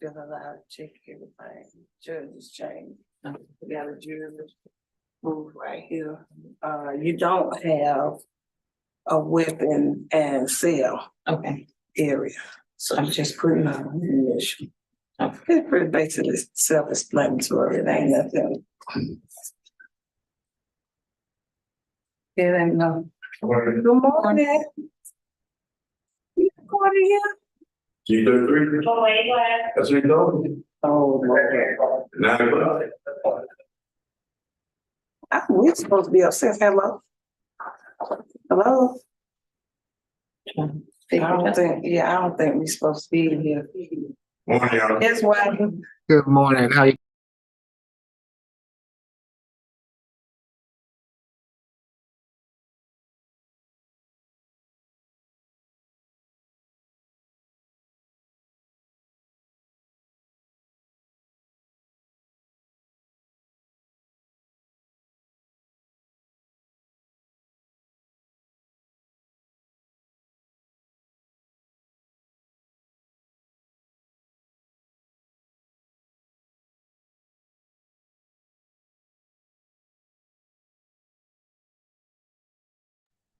fill it out, check everything, judges change. We got a jury move right here. You don't have a weapon and cell Okay. area, so I'm just putting on an issue. It's pretty basically self-explanatory, it ain't nothing. It ain't no. Good morning. You recording here? G33. Oh, wait, what? That's what you told me. Oh, Lord. 9 o'clock. We're supposed to be upstairs. Hello? Hello? I don't think we're supposed to be in here. Morning, y'all. It's well. Good morning. How you?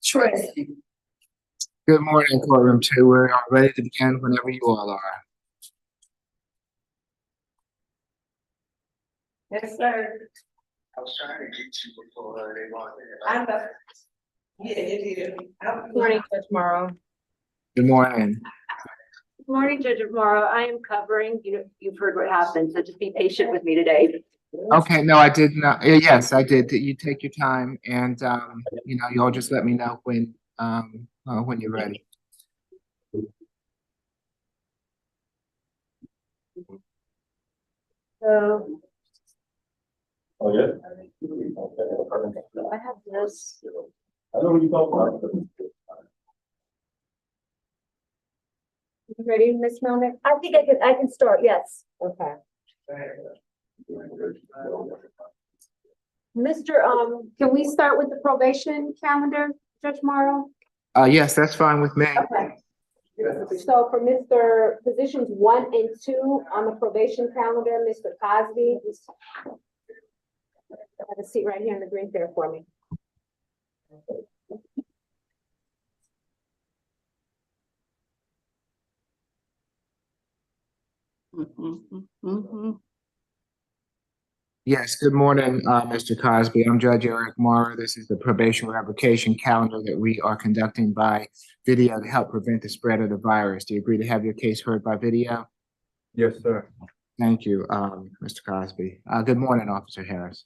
Trey. Good morning, courtroom 2. We're all ready to begin whenever you all are. Yes, sir. I was trying to get you before they wanted. I know. Yeah, it is. Good morning, Judge Morrow. Good morning. Good morning, Judge Morrow. I am covering, you've heard what happened, so just be patient with me today. Okay, no, I did not. Yes, I did. You take your time, and y'all just let me know when you're ready. So Oh, yeah? I have this. I know what you're talking about. You ready, Ms. Melnick? I think I can start, yes. Okay. Can we start with the probation calendar, Judge Morrow? Yes, that's fine with me. Okay. So for positions 1 and 2 on the probation calendar, Mr. Cosby. Have a seat right here in the green there for me. Yes, good morning, Mr. Cosby. I'm Judge Eric Mara. This is the probation revocation calendar that we are conducting by video to help prevent the spread of the virus. Do you agree to have your case heard by video? Yes, sir. Thank you, Mr. Cosby. Good morning, Officer Harris.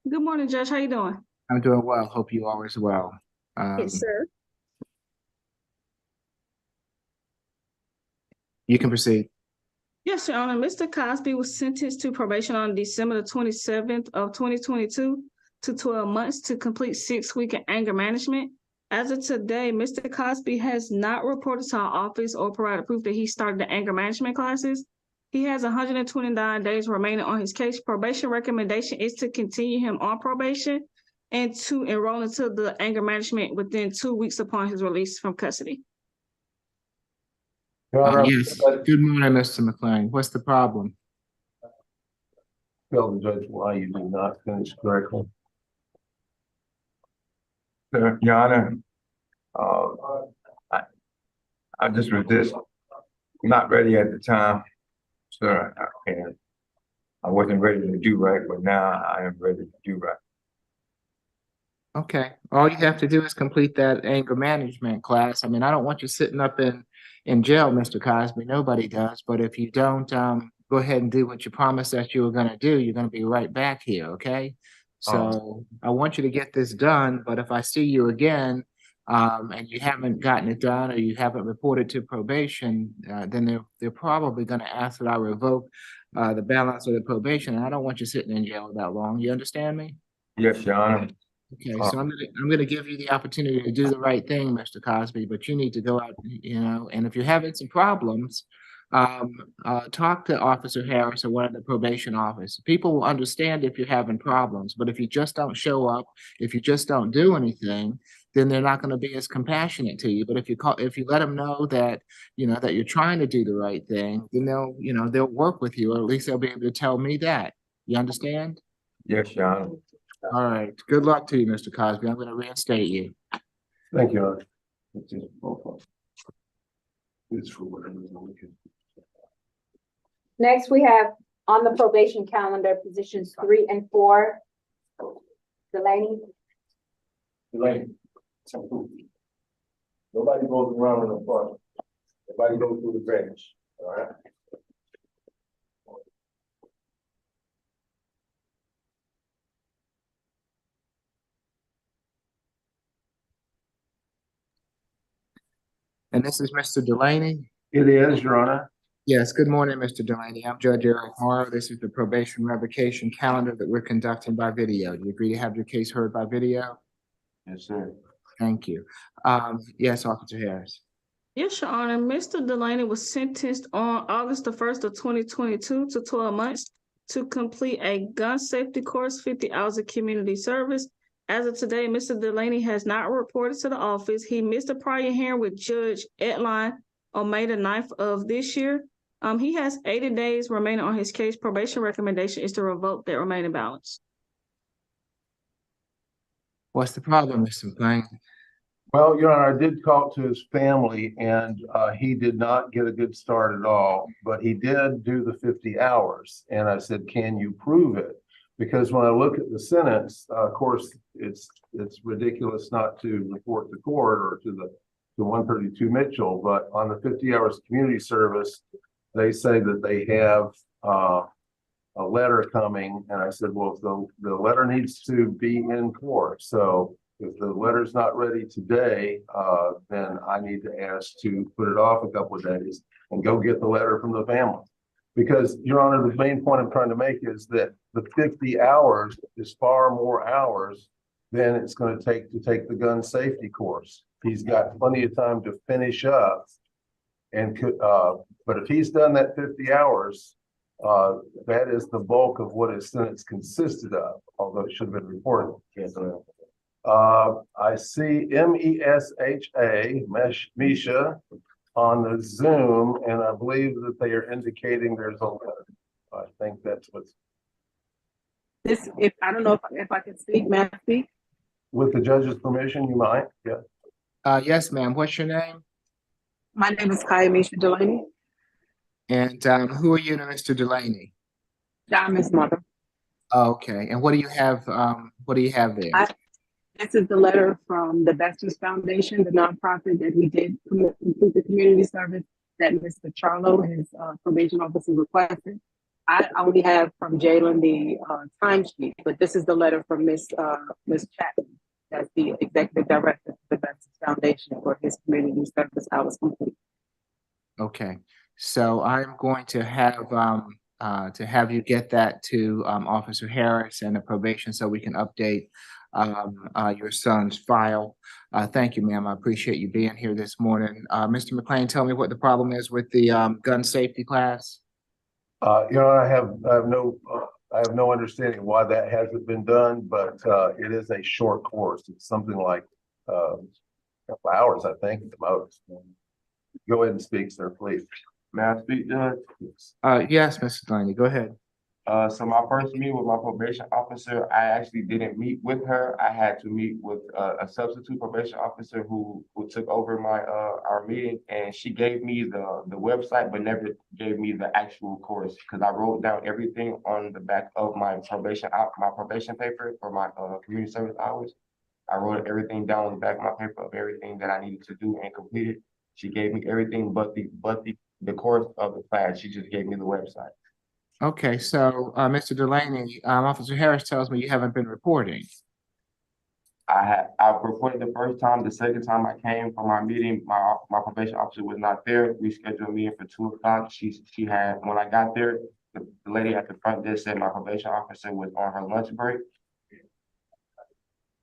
Good morning, Judge. How you doing? I'm doing well. Hope you are as well. Yes, sir. You can proceed. Yes, Your Honor. Mr. Cosby was sentenced to probation on December the 27th of 2022 to 12 months to complete 6-week in anger management. As of today, Mr. Cosby has not reported to our office or provided proof that he started the anger management classes. He has 129 days remaining on his case. Probation recommendation is to continue him on probation and to enroll into the anger management within 2 weeks upon his release from custody. Yes. Good morning, Mr. McLean. What's the problem? Tell the judge why you did not finish correctly. Sir, Your Honor, I just was not ready at the time, sir, and I wasn't ready to do right, but now I am ready to do right. Okay. All you have to do is complete that anger management class. I mean, I don't want you sitting up in jail, Mr. Cosby. Nobody does. But if you don't go ahead and do what you promised that you were going to do, you're going to be right back here, okay? So I want you to get this done, but if I see you again and you haven't gotten it done or you haven't reported to probation, then they're probably going to ask that I revoke the balance of the probation. And I don't want you sitting in jail that long. You understand me? Yes, Your Honor. Okay, so I'm gonna give you the opportunity to do the right thing, Mr. Cosby, but you need to go out, and if you're having some problems, talk to Officer Harris or one of the probation office. People will understand if you're having problems, but if you just don't show up, if you just don't do anything, then they're not gonna be as compassionate to you. But if you let them know that, that you're trying to do the right thing, then they'll work with you, or at least they'll be able to tell me that. You understand? Yes, Your Honor. All right. Good luck to you, Mr. Cosby. I'm gonna reinstate you. Thank you, Your Honor. It's for whatever we can. Next, we have on the probation calendar, positions 3 and 4. Delaney, Elaine. Nobody goes around in the front. Everybody goes through the bench, all right? And this is Mr. Delaney. It is, Your Honor. Yes, good morning, Mr. Delaney. I'm Judge Eric Harrow. This is the probation revocation calendar that we're conducting by video. Do you agree to have your case heard by video? Yes, sir. Thank you. Yes, Officer Harris. Yes, Your Honor. Mr. Delaney was sentenced on August the 1st of 2022 to 12 months to complete a gun safety course, 50 hours of community service. As of today, Mr. Delaney has not reported to the office. He missed a prior hearing with Judge Edline on May the 9th of this year. He has 80 days remaining on his case. Probation recommendation is to revoke that remaining balance. What's the problem, Mr. McLean? Well, Your Honor, I did talk to his family and he did not get a good start at all, but he did do the 50 hours. And I said, can you prove it? Because when I look at the sentence, of course, it's ridiculous not to report to court or to the 132 Mitchell, but on the 50 hours community service, they say that they have a letter coming. And I said, well, the letter needs to be in court. So if the letter's not ready today, then I need to ask to put it off a couple of days and go get the letter from the family. Because, Your Honor, the main point I'm trying to make is that the 50 hours is far more hours than it's going to take the gun safety course. He's got plenty of time to finish up and could, but if he's done that 50 hours, that is the bulk of what his sentence consisted of, although it should have been reported. I see Misha on the Zoom, and I believe that they are indicating there's a letter. I think that's what's. I don't know if I can speak, may I speak? With the judge's permission, you might, yeah. Yes, ma'am. What's your name? My name is Kaya Misha Delaney. And who are you to Mr. Delaney? I'm his mother. Oh, okay. And what do you have? What do you have there? This is the letter from the Besters Foundation, the nonprofit that we did complete the community service that Mr. Charlo, his probation officer, requested. I only have from Jalen the timesheet, but this is the letter from Miss Chapman, that's the executive director of the Besters Foundation, for his community service hours complete. Okay, so I'm going to have you get that to Officer Harris and the probation so we can update your son's file. Thank you, ma'am. I appreciate you being here this morning. Mr. McLean, tell me what the problem is with the gun safety class. You know, I have no understanding why that hasn't been done, but it is a short course. It's something like a couple hours, I think, at the most. Go ahead and speak, sir, please. May I speak, Judge? Yes, Mr. Delaney, go ahead. So my first meeting with my probation officer, I actually didn't meet with her. I had to meet with a substitute probation officer who took over my our meeting, and she gave me the website, but never gave me the actual course, because I wrote down everything on the back of my probation paper for my community service hours. I wrote everything down on the back of my paper of everything that I needed to do and complete it. She gave me everything but the course of the class. She just gave me the website. Okay, so Mr. Delaney, Officer Harris tells me you haven't been reporting. I reported the first time. The second time I came for my meeting, my probation officer was not there. We scheduled a meeting for 2 o'clock. She had, when I got there, the lady at the front desk said my probation officer was on her lunch break.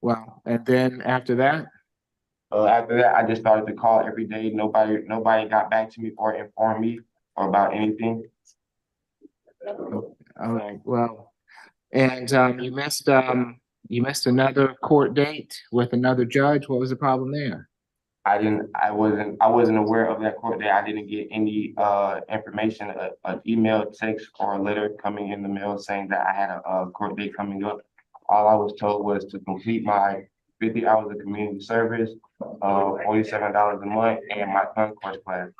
Well, and then after that? After that, I just started to call every day. Nobody got back to me or informed me or about anything. All right, well, and you you missed another court date with another judge. What was the problem there? I wasn't aware of that court date. I didn't get any, information, an email, text, or a letter coming in the mail saying that I had a court date coming up. All I was told was to complete my 50 hours of community service, $47 a month, and my concourse class.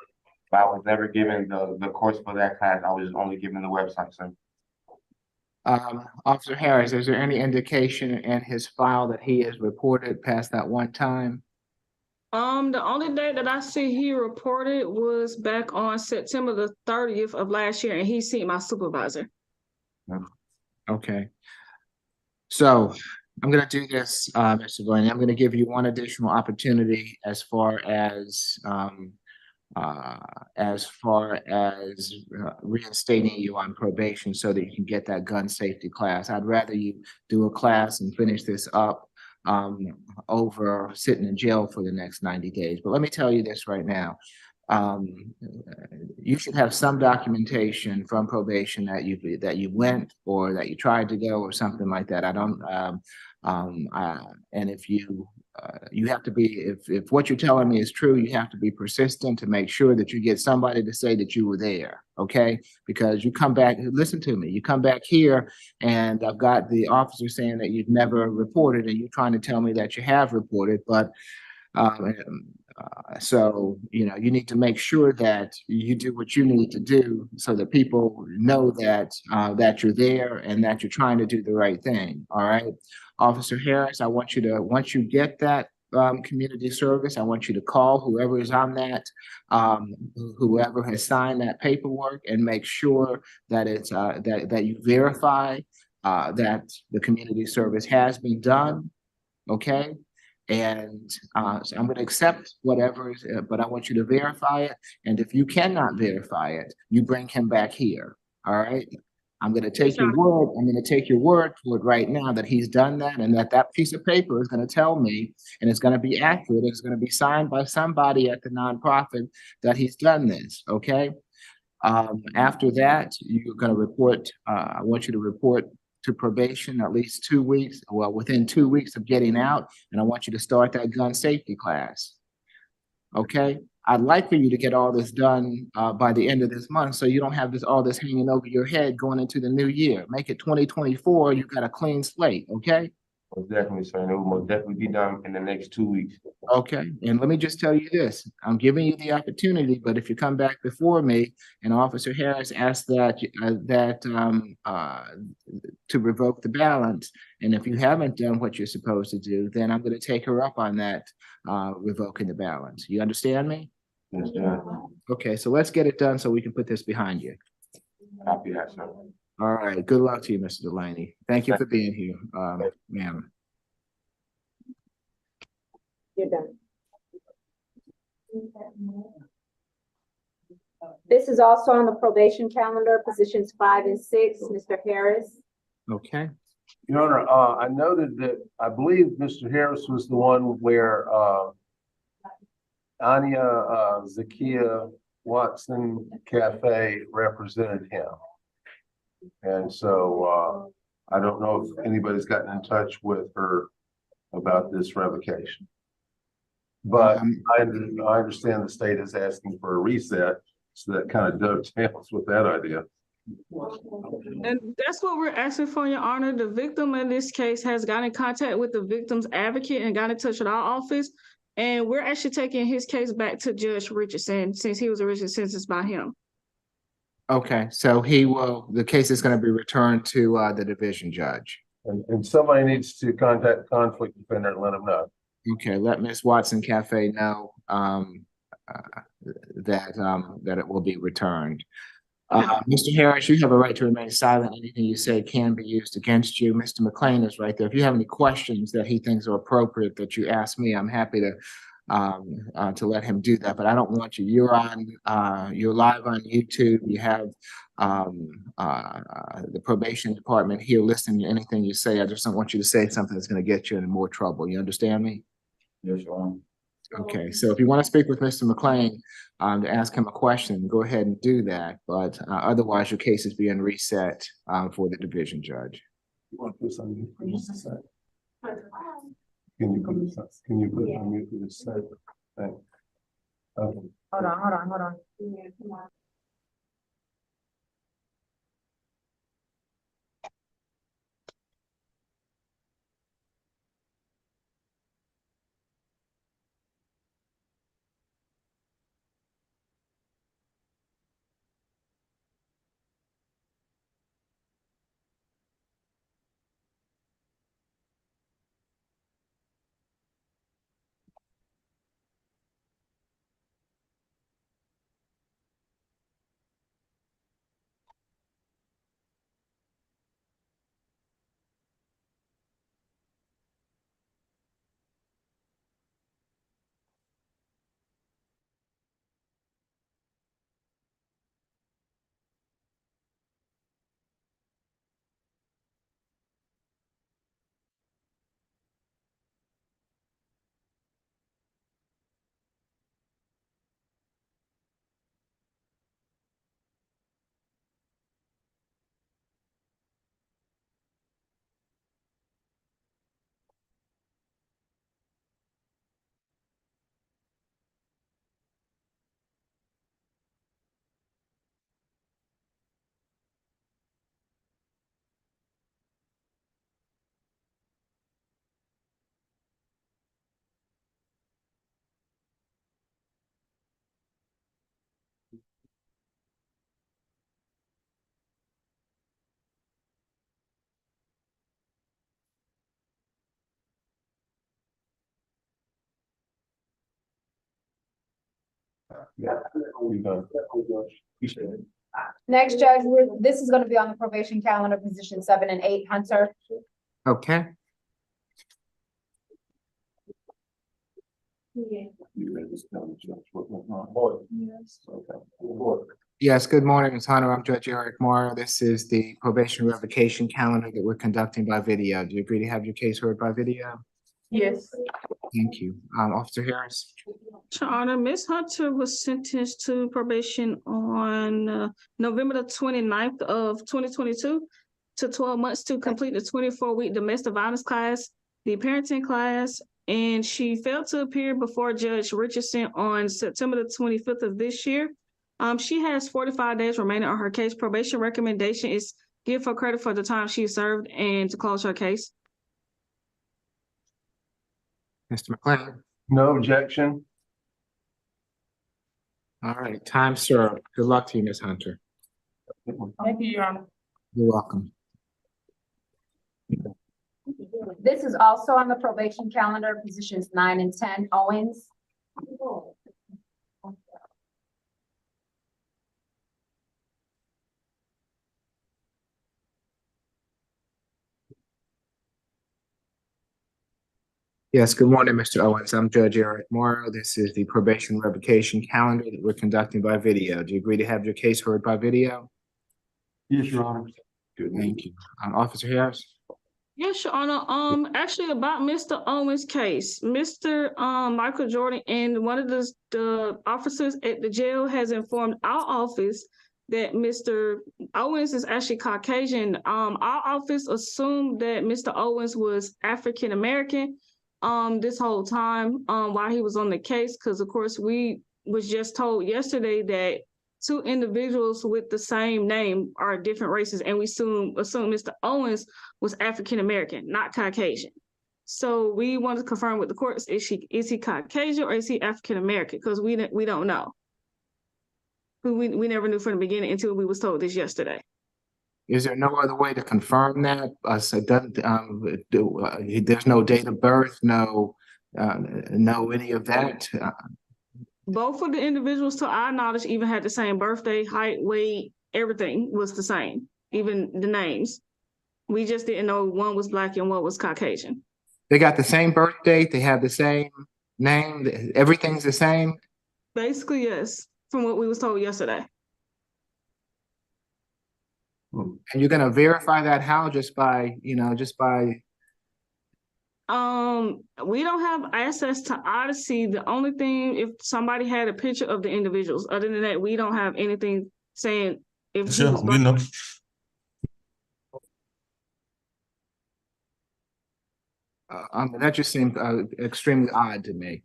But I was never given the course for that class. I was only given the website, sir. Officer Harris, is there any indication in his file that he is reported past that one time? The only day that I see he reported was back on September the 30th of last year, and he seen my supervisor. Okay. So I'm gonna do this, Mr. Delaney. I'm gonna give you one additional opportunity as far as reinstating you on probation so that you can get that gun safety class. I'd rather you do a class and finish this up over sitting in jail for the next 90 days. But let me tell you this right now. You should have some documentation from probation that you went or that you tried to go or something like that. I don't and if you have to be, if what you're telling me is true, you have to be persistent to make sure that you get somebody to say that you were there, okay? Because you come back, listen to me, you come back here and I've got the officer saying that you've never reported and you're trying to tell me that you have reported, but so, you know, you need to make sure that you do what you need to do so that people know that that you're there and that you're trying to do the right thing, all right? Officer Harris, I want you to, once you get that community service, I want you to call whoever is on that, whoever has signed that paperwork, and make sure that it's that you verify that the community service has been done, okay? And so I'm going to accept whatever, but I want you to verify it. And if you cannot verify it, you bring him back here. All right. I'm going to take your word. I'm going to take your word for it right now that he's done that and that piece of paper is going to tell me, and it's going to be accurate. It's going to be signed by somebody at the nonprofit that he's done this. Okay. After that, you're going to report. I want you to report to probation at least 2 weeks, well, within 2 weeks of getting out, and I want you to start that gun safety class. Okay, I'd like for you to get all this done by the end of this month so you don't have all this hanging over your head going into the new year. Make it 2024, you got a clean slate, okay? Most definitely, sir. And it will most definitely be done in the next 2 weeks. Okay, and let me just tell you this, I'm giving you the opportunity, but if you come back before me and Officer Harris asks to revoke the balance, and if you haven't done what you're supposed to do, then I'm going to take her up on that revoking the balance. You understand me? Yes, sir. Okay, so let's get it done so we can put this behind you. Copy that, sir. All right, good luck to you, Mr. Delaney. Thank you for being here, ma'am. You're done. This is also on the probation calendar, positions 5 and 6, Mr. Harris. Okay. Your Honor, I noted that I believe Mr. Harris was the one where Anya Zakia Watson Cafe represented him. And so I don't know if anybody's gotten in touch with her about this revocation. But I understand the state is asking for a reset, so that kind of dovetails with that idea. And that's what we're asking for, Your Honor. The victim in this case has got in contact with the victim's advocate and got in touch with our office. And we're actually taking his case back to Judge Richardson since he was originally sentenced by him. Okay, so the case is going to be returned to the division judge. And somebody needs to contact the conflict defender and let them know. Okay, let Ms. Watson Cafe know that it will be returned. Mr. Harris, you have a right to remain silent. Anything you say can be used against you. Mr. McLean is right there. If you have any questions that he thinks are appropriate that you ask me, I'm happy to let him do that. But I don't want you. You're live on YouTube. You have the probation department here listening to anything you say. I just don't want you to say something that's going to get you in more trouble. You understand me? Yes, Your Honor. Okay, so if you want to speak with Mr. McLean to ask him a question, go ahead and do that. But otherwise, your case is being reset for the division judge. You want to put something for just a second? Can you put this, can you put it on mute for this second? Thanks. Okay. Hold on. Yeah, we done. Appreciate it. Next, Judge, this is gonna be on the probation calendar, position 7 and 8, Hunter. Okay, You ready to tell the judge what went wrong? Yes. Okay. yes, good morning, Ms. Hunter. I'm Judge Eric Morrow. This is the probation revocation calendar that we're conducting by video. Do you agree to have your case heard by video? Yes. Thank you. Officer Harris? Your Honor, Ms. Hunter was sentenced to probation on November the 29th of 2022 to 12 months to complete the 24-week domestic violence class, the parenting class, and she failed to appear before Judge Richardson on September the 25th of this year. She has 45 days remaining on her case. Probation recommendation is give her credit for the time she served and to close her case. Mr. McLean? No objection. All right, time served. Good luck to you, Ms. Hunter. Thank you, Your Honor. You're welcome. This is also on the probation calendar, positions 9 and 10, Owens. Yes, good morning, Mr. Owens. I'm Judge Eric Morrow. This is the probation revocation calendar that we're conducting by video. Do you agree to have your case heard by video? Yes, Your Honor. Good. Thank you. Officer Harris? Yes, Your Honor. Actually about Mr. Owens' case, Mr. Michael Jordan and one of the officers at the jail has informed our office that Mr. Owens is actually Caucasian. Our office assumed that Mr. Owens was African American this whole time while he was on the case, because of course we was just told yesterday that two individuals with the same name are different races, and we assume Mr. Owens was African American, not Caucasian. So we want to confirm with the courts, is he Caucasian or is he African American? Because we don't know. We never knew from the beginning until we was told this yesterday. Is there no other way to confirm that? So it doesn't, there's no date of birth, no any of that? Both of the individuals, to our knowledge, even had the same birthday, height, weight, everything was the same, even the names. We just didn't know one was Black and one was Caucasian. They got the same birth date, they have the same name, everything's the same? Basically, yes, from what we was told yesterday. And you're gonna verify that how? Just by we don't have access to Odyssey. The only thing, if somebody had a picture of the individuals, other than that, we don't have anything saying if he was Black. I mean, that just seemed extremely odd to me.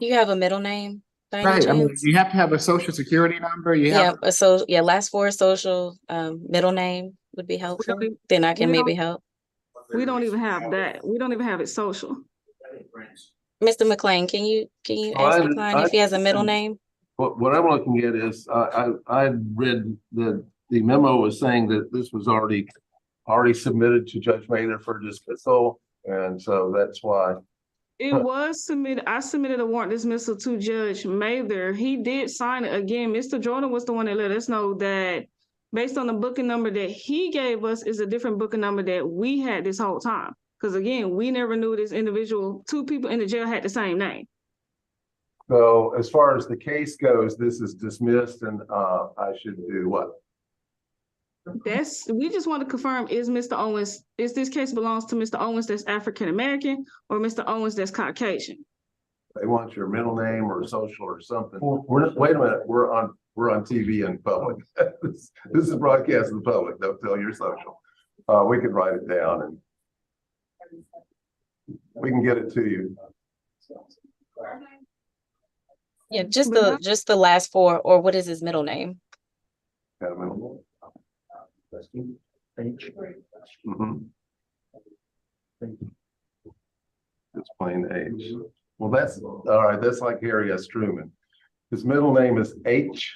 You have a middle name by any Right, I mean, chance? you have to have a social security number, you Yeah, have, so yeah, last four social, middle name would be helpful. even- Then I can we don't- maybe help. We don't even have that. We don't even have it social. Mr. McLean, can you Oh, ask the client if he has a middle name? What I'm looking at is, I read the memo was saying that this was already submitted to Judge Mather for dismissal, and so that's why. It was submitted, I submitted a warrant dismissal to Judge Mather. He did sign it again. Mr. Jordan was the one that let us know that based on the booking number that he gave us is a different booking number that we had this whole time. Because again, we never knew this individual, two people in the jail had the same name. So as far as the case goes, this is dismissed, and I should do what? We just want to confirm, is Mr. Owens, is this case belongs to Mr. Owens that's African American or Mr. Owens that's Caucasian? They want your middle name or social or something. Wait a minute, we're on TV in public. This is broadcast to the public. Don't tell your social. We can write it down and we can get it to you. Yeah, just the last four, or what is his middle name? Got a middle? Mhm. It's plain H. Well, that's, all right, that's like Harry S. Truman. His middle name is H.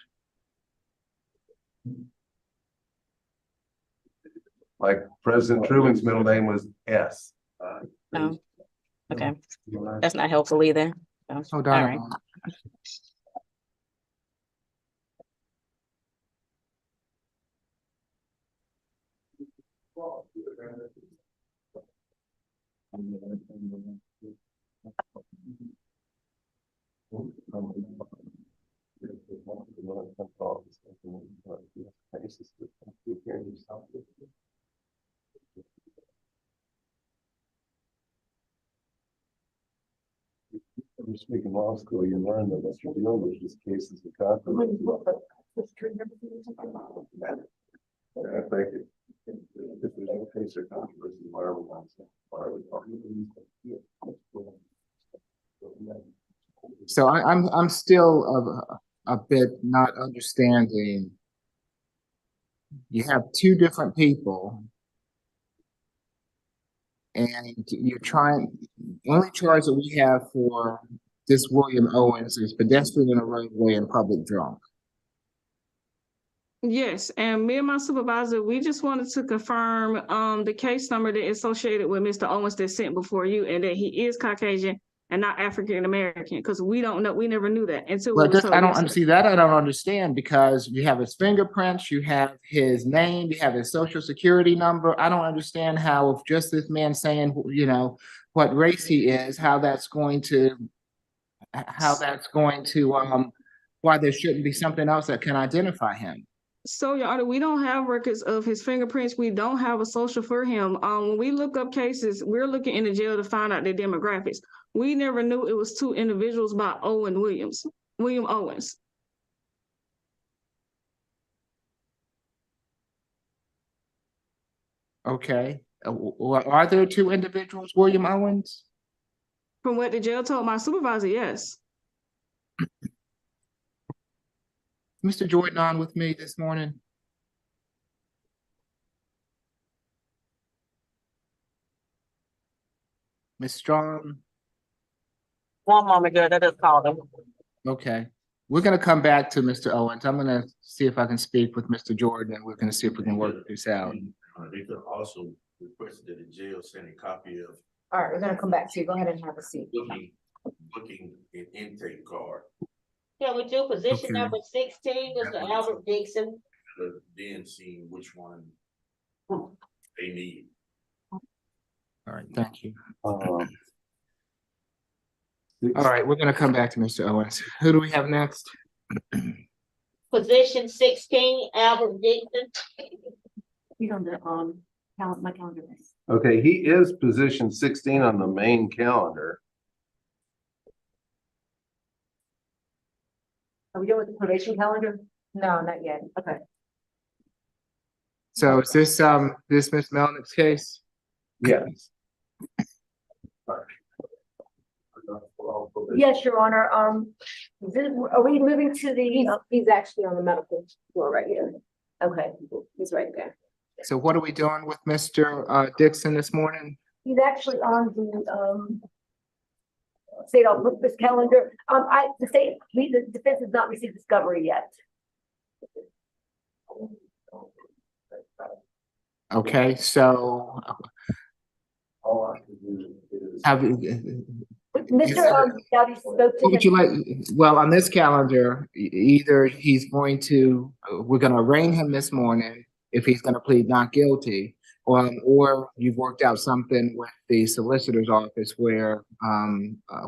Like President Truman's middle name was S. No. Okay, that's not helpful either. So, hold all on. right. You're speaking law school, you learn that what you're dealing with is cases of controversy. Yeah, thank you. If there's no case of controversy, why are we talking? So I'm still a bit not understanding. You have two different people. And you're trying, only charge that we have for this William Owens is pedestrian in a roadway and public drunk. Yes, and me and my supervisor, we just wanted to confirm the case number that is associated with Mr. Owens that's sent before you and that he is Caucasian and not African American, because we don't know, we never knew that until we But was I told don't yesterday. see that. I don't understand, because you have his fingerprints, you have his name, you have his social security number. I don't understand how, if just this man saying, you know, what race he is, how that's going to why there shouldn't be something else that can identify him. So, Your Honor, we don't have records of his fingerprints. We don't have a social for him. When we look up cases, we're looking in the jail to find out their demographics. We never knew it was two individuals by William Owens. Okay. Are there two individuals, William Owens? From what the jail told my supervisor, yes. Mr. Jordan on with me this morning? Ms. Strong? One moment, girl, that just called him. Okay. We're gonna come back to Mr. Owens. I'm gonna see if I can speak with Mr. Jordan, and we're gonna see if we can work this out. They could also request that the jail send a copy of All right, we're gonna come back to you. Go ahead and have a seat. booking and intake card, Yeah, with your position Okay. number 16, Mr. Albert Dixon. but then seeing which one they need. All right, thank you. All All right, we're gonna come back to Mr. Owens. Who do we have next? Position 16, Albert Dixon. He's on the, my calendar. Okay, he is position 16 on the main calendar. Are we doing with the probation calendar? No, not yet. Okay. So is this Ms. Melnick's case? Yes. Yes, Your Honor, are we moving to the, He's actually on the medical floor right here. okay, He's right there. So what are we doing with Mr. Dixon this morning? he's actually on the, state, I'll put this calendar, the defense has not received discovery yet. Okay, so All I can do is. have you, Mr. Dowdy spoke to what would you him. like, well, on this calendar, either he's going to, we're gonna arraign him this morning if he's gonna plead not guilty, or you've worked out something with the solicitor's office where,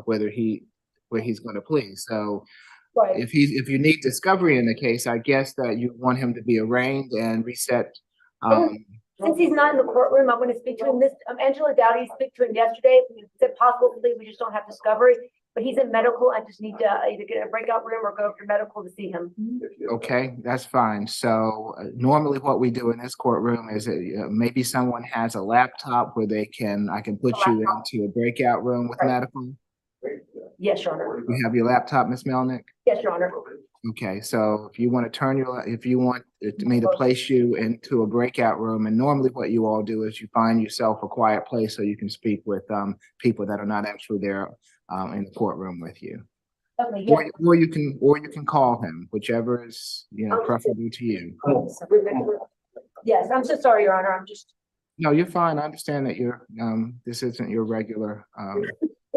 where he's gonna plead. So Right, if you need discovery in the case, I guess that you want him to be arraigned and reset. since he's not in the courtroom, I'm gonna speak to him, Angela Dowdy spoke to him yesterday, it's impossible to believe we just don't have discovery, but he's in medical, I just need to either get a breakout room or go over to medical to see him. Okay, that's fine. So normally what we do in this courtroom is maybe someone has a laptop where I can put you into a breakout room with Right. medical. Yes, Your Honor, You have your laptop, Ms. Melnick? yes, Your Honor. Okay, so if you want me to place you into a breakout room, and normally what you all do is you find yourself a quiet place so you can speak with people that are not actually there in the courtroom with you. Okay, yes. Or you can call him, whichever is, preferable to you. Yes, I'm so sorry, Your Honor, I'm just, No, you're fine. I understand that this isn't your regular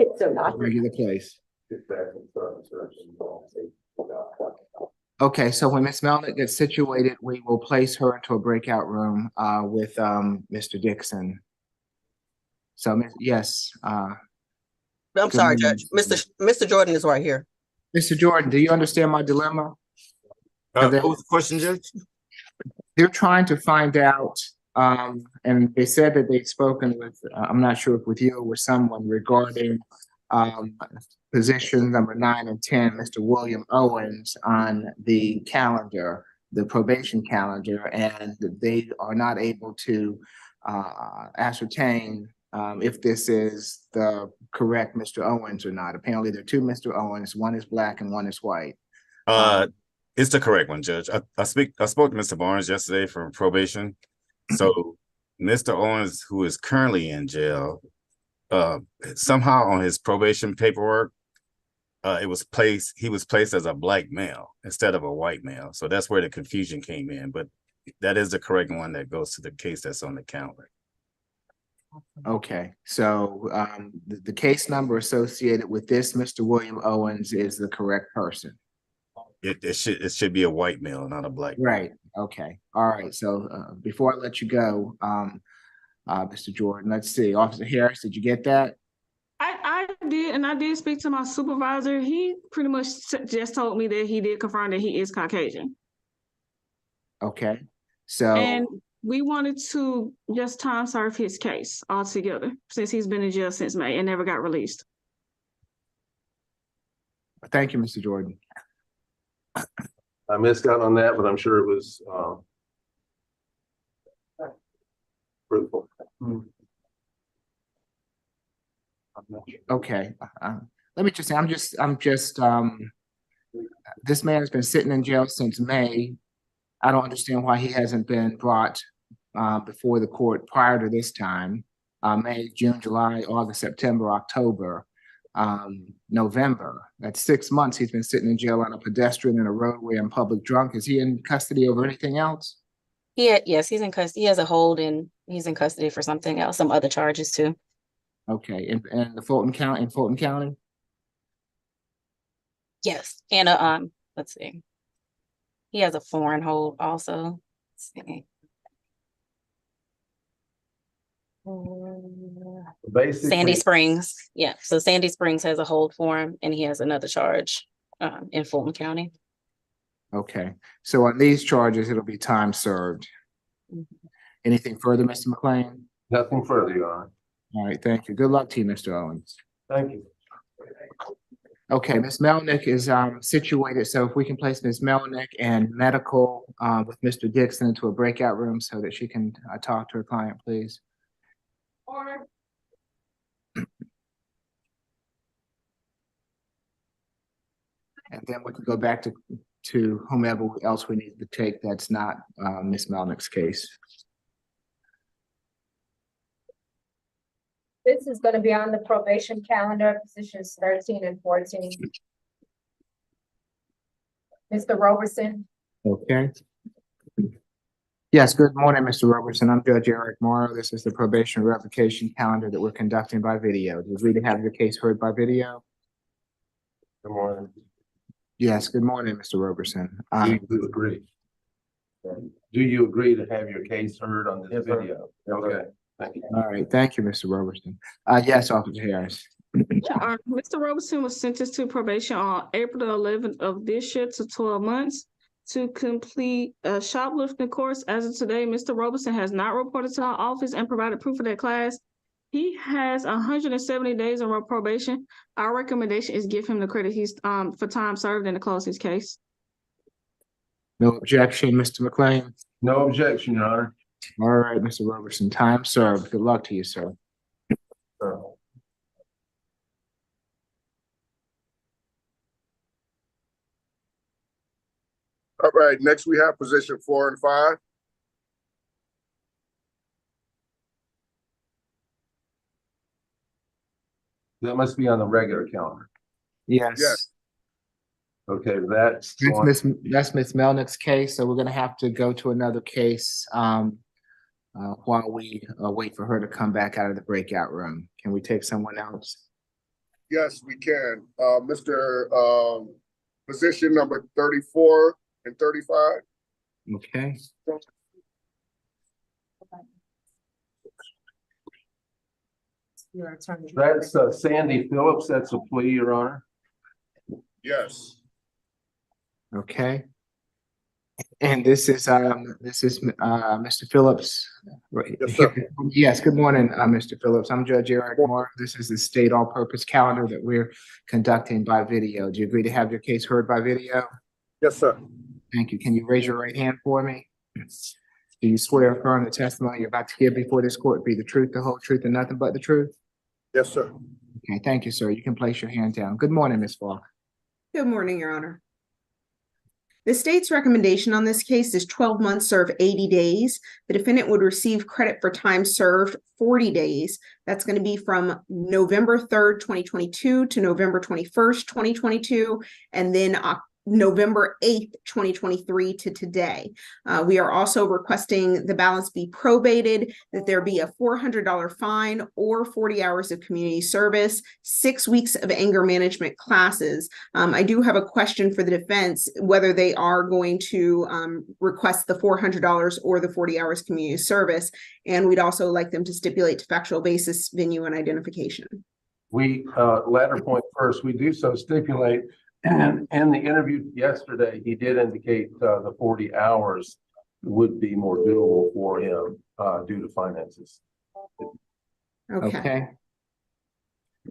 it's so not. regular place. Okay, so when Ms. Melnick gets situated, we will place her into a breakout room with Mr. Dixon. So, yes, I'm Good sorry, morning. Judge. Mr. Jordan is right here. Mr. Jordan, do you understand my dilemma? What was the question, Judge? They're trying to find out, and they said that they'd spoken with, I'm not sure if with you or with someone regarding position number 9 and 10, Mr. William Owens on the calendar, the probation calendar, and they are not able to ascertain if this is the correct Mr. Owens or not. Apparently there are 2 Mr. Owens, one is black and one is white. It's the correct one, Judge. I spoke to Mr. Barnes yesterday from probation. So Mr. Owens, who is currently in jail, somehow on his probation paperwork, he was placed as a black male instead of a white male. So that's where the confusion came in. But that is the correct one that goes to the case that's on the calendar. Okay, so the case number associated with this Mr. William Owens is the correct person. It should be a white male, not a black. Right, okay, all right, so before I let you go, Mr. Jordan, let's see, Officer Harris, did you get that? I did, and I did speak to my supervisor. He pretty much just told me that he did confirm that he is Caucasian. Okay, so. And we wanted to just time serve his case altogether since he's been in jail since May and never got released. Thank you, Mr. Jordan. I missed out on that, but I'm sure it was, fruitful. Okay, let me just say, this man has been sitting in jail since May. I don't understand why he hasn't been brought before the court prior to this time. May, June, July, August, September, October, November. That's 6 months he's been sitting in jail on a pedestrian in a roadway and public drunk. Is he in custody over anything else? Yes, he's in custody. He has a hold and he's in custody for something else, some other charges too. Okay, in Fulton County? Yes, and let's see. He has a foreign hold also. Let's see. Basically, Sandy Springs. Yeah, so Sandy Springs has a hold for him and he has another charge in Fulton County. Okay, so on these charges, it'll be time served. Anything further, Mr. McLean? nothing further, Your Honor. All right, thank you. Good luck to you, Mr. Owens. Thank you. Okay, Ms. Melnick is situated, so if we can place Ms. Melnick and medical with Mr. Dixon into a breakout room so that she can talk to her client, please. And then we can go back to whomever else we need to take that's not Ms. Melnick's case. This is gonna be on the probation calendar, positions 13 and 14. Mr. Roberson, Okay. Yes, good morning, Mr. Robertson. I'm Judge Eric Morrow. This is the probation revocation calendar that we're conducting by video. Do you agree to have your case heard by video? Good morning. Yes, good morning, Mr. Robertson. Do you agree? Do you agree to have your case heard on this video? Okay, thank you. All right, thank you, Mr. Robertson. Yes, Officer Harris. Mr. Robertson was sentenced to probation on April the 11th of this year to 12 months to complete a shoplifting course. As of today, Mr. Robertson has not reported to our office and provided proof of that class. He has 170 days on probation. Our recommendation is give him the credit he's for time served and to close his case. No objection, Mr. McLean. No objection, Your Honor. All right, Mr. Robertson, time served. Good luck to you, sir. All right, next we have position 4 and 5. That must be on the regular calendar. Yes. Yes. Okay, that's That's Miss Melnick's case, so we're gonna have to go to another case while we wait for her to come back out of the breakout room. Can we take someone else? Yes, we can. Mr. Position number 34 and 35. Okay. That's Sandy Phillips. That's a plea, Your Honor. Yes. Okay. And this is Mr. Phillips. Right. Yes, sir. Yes, good morning, Mr. Phillips. I'm Judge Eric Moore. This is the state all-purpose calendar that we're conducting by video. Do you agree to have your case heard by video? Yes, sir. Thank you. Can you raise your right hand for me? Do you swear or affirm the testimony you're about to give before this court be the truth, the whole truth, and nothing but the truth? Yes, sir. Okay, thank you, sir. You can place your hand down. Good morning, Ms. Falk. Good morning, Your Honor. The state's recommendation on this case is 12 months served 80 days. The defendant would receive credit for time served 40 days. That's going to be from November 3rd, 2022 to November 21st, 2022, and then November 8th, 2023 to today. We are also requesting the balance be probated, that there be a $400 fine or 40 hours of community service, 6 weeks of anger management classes. I do have a question for the defense, whether they are going to request the $400 or the 40 hours community service. And we'd also like them to stipulate to factual basis, venue, and identification. We, latter point first, we do so stipulate. And in the interview yesterday, he did indicate the 40 hours would be more doable for him due to finances. Okay.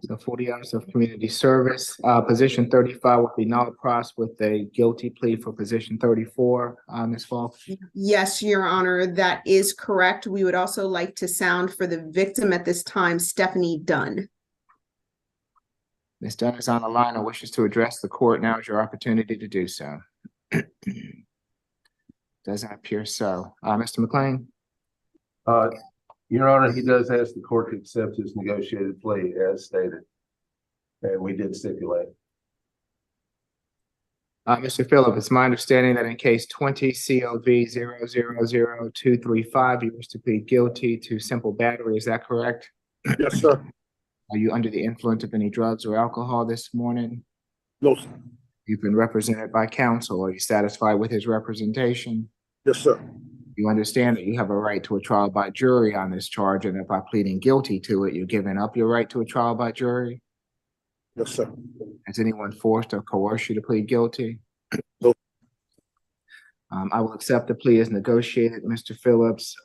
So 40 hours of community service. Position 35 would be null pros with a guilty plea for position 34. Ms. Falk. Yes, Your Honor, that is correct. We would also like to sound for the victim at this time, Stephanie Dunn. Ms. Dunn is on the line and wishes to address the court. Now is your opportunity to do so. Doesn't appear so. Mr. McLean? Your Honor, he does ask the court to accept his negotiated plea as stated. And we did stipulate. Mr. Phillip, it's my understanding that in case 20 COV 000235, you wish to plead guilty to simple battery. Is that correct? Yes, sir. Are you under the influence of any drugs or alcohol this morning? No, sir. You've been represented by counsel. Are you satisfied with his representation? Yes, sir. You understand that you have a right to a trial by jury on this charge, and that by pleading guilty to it, you're giving up your right to a trial by jury? Yes, sir. Has anyone forced or coerced you to plead guilty? No. I will accept the plea as negotiated, Mr. Phillips.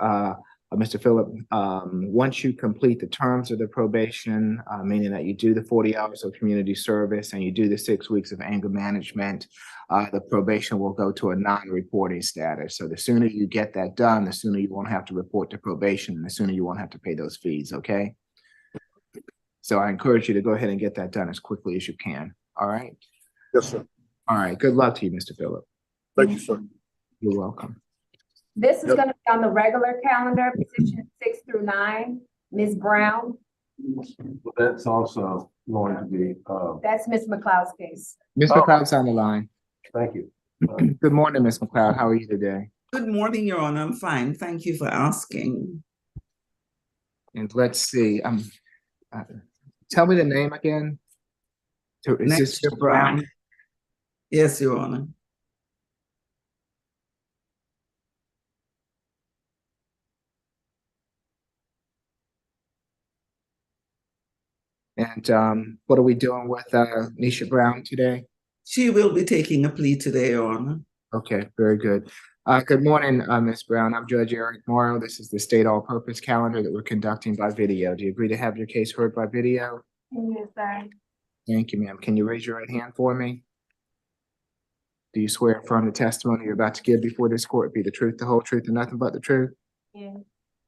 Mr. Phillip, once you complete the terms of the probation, meaning that you do the 40 hours of community service and you do the 6 weeks of anger management, the probation will go to a non-reporting status. So the sooner you get that done, the sooner you won't have to report to probation, and the sooner you won't have to pay those fees, okay? So I encourage you to go ahead and get that done as quickly as you can, all right? Yes, sir. All right, good luck to you, Mr. Phillip. Thank you, sir. You're welcome. This is Yep. gonna be on the regular calendar, position 6 through 9. Ms. Brown, That's also going to be, that's Ms. McLeod's case. Ms. Oh. McLeod's on the line. thank you. Good morning, Ms. McLeod. How are you today? Good morning, Your Honor. I'm fine. Thank you for asking. And let's see, tell me the name again. So is this Next, Brown? Yes, Your Honor. And what are we doing with Nisha Brown today? She will be taking a plea today, Your Honor. Okay, very good. Good morning, Ms. Brown. I'm Judge Eric Morrow. This is the state all-purpose calendar that we're conducting by video. Do you agree to have your case heard by video? Yes, sir. Thank you, ma'am. Can you raise your right hand for me? Do you swear affirm the testimony you're about to give before this court be the truth, the whole truth, and nothing but the truth? Yeah.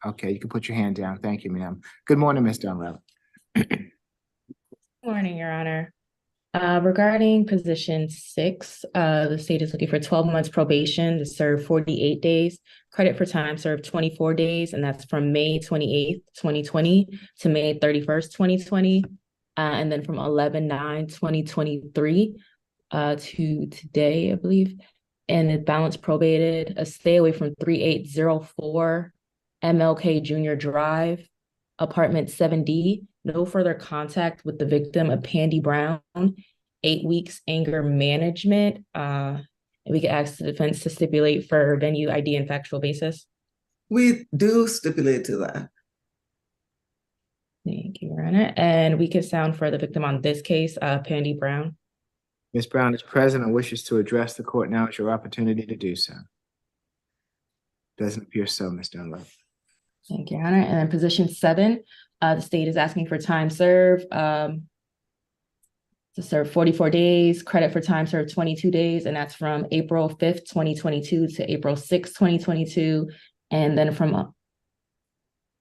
Okay, you can put your hand down. Thank you, ma'am. Good morning, Ms. Dunlap. Morning, Your Honor. Regarding position 6, the state is looking for 12 months probation to serve 48 days, credit for time served 24 days, and that's from May 28th, 2020 to May 31st, 2020, and then from 11/9/2023 to today, I believe. And it balance probated, a stay away from 3804 MLK Junior Drive, apartment 7D. No further contact with the victim of Pandy Brown, 8 weeks anger management. And we can ask the defense to stipulate for venue, ID, and factual basis. We do stipulate to that. Thank you, Your Honor. And we can sound for the victim on this case, Pandy Brown. Ms. Brown is present and wishes to address the court. Now is your opportunity to do so. Doesn't appear so, Ms. Dunlap. Thank you, Your Honor. And then position 7, the state is asking for time served to serve 44 days, credit for time served 22 days, and that's from April 5th, 2022 to April 6th, 2022, and then from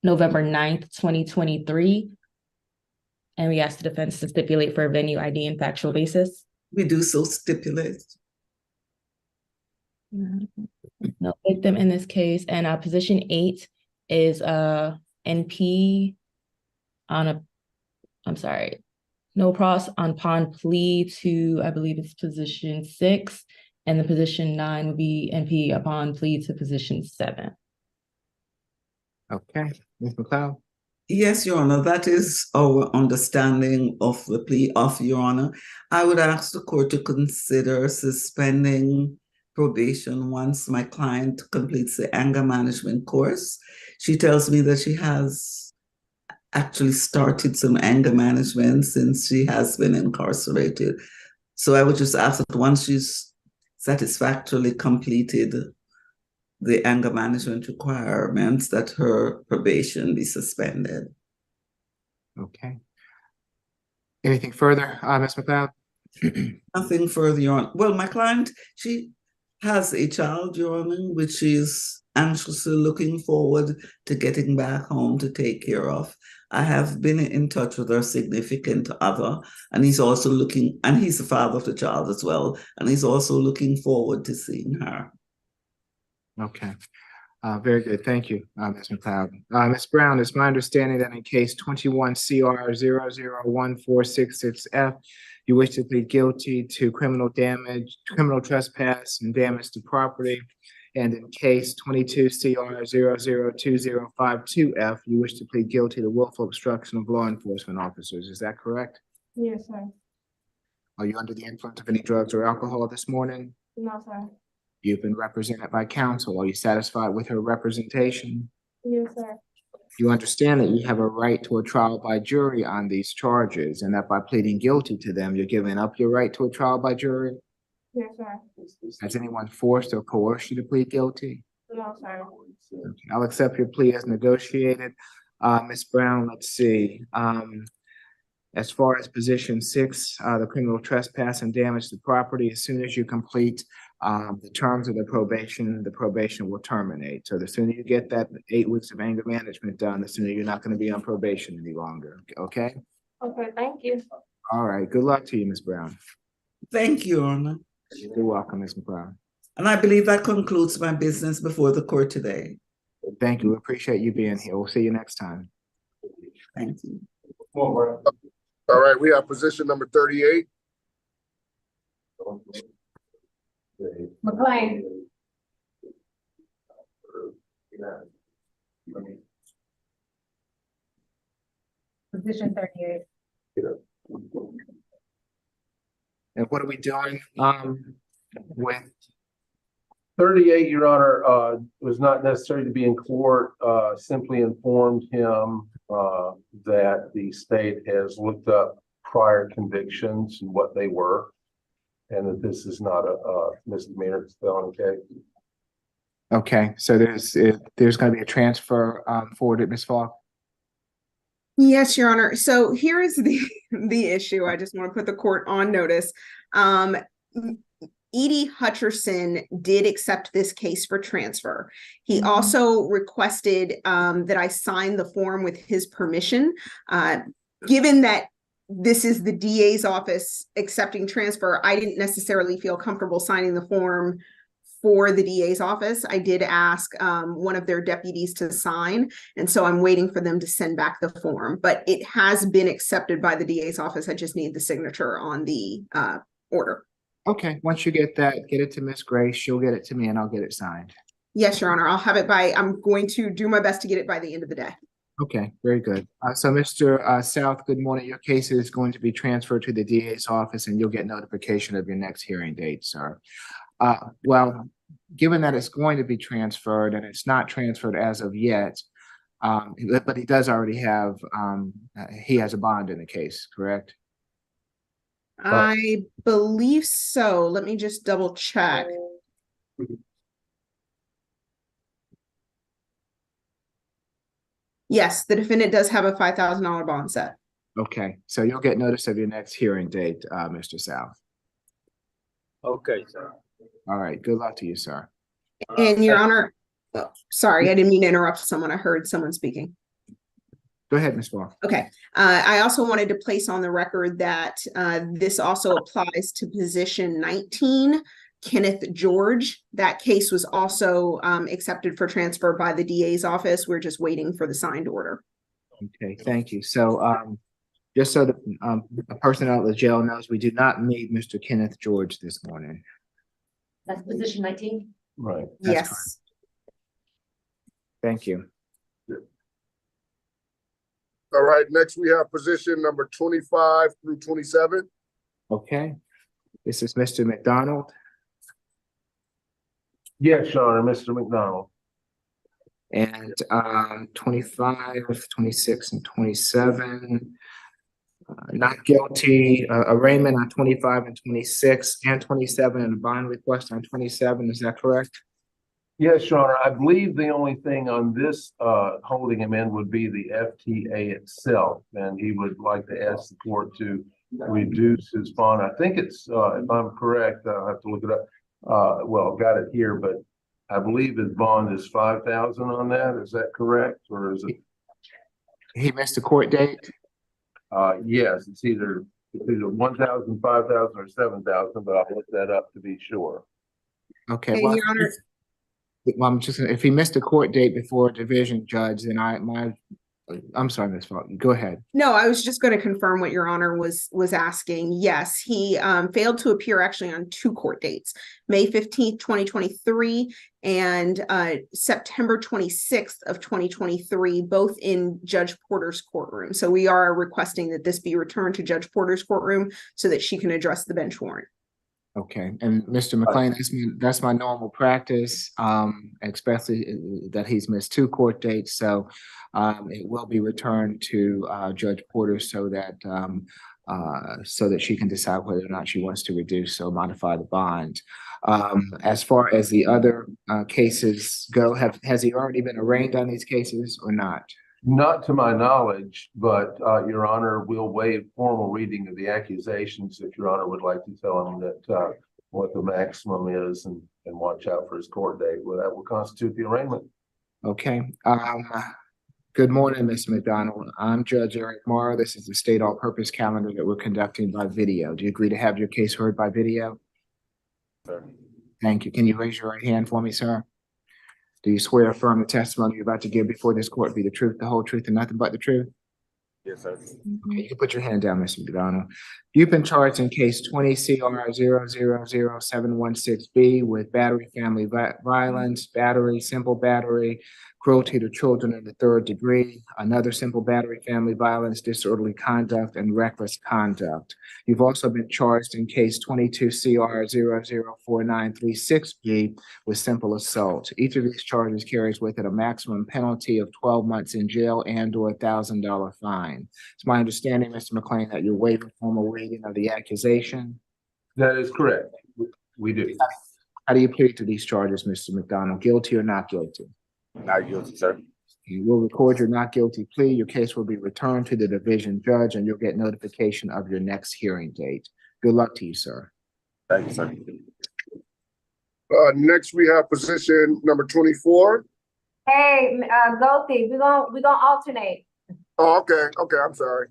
November 9th, 2023. And we ask the defense to stipulate for a venue, ID, and factual basis. We do so stipulate. No victim in this case. And position 8 is NP on no pros upon plea to, I believe it's position 6, and the position 9 would be NP upon plea to position 7. Okay, Ms. McLeod. Yes, Your Honor, that is our understanding of the plea of Your Honor. I would ask the court to consider suspending probation once my client completes the anger management course. She tells me that she has actually started some anger management since she has been incarcerated. So I would just ask that once she's satisfactorily completed the anger management requirements, that her probation be suspended. Okay. Anything further, Ms. McLeod? Nothing further, Your Honor. Well, my client, she has a child, Your Honor, which she's anxiously looking forward to getting back home to take care of. I have been in touch with her significant other, and he's also looking, and he's the father of the child as well, and he's also looking forward to seeing her. Okay. Very good. Thank you, Ms. McLeod. Ms. Brown, it's my understanding that in case 21 CR 001466F, you wish to plead guilty to criminal trespass and damage to property. And in case 22 CR 002052F, you wish to plead guilty to willful obstruction of law enforcement officers. Is that correct? Yes, sir. Are you under the influence of any drugs or alcohol this morning? No, sir. You've been represented by counsel. Are you satisfied with her representation? Yes, sir. You understand that you have a right to a trial by jury on these charges, and that by pleading guilty to them, you're giving up your right to a trial by jury? Yes, sir. Has anyone forced or coerced you to plead guilty? No, sir. I'll accept your plea as negotiated. Ms. Brown, let's see. As far as position 6, the criminal trespass and damage to property, as soon as you complete the terms of the probation will terminate. So the sooner you get that 8 weeks of anger management done, the sooner you're not going to be on probation any longer. Okay? Okay, thank you. All right. Good luck to you, Ms. Brown. Thank you, Your Honor. You're welcome, Ms. Brown. And I believe that concludes my business before the court today. Thank you. We appreciate you being here. We'll see you next time. Thank you. All right, we have position number 38. McLean. Position 38. And what are we doing with 38, Your Honor, was not necessary to be in court, simply informed him that the state has looked up prior convictions and what they were, and that this is not a misdemeanor, it's a felony case. Okay, so there's going to be a transfer forwarded, Ms. Falk? Yes, Your Honor. So here is the issue. I just want to put the court on notice. Edie Hutcherson did accept this case for transfer. He also requested that I sign the form with his permission. Given that this is the DA's office accepting transfer, I didn't necessarily feel comfortable signing the form for the DA's office. I did ask one of their deputies to sign, and so I'm waiting for them to send back the form. But it has been accepted by the DA's office. I just need the signature on the order. Okay, once you get that, get it to Miss Grace. She'll get it to me and I'll get it signed. Yes, Your Honor. I'll have it I'm going to do my best to get it by the end of the day. Okay, very good. So Mr. South, good morning. Your case is going to be transferred to the DA's office and you'll get notification of your next hearing date, sir. Well, given that it's going to be transferred and it's not transferred as of yet, but he does already have, he has a bond in the case, correct? I believe so. Let me just double check. Yes, the defendant does have a $5,000 bond set. Okay, so you'll get notice of your next hearing date, Mr. South. Okay, sir. All right, good luck to you, sir. And Your Honor, sorry, I didn't mean to interrupt someone. I heard someone speaking. Go ahead, Ms. Wall. Okay. I also wanted to place on the record that this also applies to position 19, Kenneth George. That case was also accepted for transfer by the DA's office. We're just waiting for the signed order. Okay, thank you. So just so the a person out of the jail knows, we do not need Mr. Kenneth George this morning. That's position 19? Right. Yes. Correct. Thank you. All right, next we have position number 25 through 27. Okay. This is Mr. McDonald. Yes, Your Honor, Mr. McDonald. And 25, 26, and 27. Not guilty. Arraignment on 25 and 26 and 27, and a bond request on 27. Is that correct? Yes, Your Honor. I believe the only thing on this holding him in would be the FTA itself, and he would like to ask the court to reduce his bond. I think it's, if I'm correct, I'll have to look it up. Well, got it here, but I believe his bond is $5,000 on that. Is that correct, or is it? He missed a court date. Yes, it's either 1,000, 5,000, or 7,000, but I'll look that up to be sure. Okay. Hey, Well, Your Honor. well, I'm just if he missed a court date before a division judge, then I'm sorry, Ms. Falk. Go ahead. No, I was just going to confirm what Your Honor was asking. Yes, he failed to appear actually on 2 court dates, May 15th, 2023 and September 26th of 2023, both in Judge Porter's courtroom. So we are requesting that this be returned to Judge Porter's courtroom so that she can address the bench warrant. Okay, and Mr. McLean, that's my normal practice, especially that he's missed 2 court dates. So it will be returned to Judge Porter so that she can decide whether or not she wants to reduce or modify the bond. As far as the other cases go, has he already been arraigned on these cases or not? Not to my knowledge, but Your Honor, we'll waive formal reading of the accusations if Your Honor would like to tell him that what the maximum is and watch out for his court date. Well, that will constitute the arraignment. Okay. Good morning, Ms. McDonald. I'm Judge Eric Morrow. This is the state all-purpose calendar that we're conducting by video. Do you agree to have your case heard by video? Sir. Thank you. Can you raise your right hand for me, sir? Do you swear or affirm the testimony you're about to give before this court be the truth, the whole truth, and nothing but the truth? Yes, sir. Okay, you can put your hand down, Mr. McDonald. You've been charged in case 20 CR 000716B with battery, family violence, battery, simple battery, cruelty to children in the third degree, another simple battery, family violence, disorderly conduct, and reckless conduct. You've also been charged in case 22 CR 004936B with simple assault. Each of these charges carries with it a maximum penalty of 12 months in jail and/or $1,000 fine. It's my understanding, Mr. McLean, that you're waiving formal reading of the accusation. That is correct. We do. How do you plead to these charges, Mr. McDonald? Guilty or not guilty? Not guilty, sir. You will record your not guilty plea. Your case will be returned to the division judge and you'll get notification of your next hearing date. Good luck to you, sir. Thank you, sir. Next, we have position number 24. Hey, Gothi, we're gonna alternate. Oh, okay. Okay, I'm sorry.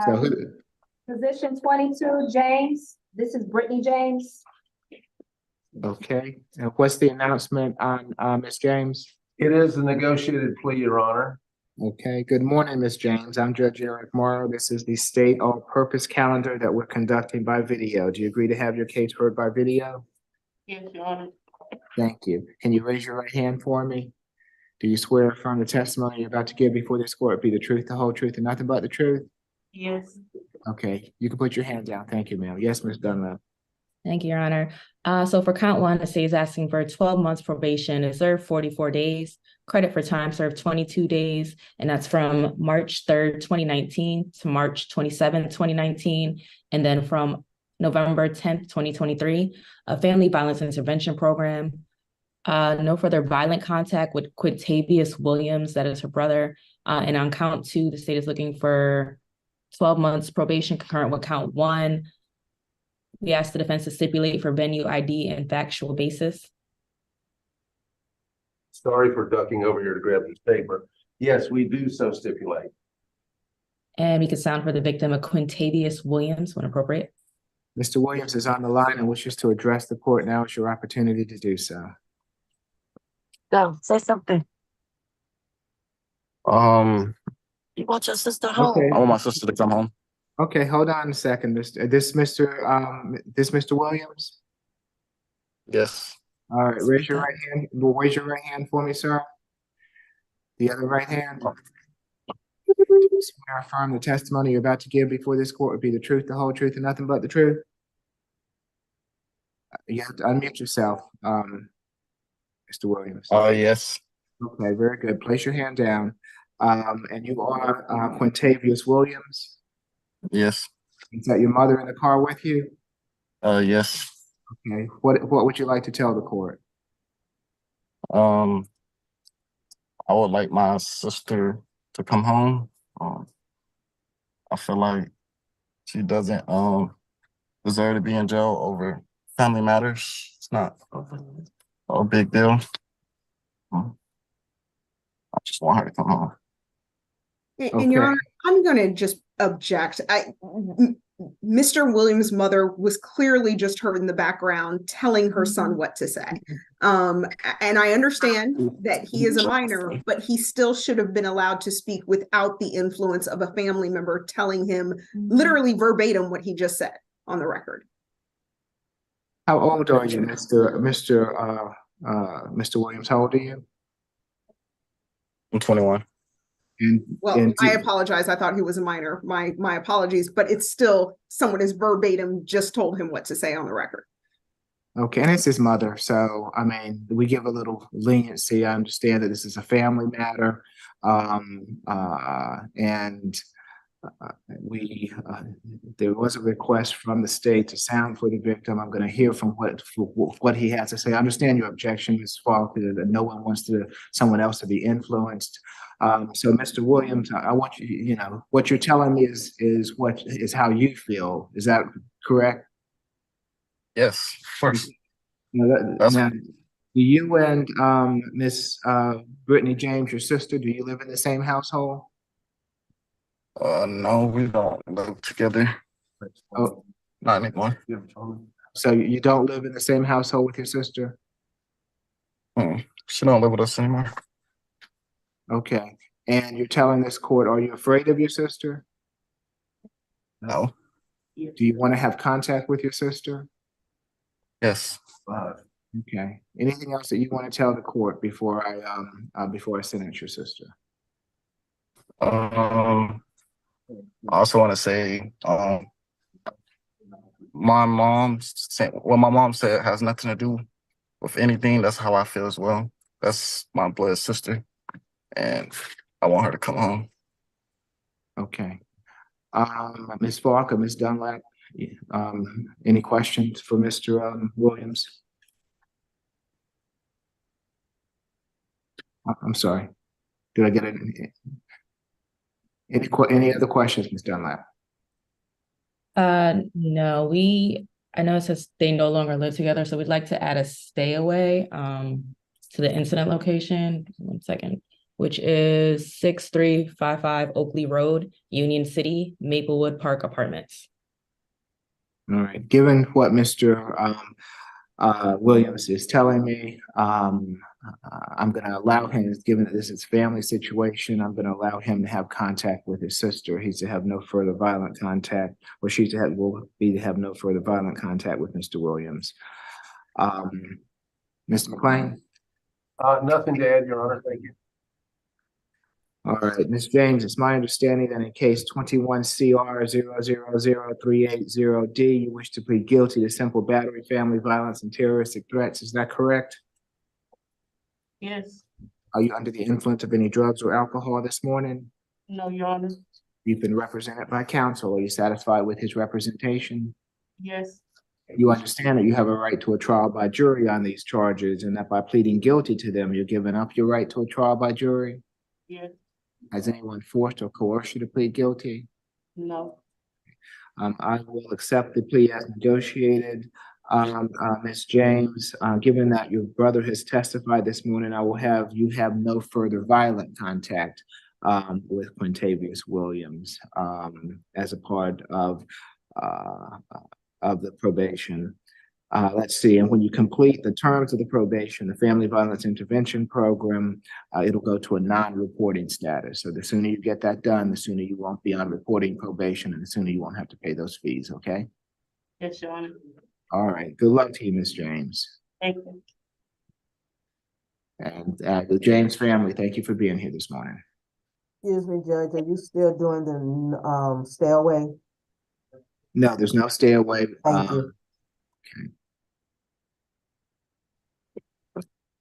So Um, Position 22, James. This is Brittany James. okay, and what's the announcement on Ms. James? It is a negotiated plea, Your Honor. Okay, good morning, Ms. James. I'm Judge Eric Morrow. This is the state all-purpose calendar that we're conducting by video. Do you agree to have your case heard by video? Yes, Your Honor. Thank you. Can you raise your right hand for me? Do you swear or affirm the testimony you're about to give before this court be the truth, the whole truth, and nothing but the truth? Yes. Okay, you can put your hand down. Thank you, ma'am. Yes, Ms. Dunlap. Thank you, Your Honor. So for count one, the state is asking for 12 months probation to serve 44 days, credit for time served 22 days, and that's from March 3rd, 2019 to March 27th, 2019, and then from November 10th, 2023, a family violence intervention program. No further violent contact with Quintavious Williams, that is her brother. And on count two, the state is looking for 12 months probation concurrent with count one. We asked the defense to stipulate for venue, ID, and factual basis. Sorry for ducking over here to grab this paper. Yes, we do so stipulate. And we could sound for the victim of Quintavious Williams when appropriate. Mr. Williams is on the line and wishes to address the court. Now is your opportunity to do so. Go, say something. You want your sister home? Okay. I want my sister to come home. Okay, hold on a second, Mr. Williams? Yes. All right, raise your right hand. Raise your right hand for me, sir. The other right hand. Swear or affirm the testimony you're about to give before this court would be the truth, the whole truth, and nothing but the truth. You have to unmute yourself, Mr. Williams. Yes. Okay, very good. Place your hand down. And you are Quintavious Williams. Yes. Is that your mother in the car with you? Yes. Okay. What would you like to tell the court? I would like my sister to come home. I feel like she doesn't deserve to be in jail over family matters. It's not a big deal. I just want her to come home. And Your Honor, I'm going to just object. Mr. Williams' mother was clearly just heard in the background telling her son what to say. And I understand that he is a minor, but he still should have been allowed to speak without the influence of a family member telling him literally verbatim what he just said on the record. How old are you, Mr. Williams? How old are you? I'm 21. Well, I apologize. I thought he was a minor. My apologies, but it's still someone has verbatim just told him what to say on the record. Okay, and it's his mother. So, I mean, we give a little leniency. I understand that this is a family matter. And there was a request from the state to sound for the victim. I'm going to hear from what he has to say. I understand your objection, Ms. Falk, that no one wants someone else to be influenced. So Mr. Williams, I want you, what you're telling me is how you feel. Is that correct? Yes, first. Now, do you and Miss Brittany James, your sister, do you live in the same household? No, we don't live together. Oh, not anymore. So you don't live in the same household with your sister? She don't live with us anymore. Okay. And you're telling this court, are you afraid of your sister? No. Do you want to have contact with your sister? Yes. Okay. Anything else that you want to tell the court before I sentence your sister? I also want to say, my mom said, what my mom said has nothing to do with anything. That's how I feel as well. That's my blood sister, and I want her to come home. Okay. Ms. Falk or Ms. Dunlap, any questions for Mr. Williams? I'm sorry. Did I get any other questions, Ms. Dunlap? No, I know it says they no longer live together, so we'd like to add a stay away to the incident location. 1 second, which is 6355 Oakley Road, Union City, Maplewood Park Apartments. All right. Given what Mr. Williams is telling me, I'm going to allow him, given that this is family situation, I'm going to allow him to have contact with his sister. He's to have no further violent contact, or will be to have no further violent contact with Mr. Williams. Mr. McLean? Nothing to add, Your Honor. Thank you. All right, Ms. James, it's my understanding that in case 21 CR 000380D, you wish to plead guilty to simple battery, family violence, and terroristic threats. Is that correct? Yes. Are you under the influence of any drugs or alcohol this morning? No, Your Honor. You've been represented by counsel. Are you satisfied with his representation? Yes. You understand that you have a right to a trial by jury on these charges, and that by pleading guilty to them, you're giving up your right to a trial by jury? Yes. Has anyone forced or coerced you to plead guilty? No. I will accept the plea as negotiated. Ms. James, given that your brother has testified this morning, I will have you have no further violent contact with Quintavious Williams as a part of the probation. Let's see, and when you complete the terms of the probation, the Family Violence Intervention Program, it'll go to a non-reporting status. So the sooner you get that done, the sooner you won't be on reporting probation, and the sooner you won't have to pay those fees, okay? Yes, Your Honor. All right, good luck to you, Ms. James. Thank you. And the James family, thank you for being here this morning. Excuse me, Judge, are you still doing the stay away? No, there's no stay away. Thank you.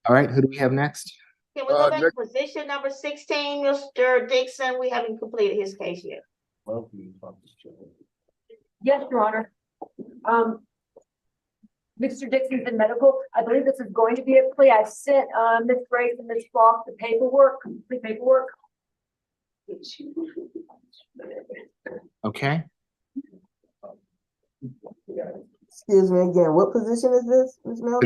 All right, who do we have next? Can we go back to position number 16, Mr. Dixon? We haven't completed his case yet. Yes, Your Honor. Mr. Dixon's in medical. I believe this is going to be a plea. I sent Ms. Grace and Ms. Falk the paperwork, complete paperwork. Okay. Excuse me again, what position is this, Ms. Melvin?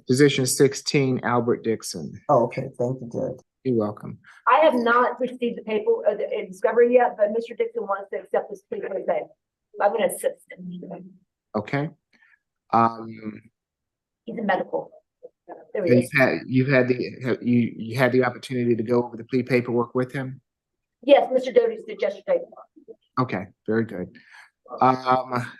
Position 16, Albert Dixon. Oh, okay, thank you, Judge. You're welcome. I have not received the paper, the discovery yet, but Mr. Dixon wants to accept this plea for today. I'm gonna assist him. Okay. He's in medical. There he is. You had the opportunity to go over the plea paperwork with him? Yes, Mr. Doty did yesterday. Okay, very good.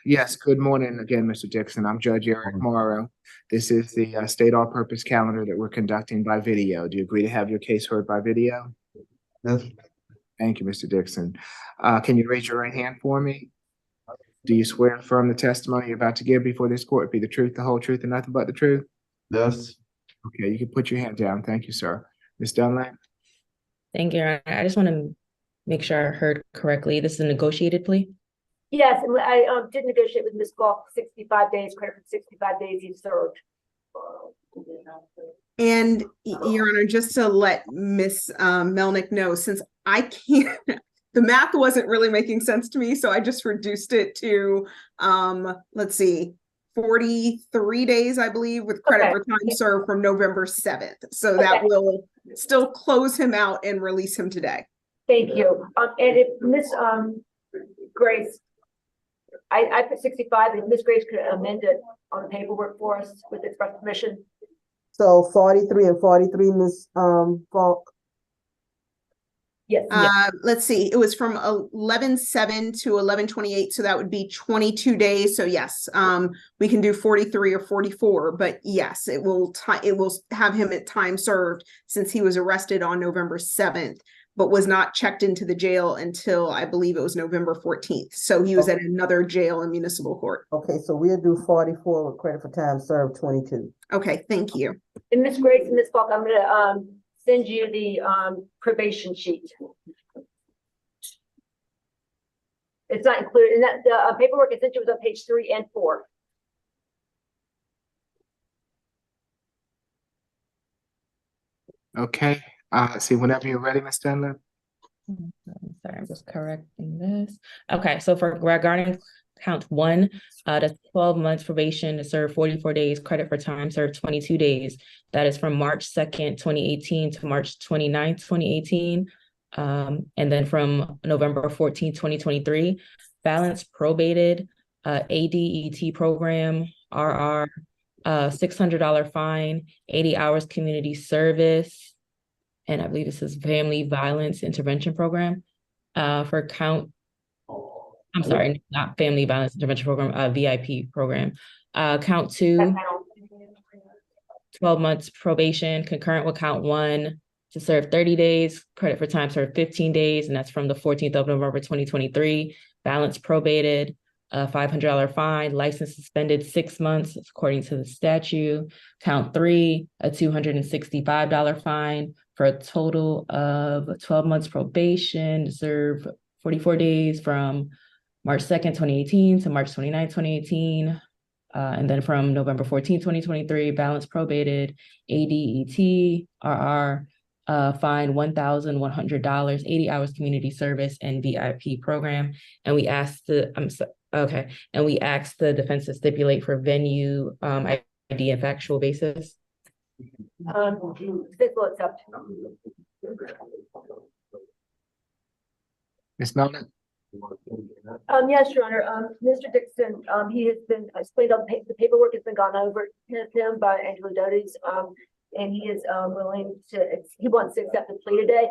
Yes, good morning again, Mr. Dixon. I'm Judge Eric Morrow. This is the state all-purpose calendar that we're conducting by video. Do you agree to have your case heard by video? Yes. Thank you, Mr. Dixon. Can you raise your right hand for me? Do you swear and affirm the testimony you're about to give before this court be the truth, the whole truth, and nothing but the truth? Yes. Okay, you can put your hand down. Thank you, sir. Ms. Dunlap? Thank you, Your Honor. I just want to make sure I heard correctly. This is a negotiated plea? Yes, and I did negotiate with Ms. Gall 65 days, credit for 65 days he served. And Your Honor, just to let Miss Melnick know, since I can't, the math wasn't really making sense to me, so I just reduced it to, let's see, 43 days, I believe, with credit for time served from November 7th. So that will still close him out and release him today. Thank you. And if Miss Grace, I put 65, if Miss Grace could amend it on the paperwork for us with express permission. So 43 and 43, Ms. Falk. Yes. Let's see, it was from 11/7 to 11/28, so that would be 22 days. So yes, we can do 43 or 44, but yes, it will have him at time served since he was arrested on November 7th, but was not checked into the jail until I believe it was November 14th. So he was at another jail in municipal court. Okay, so we'll do 44 with credit for time served 22. Okay, thank you. And Miss Grace and Miss Falk, I'm gonna send you the probation sheet. It's not included in that, the paperwork I sent you was on page 3 and 4. Okay, see, whenever you're ready, Ms. Dunlap. Sorry, I'm just correcting this. Okay, so for regarding count 1, that's 12 months probation to serve 44 days, credit for time served 22 days. That is from March 2nd, 2018 to March 29th, 2018. And then from November 14th, 2023, balance probated, ADET program, RR, $600 fine, 80 hours community service, and I believe this is family violence intervention program. For count, I'm sorry, not family violence intervention program, VIP program. Count 2, 12 months probation, concurrent with count 1 to serve 30 days, credit for time served 15 days, and that's from the 14th of November, 2023. Balance probated, $500 fine, license suspended 6 months according to the statute. Count 3, a $265 fine for a total of 12 months probation to serve 44 days from March 2nd, 2018 to March 29th, 2018. And then from November 14th, 2023, balance probated, ADET, RR, fine $1,100, 80 hours community service and VIP program. And we asked the, and we asked the defense to stipulate for venue, ID and factual basis. This will accept. Ms. Melnick? Yes, Your Honor. Mr. Dixon, he has been explained on the paperwork has been gone over to him by Angela Doties. And he is willing to, he wants to accept the plea today.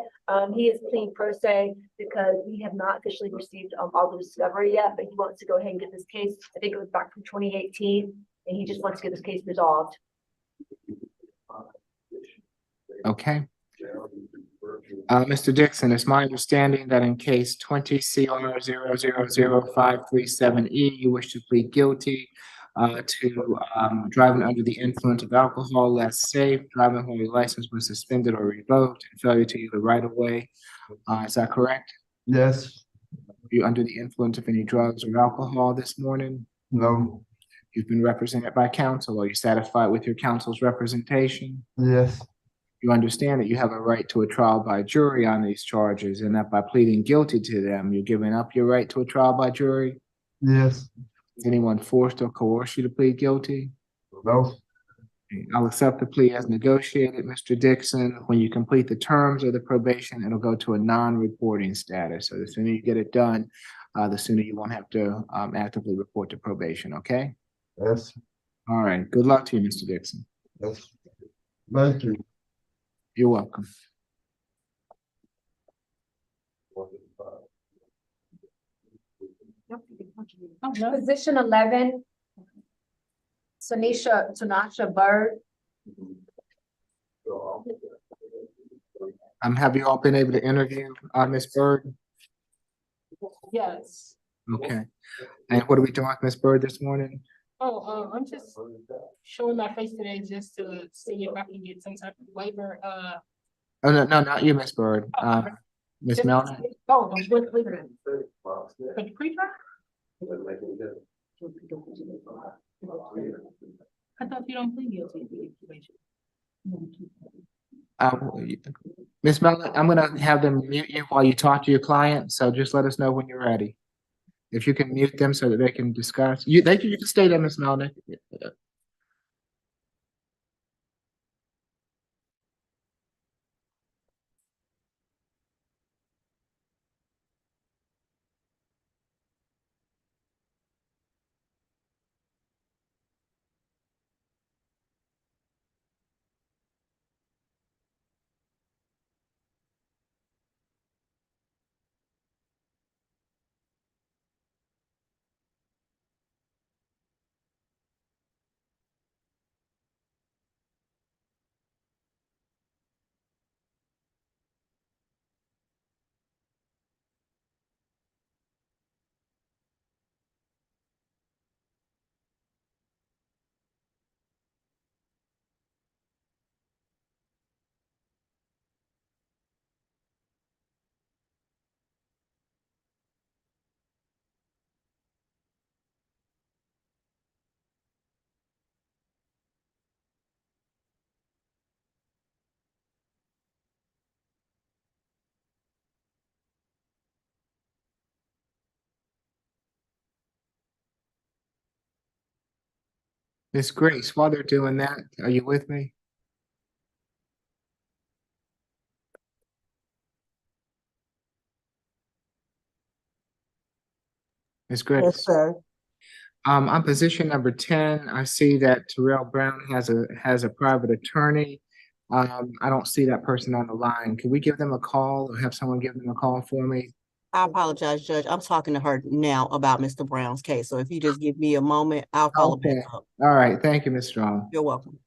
He is pleading pro se because we have not officially received all the discovery yet, but he wants to go ahead and get this case. I think it was back from 2018, and he just wants to get this case resolved. Okay. Mr. Dixon, it's my understanding that in case 20 CR 0000537E, you wish to plead guilty to driving under the influence of alcohol, less safe, driving while your license was suspended or revoked, and failure to use the right of way. Is that correct? Yes. Are you under the influence of any drugs or alcohol this morning? No. You've been represented by counsel. Are you satisfied with your counsel's representation? Yes. You understand that you have a right to a trial by jury on these charges, and that by pleading guilty to them, you're giving up your right to a trial by jury? Yes. Has anyone forced or coerced you to plead guilty? No. I'll accept the plea as negotiated, Mr. Dixon. When you complete the terms of the probation, it'll go to a non-reporting status. So the sooner you get it done, the sooner you won't have to actively report to probation, okay? Yes. All right. Good luck to you, Mr. Dixon. Yes. Thank you. You're welcome. Position 11, Tanasha Bird. Have you all been able to interview Ms. Bird? Yes. Okay. And what are we doing with Ms. Bird this morning? Oh, I'm just showing my face today just to see if I can get some type of waiver. Oh, no, not you, Ms. Bird. Ms. Melnick? Oh, I'm going to leave it in. For the pre-trial? I thought you don't plead guilty to probation. Ms. Melnick, I'm gonna have them mute you while you talk to your client, so just let us know when you're ready. If you can mute them so that they can discuss, you can stay there, Ms. Melnick. Ms. Grace, while they're doing that, are you with me? Ms. Yes, Grace? sir. On position number 10, I see that Terrell Brown has a private attorney. I don't see that person on the line. Can we give them a call or have someone give them a call for me? I apologize, Judge. I'm talking to her now about Mr. Brown's case. So if you just give me a moment, I'll call her Okay. back up. All right. Thank you, Ms. Strong. You're welcome.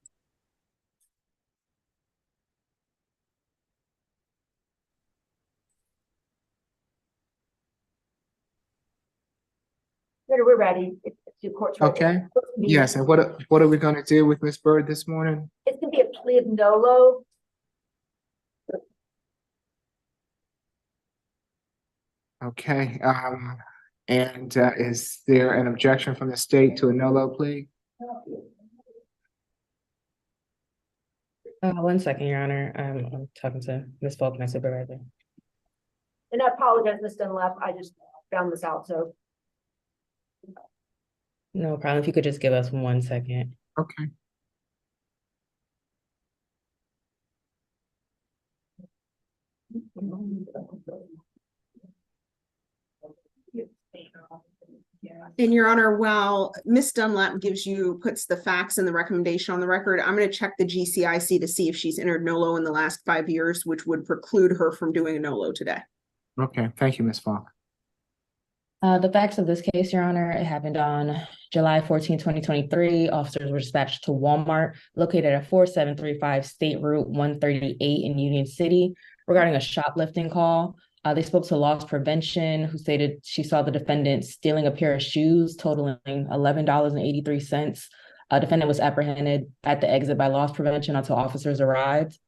We're ready. It's your court's ready. Okay. Yes. And what are we going to do with Ms. Bird this morning? It's gonna be a plea of nolo. Okay. And is there an objection from the state to a no-low plea? 1 second, Your Honor. I'm talking to Ms. Falk, my supervisor. And I apologize, Ms. Dunlap. I just found this out, so. No problem. If you could just give us 1 second. Okay. And Your Honor, while Ms. Dunlap puts the facts and the recommendation on the record, I'm going to check the GCIC to see if she's entered NOLO in the last 5 years, which would preclude her from doing a NOLO today. Okay. Thank you, Ms. Falk. The facts of this case, Your Honor, it happened on July 14, 2023. Officers were dispatched to Walmart located at 4735 State Route 138 in Union City regarding a shoplifting call. They spoke to loss prevention, who stated she saw the defendant stealing a pair of shoes totaling $11.83. Defendant was apprehended at the exit by loss prevention until officers arrived.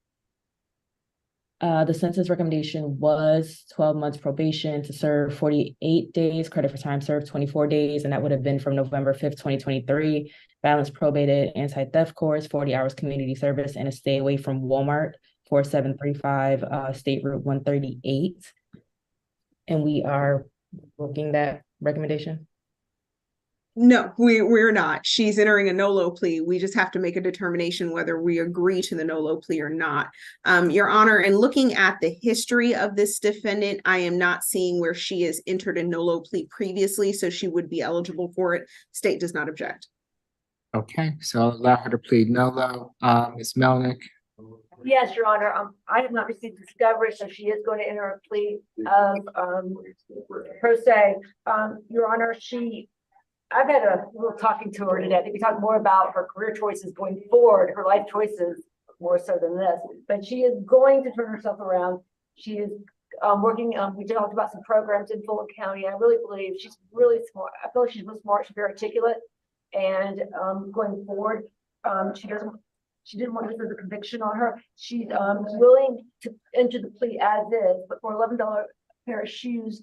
The sentence recommendation was 12 months probation to serve 48 days, credit for time served 24 days, and that would have been from November 5th, 2023. Violence probated, anti-theft course, 40 hours community service, and a stay away from Walmart, 4735 State Route 138. And we are looking that recommendation. No, we're not. She's entering a NOLO plea. We just have to make a determination whether we agree to the NOLO plea or not. Your Honor, in looking at the history of this defendant, I am not seeing where she has entered a NOLO plea previously, so she would be eligible for it. State does not object. Okay, so I'll allow her to plead NOLO. Ms. Melnick? Yes, Your Honor. I have not received discovery, so she is going to enter a plea of pro se. Your Honor, I've had a little talking to her today. I think we talked more about her career choices going forward, her life choices more so than this. But she is going to turn herself around. She is working. We talked about some programs in Fulton County. I really believe she's really smart. I feel like she's really smart. She's very articulate, and going forward, she doesn't. She didn't want this as a conviction on her. She's, willing to enter the plea as is, but for $11 pair of shoes,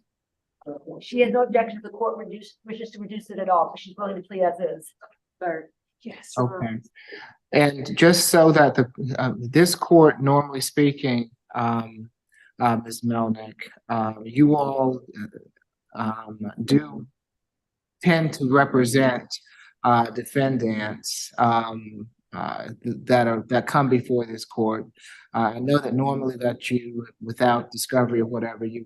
she has no objection if the court wishes to reduce it at all, but she's willing to plea as is. Third. Yes. Okay. And just so that this court, normally speaking, Ms. Melnick, you all do tend to represent defendants that come before this court. I know that normally that you, without discovery or whatever, you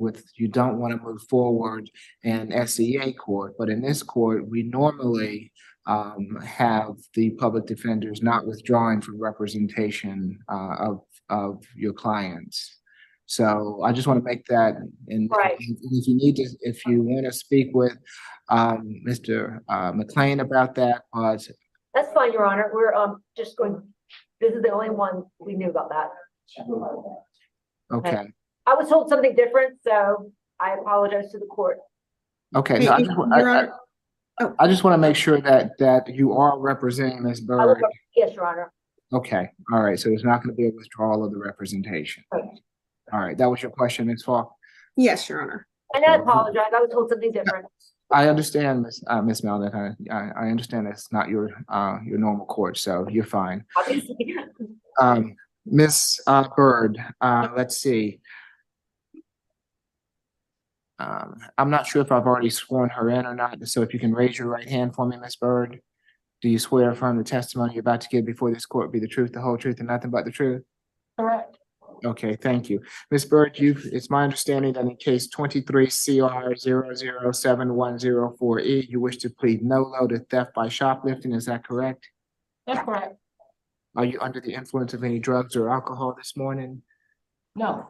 don't want to move forward in SEA court, but in this court, we normally have the public defenders not withdrawing from representation of your clients. So I just want to make that, and Right. if you need to, if you want to speak with Mr. McLean about that, That's fine, Your Honor. We're, just going, this is the only one we knew about that. okay. I was told something different, so I apologize to the court. Okay, Hey, no, Your Honor. I just want to make sure that you are representing Ms. I will, Bird. yes, Your Honor. Okay, all right, so there's not going to be a withdrawal of the representation. Right. All right, that was your question, Ms. Falk? Yes, Your Honor. And I apologize. I was told something different. I understand, Ms. Melnick. I understand that's not your normal court, so you're fine. Obviously. Ms. Bird, let's see. I'm not sure if I've already sworn her in or not, so if you can raise your right hand for me, Ms. Bird. Do you swear or affirm the testimony you're about to give before this court be the truth, the whole truth, and nothing but the truth? Correct. Okay, thank you. Ms. Bird, it's my understanding that in case 23 CR 0071048, you wish to plead no to theft by shoplifting, is that correct? That's correct. Are you under the influence of any drugs or alcohol this morning? No.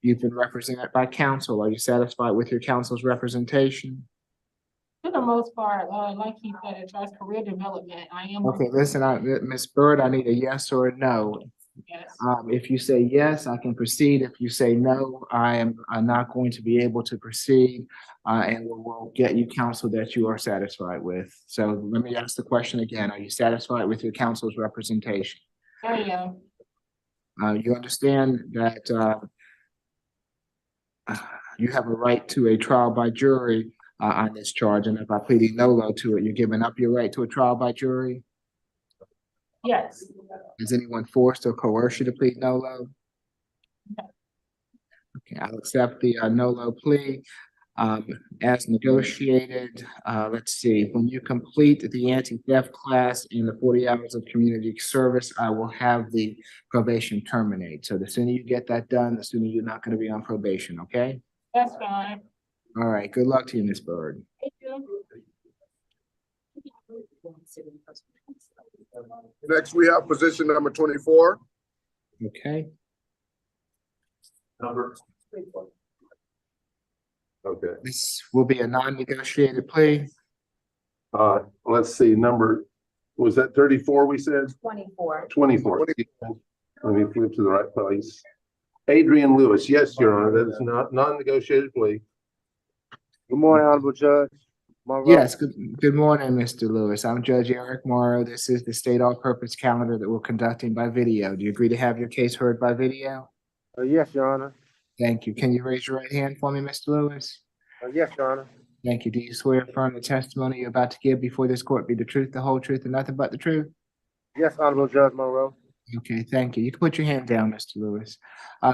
You've been represented by counsel. Are you satisfied with your counsel's representation? For the most part, like he said, as far as career development, I am. Okay, listen, Ms. Bird, I need a yes or a no. Yes. If you say yes, I can proceed. If you say no, I'm not going to be able to proceed, and we'll get you counsel that you are satisfied with. So let me ask the question again. Are you satisfied with your counsel's representation? I am. You understand that you have a right to a trial by jury on this charge, and if by pleading no to it, you're giving up your right to a trial by jury? Yes. Has anyone forced or coerced you to plead no? Okay, I'll accept the no plea as negotiated. Let's see, when you complete the anti-theft class in the 40 hours of community service, I will have the probation terminate. So the sooner you get that done, the sooner you're not going to be on probation, okay? That's fine. All right, good luck to you, Ms. Bird. Thank you. Next, we have position number 24. Okay. Okay. This will be a non-negotiated plea. Let's see, was that 34 we said? 24. 24. Let me flip to the right place. Adrian Lewis, yes, Your Honor, that is not non-negotiated plea. Good morning, Honorable Judge. Morrow. Yes, good morning, Mr. Lewis. I'm Judge Eric Morrow. This is the state all-purpose calendar that we're conducting by video. Do you agree to have your case heard by video? Yes, Your Honor. Thank you. Can you raise your right hand for me, Mr. Lewis? Yes, Your Honor. Thank you. Do you swear or affirm the testimony you're about to give before this court be the truth, the whole truth, and nothing but the truth? Yes, Honorable Judge Monroe. Okay, thank you. You can put your hand down, Mr. Lewis.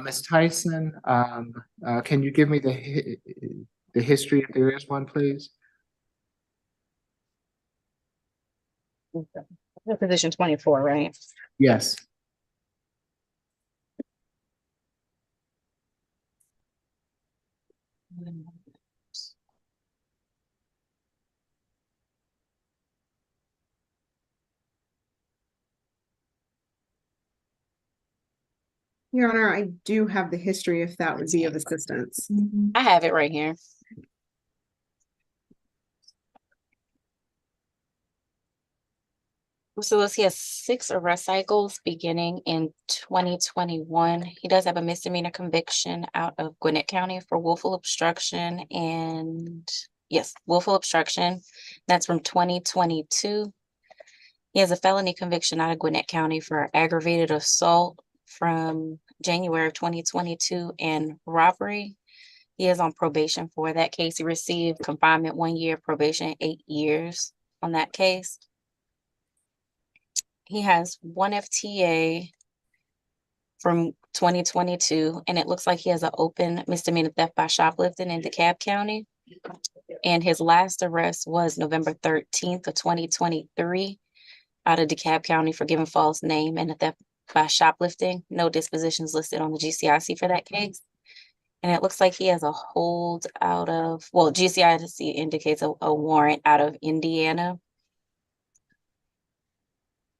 Ms. Tyson, can you give me the history, if there is one, please? Position 24, right? Yes. Your Honor, I do have the history if that would be of assistance. I have it right here. So he has 6 arrest cycles beginning in 2021. He does have a misdemeanor conviction out of Gwinnett County for willful obstruction willful obstruction. That's from 2022. He has a felony conviction out of Gwinnett County for aggravated assault from January of 2022 and robbery. He is on probation for that case. He received confinement 1 year, probation 8 years on that case. He has 1 FTA from 2022, and it looks like he has an open misdemeanor theft by shoplifting in DeKalb County. And his last arrest was November 13th of 2023 out of DeKalb County for giving false name and a theft by shoplifting. No dispositions listed on the GCIC for that case. And it looks like he has a hold out of, well, GCIC indicates a warrant out of Indiana.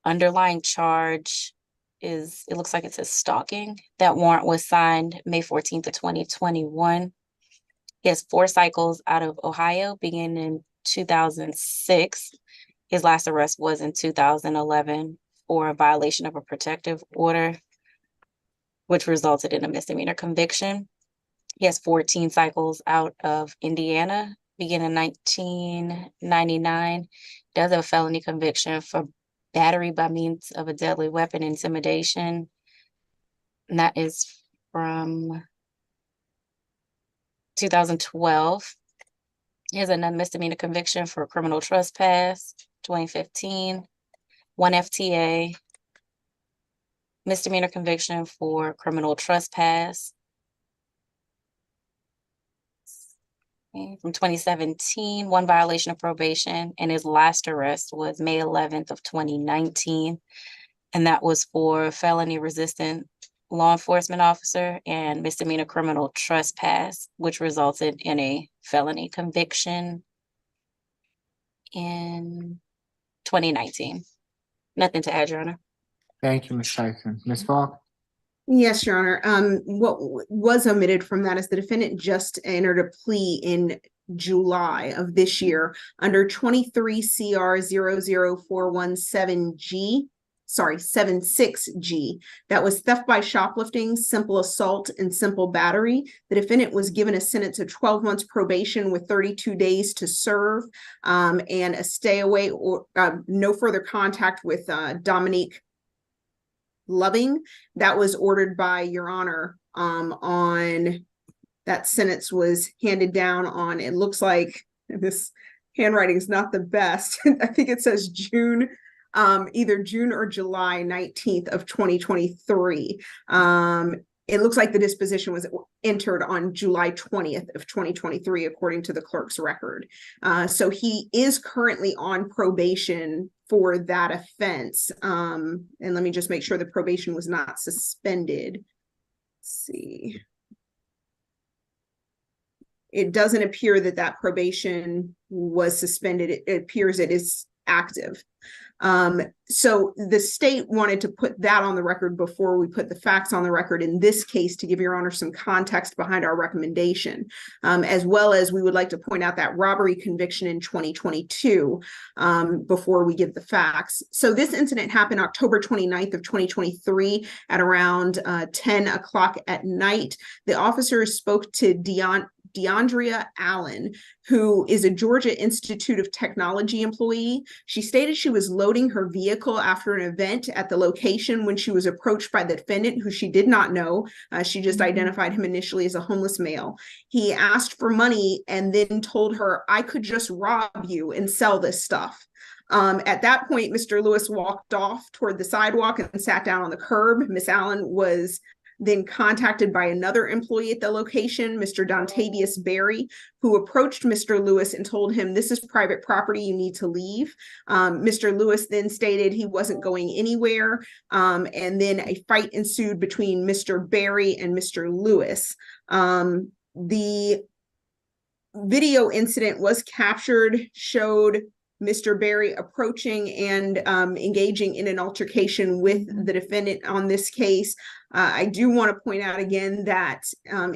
Underlying charge is, it looks like it says stalking. That warrant was signed May 14th of 2021. He has 4 cycles out of Ohio beginning in 2006. His last arrest was in 2011 for a violation of a protective order, which resulted in a misdemeanor conviction. He has 14 cycles out of Indiana beginning in 1999. Does have a felony conviction for battery by means of a deadly weapon, intimidation. And that is from 2012. He has another misdemeanor conviction for criminal trespass, 2015. 1 FTA. Misdemeanor conviction for criminal trespass from 2017, 1 violation of probation, and his last arrest was May 11th of 2019, and that was for felony resistant law enforcement officer and misdemeanor criminal trespass, which resulted in a felony conviction in 2019. Nothing to add, Your Honor. Thank you, Ms. Tyson. Ms. Falk? Yes, Your Honor. What was omitted from that is the defendant just entered a plea in July of this year under 23 CR 00417G. 76G. That was theft by shoplifting, simple assault, and simple battery. The defendant was given a sentence of 12 months probation with 32 days to serve, and a stay away or no further contact with Dominique Loving. That was ordered by Your Honor on that sentence was handed down on, it looks like this handwriting is not the best. I think it says June, either June or July 19th of 2023. It looks like the disposition was entered on July 20th of 2023, according to the clerk's record. So he is currently on probation for that offense. And let me just make sure the probation was not suspended. Let's see. It doesn't appear that that probation was suspended. It appears it is active. So the state wanted to put that on the record before we put the facts on the record in this case to give Your Honor some context behind our recommendation, as well as we would like to point out that robbery conviction in 2022 before we give the facts. So this incident happened October 29th of 2023 at around 10 o'clock at night. The officers spoke to DeAndrea Allen, who is a Georgia Institute of Technology employee. She stated she was loading her vehicle after an event at the location when she was approached by the defendant, who she did not know. She just identified him initially as a homeless male. He asked for money and then told her, "I could just rob you and sell this stuff." At that point, Mr. Lewis walked off toward the sidewalk and sat down on the curb. Miss Allen was then contacted by another employee at the location, Mr. Dontavius Berry, who approached Mr. Lewis and told him, "This is private property, you need to leave." Mr. Lewis then stated he wasn't going anywhere, and then a fight ensued between Mr. Berry and Mr. Lewis. The video incident was captured, showed Mr. Berry approaching and engaging in an altercation with the defendant on this case. I do want to point out again that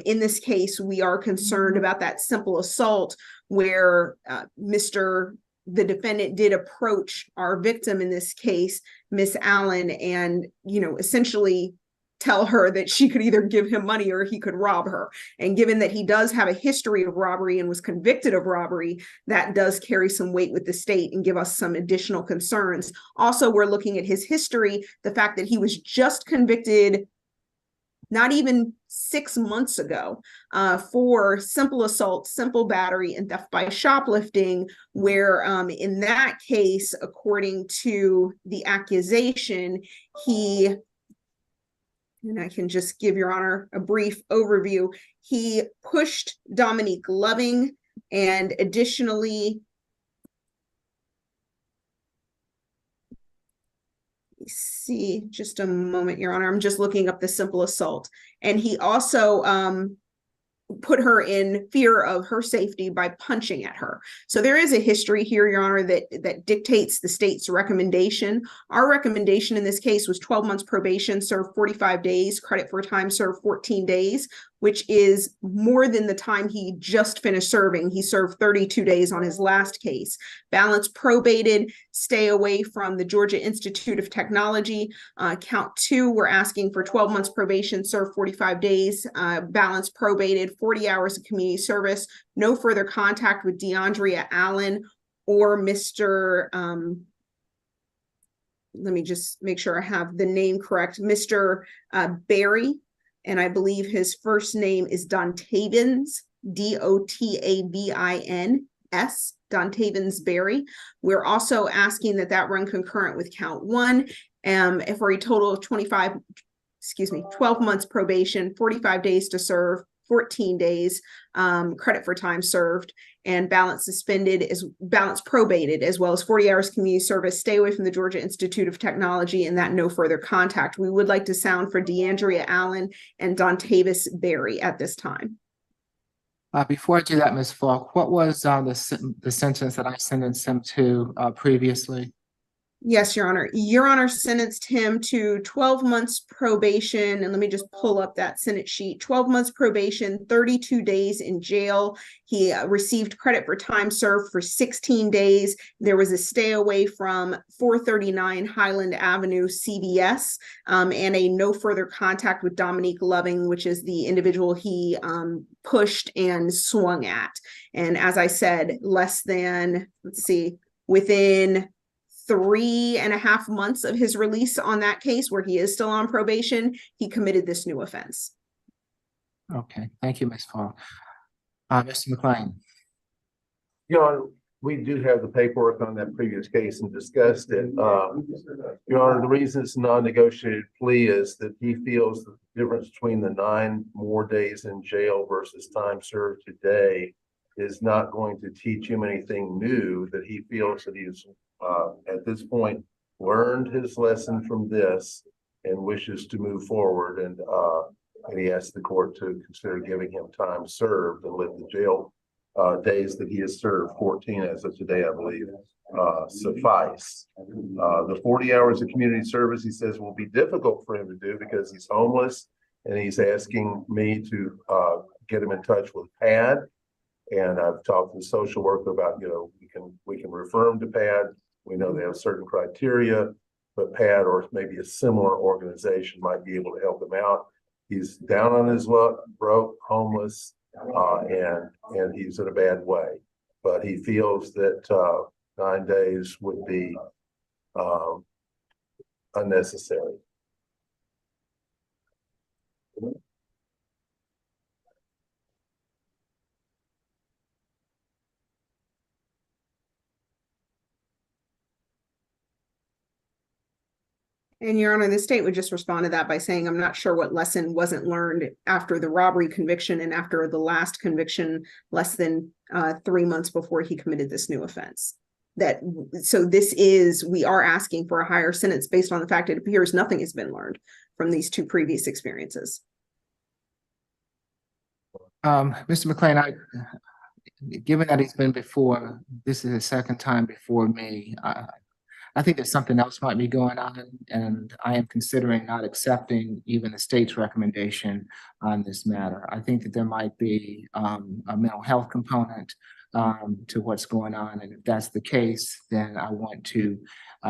in this case, we are concerned about that simple assault where the defendant did approach our victim in this case, Miss Allen, and, essentially tell her that she could either give him money or he could rob her. And given that he does have a history of robbery and was convicted of robbery, that does carry some weight with the state and give us some additional concerns. Also, we're looking at his history, the fact that he was just convicted not even 6 months ago for simple assault, simple battery, and theft by shoplifting, where in that case, according to the accusation, and I can just give Your Honor a brief overview, he pushed Dominique Loving, and additionally, see, just a moment, Your Honor. I'm just looking up the simple assault. And he also put her in fear of her safety by punching at her. So there is a history here, Your Honor, that dictates the state's recommendation. Our recommendation in this case was 12 months probation, serve 45 days, credit for time served 14 days, which is more than the time he just finished serving. He served 32 days on his last case. Balance probated, stay away from the Georgia Institute of Technology. Count 2, we're asking for 12 months probation, serve 45 days, balance probated, 40 hours of community service, no further contact with DeAndrea Allen or Mr. Let me just make sure I have the name correct, Mr. Barry. And I believe his first name is Dontavins, Dotavins, Dontavins Berry. We're also asking that run concurrent with count 1, for a total of 12 months probation, 45 days to serve, 14 days, credit for time served, and balance probated, as well as 40 hours community service, stay away from the Georgia Institute of Technology, and that no further contact. We would like to sound for DeAndrea Allen and Dontavis Berry at this time. Before I do that, Ms. Falk, what was the sentence that I sentenced him to previously? Yes, Your Honor. Your Honor sentenced him to 12 months probation, and let me just pull up that sentence sheet. 12 months probation, 32 days in jail. He received credit for time served for 16 days. There was a stay away from 439 Highland Avenue CVS, and a no further contact with Dominique Loving, which is the individual he pushed and swung at. And as I said, within 3.5 months of his release on that case, where he is still on probation, he committed this new offense. Okay, thank you, Ms. Falk. Mr. McLean. Your Honor, we do have the paperwork on that previous case and discussed it. Your Honor, the reason it's a non-negotiated plea is that he feels the difference between the 9 more days in jail versus time served today is not going to teach him anything new, that he feels that he's at this point learned his lesson from this and wishes to move forward, and he asked the court to consider giving him time served and let the jail days that he has served, 14 as of today, I believe, suffice. The 40 hours of community service, he says, will be difficult for him to do because he's homeless, and he's asking me to get him in touch with PAD. And I've talked to the social worker about, we can refer him to PAD. We know they have certain criteria, but PAD or maybe a similar organization might be able to help him out. He's down on his luck, broke, homeless, and he's in a bad way. But he feels that 9 days would be unnecessary. And Your Honor, the state would just respond to that by saying, I'm not sure what lesson wasn't learned after the robbery conviction and after the last conviction less than 3 months before he committed this new offense. We are asking for a higher sentence based on the fact it appears nothing has been learned from these 2 previous experiences. Mr. McLean, given that he's been before, this is the second time before me, I think that something else might be going on, and I am considering not accepting even the state's recommendation on this matter. I think that there might be a mental health component to what's going on. And if that's the case, then I want to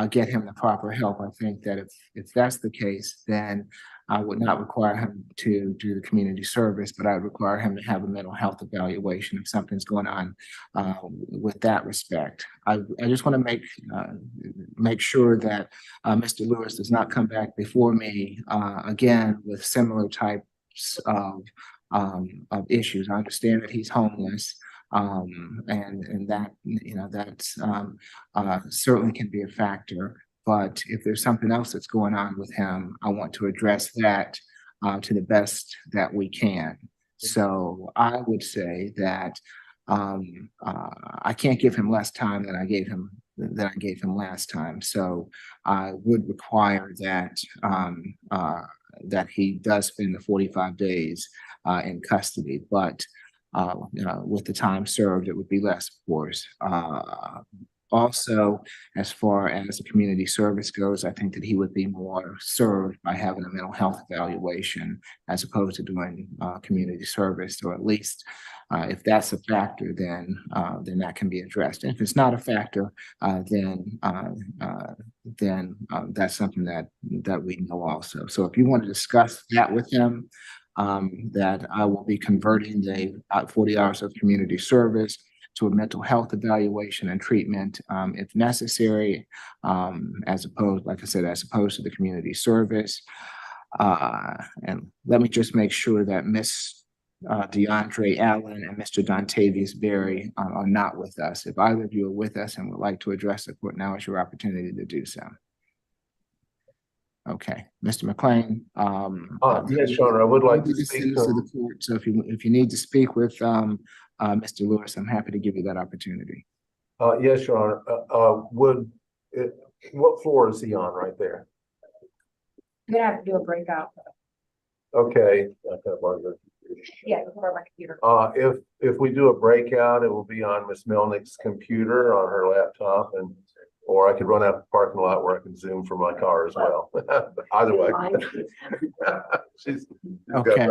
get him the proper help. I think that if that's the case, then I would not require him to do the community service, but I would require him to have a mental health evaluation if something's going on with that respect. I just want to make sure that Mr. Lewis does not come back before me again with similar types of issues. I understand that he's homeless. And that, that's certainly can be a factor. But if there's something else that's going on with him, I want to address that to the best that we can. So I would say that I can't give him less time than I gave him last time. So I would require that that he does spend the 45 days in custody, but with the time served, it would be less, of course. Also, as far as the community service goes, I think that he would be more served by having a mental health evaluation as opposed to doing community service, or at least if that's a factor, then that can be addressed. And if it's not a factor, then that's something that we know also. So if you want to discuss that with him, that I will be converting the 40 hours of community service to a mental health evaluation and treatment if necessary, as opposed to the community service. And let me just make sure that Ms. DeAndre Allen and Mr. Dontavius Berry are not with us. If either of you are with us and would like to address the court, now is your opportunity to do so. Okay, Mr. McLean. Yes, Your Honor, I would like to speak to the court. So if you need to speak with Mr. Lewis, I'm happy to give you that opportunity. Yes, Your Honor. What floor is he on right there? You're gonna have to do a breakout. Okay. Yeah, before my computer. If we do a breakout, it will be on Ms. Melnick's computer on her laptop, or I could run out the parking lot where I can Zoom from my car as well. Either way. She's okay.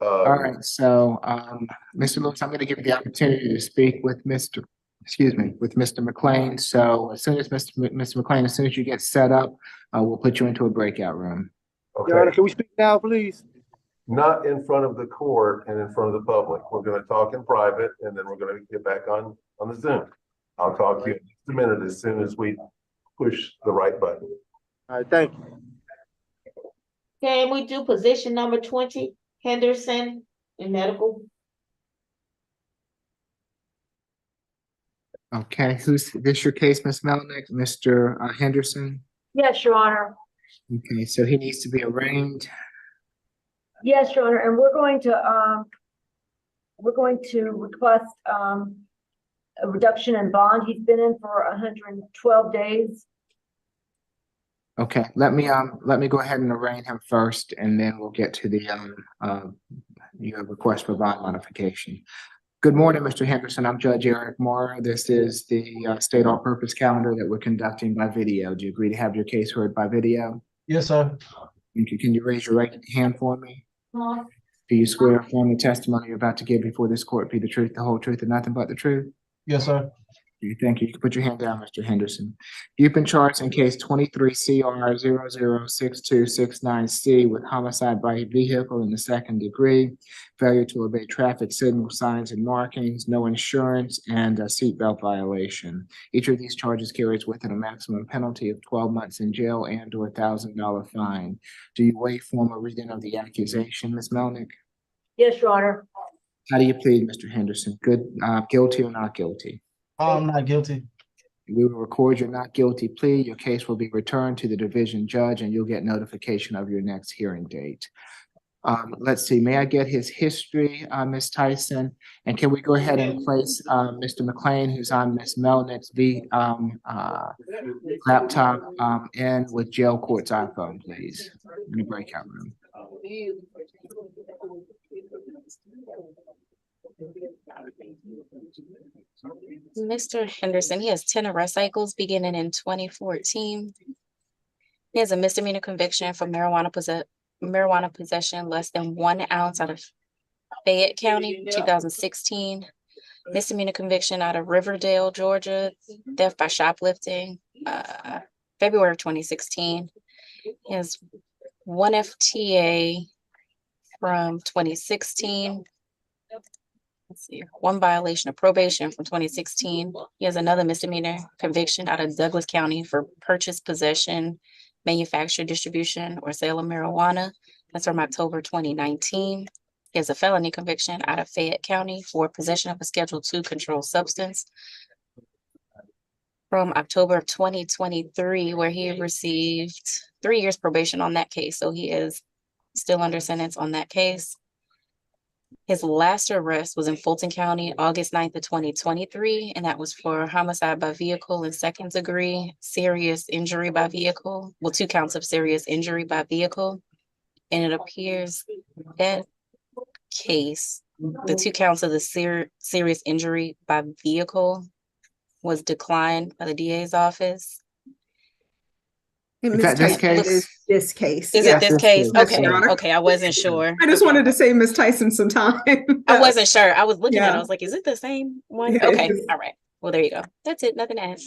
All right. So, Mr. Lewis, I'm going to give you the opportunity to speak with Mr. McLean. So as soon as Mr. McLean, as soon as you get set up, we'll put you into a breakout room. Okay. Your Honor, can we speak now, please? Not in front of the court and in front of the public. We're going to talk in private, and then we're going to get back on the Zoom. I'll talk to you in just a minute as soon as we push the right button. All right, thank you. Can we do position number 20, Henderson in medical? Okay, who's this your case, Ms. Melnick? Mr. Henderson? Yes, Your Honor. Okay, so he needs to be arraigned. Yes, Your Honor, and we're going to request a reduction in bond. He's been in for 112 days. Okay, let me go ahead and arraign him first, and then we'll get to the your request for bond modification. Good morning, Mr. Henderson. I'm Judge Eric Mora. This is the state all-purpose calendar that we're conducting by video. Do you agree to have your case heard by video? Yes, sir. Can you raise your right hand for me? Do you swear or affirm the testimony you're about to give before this court be the truth, the whole truth, and nothing but the truth? Yes, sir. Thank you. You can put your hand down, Mr. Henderson. You've been charged in case 23 CR 006269C with homicide by vehicle in the second degree, failure to obey traffic signal signs and markings, no insurance, and a seatbelt violation. Each of these charges carries with it a maximum penalty of 12 months in jail and or $1,000 fine. Do you waive formal reading of the accusation, Ms. Melnick? Yes, Your Honor. How do you plead, Mr. Henderson? Guilty or not guilty? I'm not guilty. We will record your not guilty plea. Your case will be returned to the division judge, and you'll get notification of your next hearing date. Let's see, may I get his history, Ms. Tyson? And can we go ahead and place Mr. McLean, who's on Ms. Melnick's laptop, in with jail court's iPhone, please, in the breakout room. Mr. Henderson, he has 10 arrest cycles beginning in 2014. He has a misdemeanor conviction for marijuana possession less than 1 ounce out of Fayette County, 2016. misdemeanor conviction out of Riverdale, Georgia, theft by shoplifting, February of 2016. He has one FTA from 2016. Let's see, one violation of probation from 2016. He has another misdemeanor conviction out of Douglas County for purchase, possession, manufacture, distribution, or sale of marijuana. That's from October 2019. He has a felony conviction out of Fayette County for possession of a Schedule II controlled substance from October of 2023, where he received 3 years probation on that case. So he is still under sentence on that case. His last arrest was in Fulton County, August 9th of 2023, and that was for homicide by vehicle and second degree, serious injury by vehicle. Well, 2 counts of serious injury by vehicle. And it appears that case, the 2 counts of the serious injury by vehicle was declined by the DA's office. In fact, this case- is this case. Is Yes. it this case? Yes, Okay, Your Honor. okay, I wasn't sure. I just wanted to save Ms. Tyson some time. I wasn't sure. I was looking at it. Yeah. I was like, is it the same one? Yeah, Okay, it is. all right. Well, there you go. That's it. Nothing to add.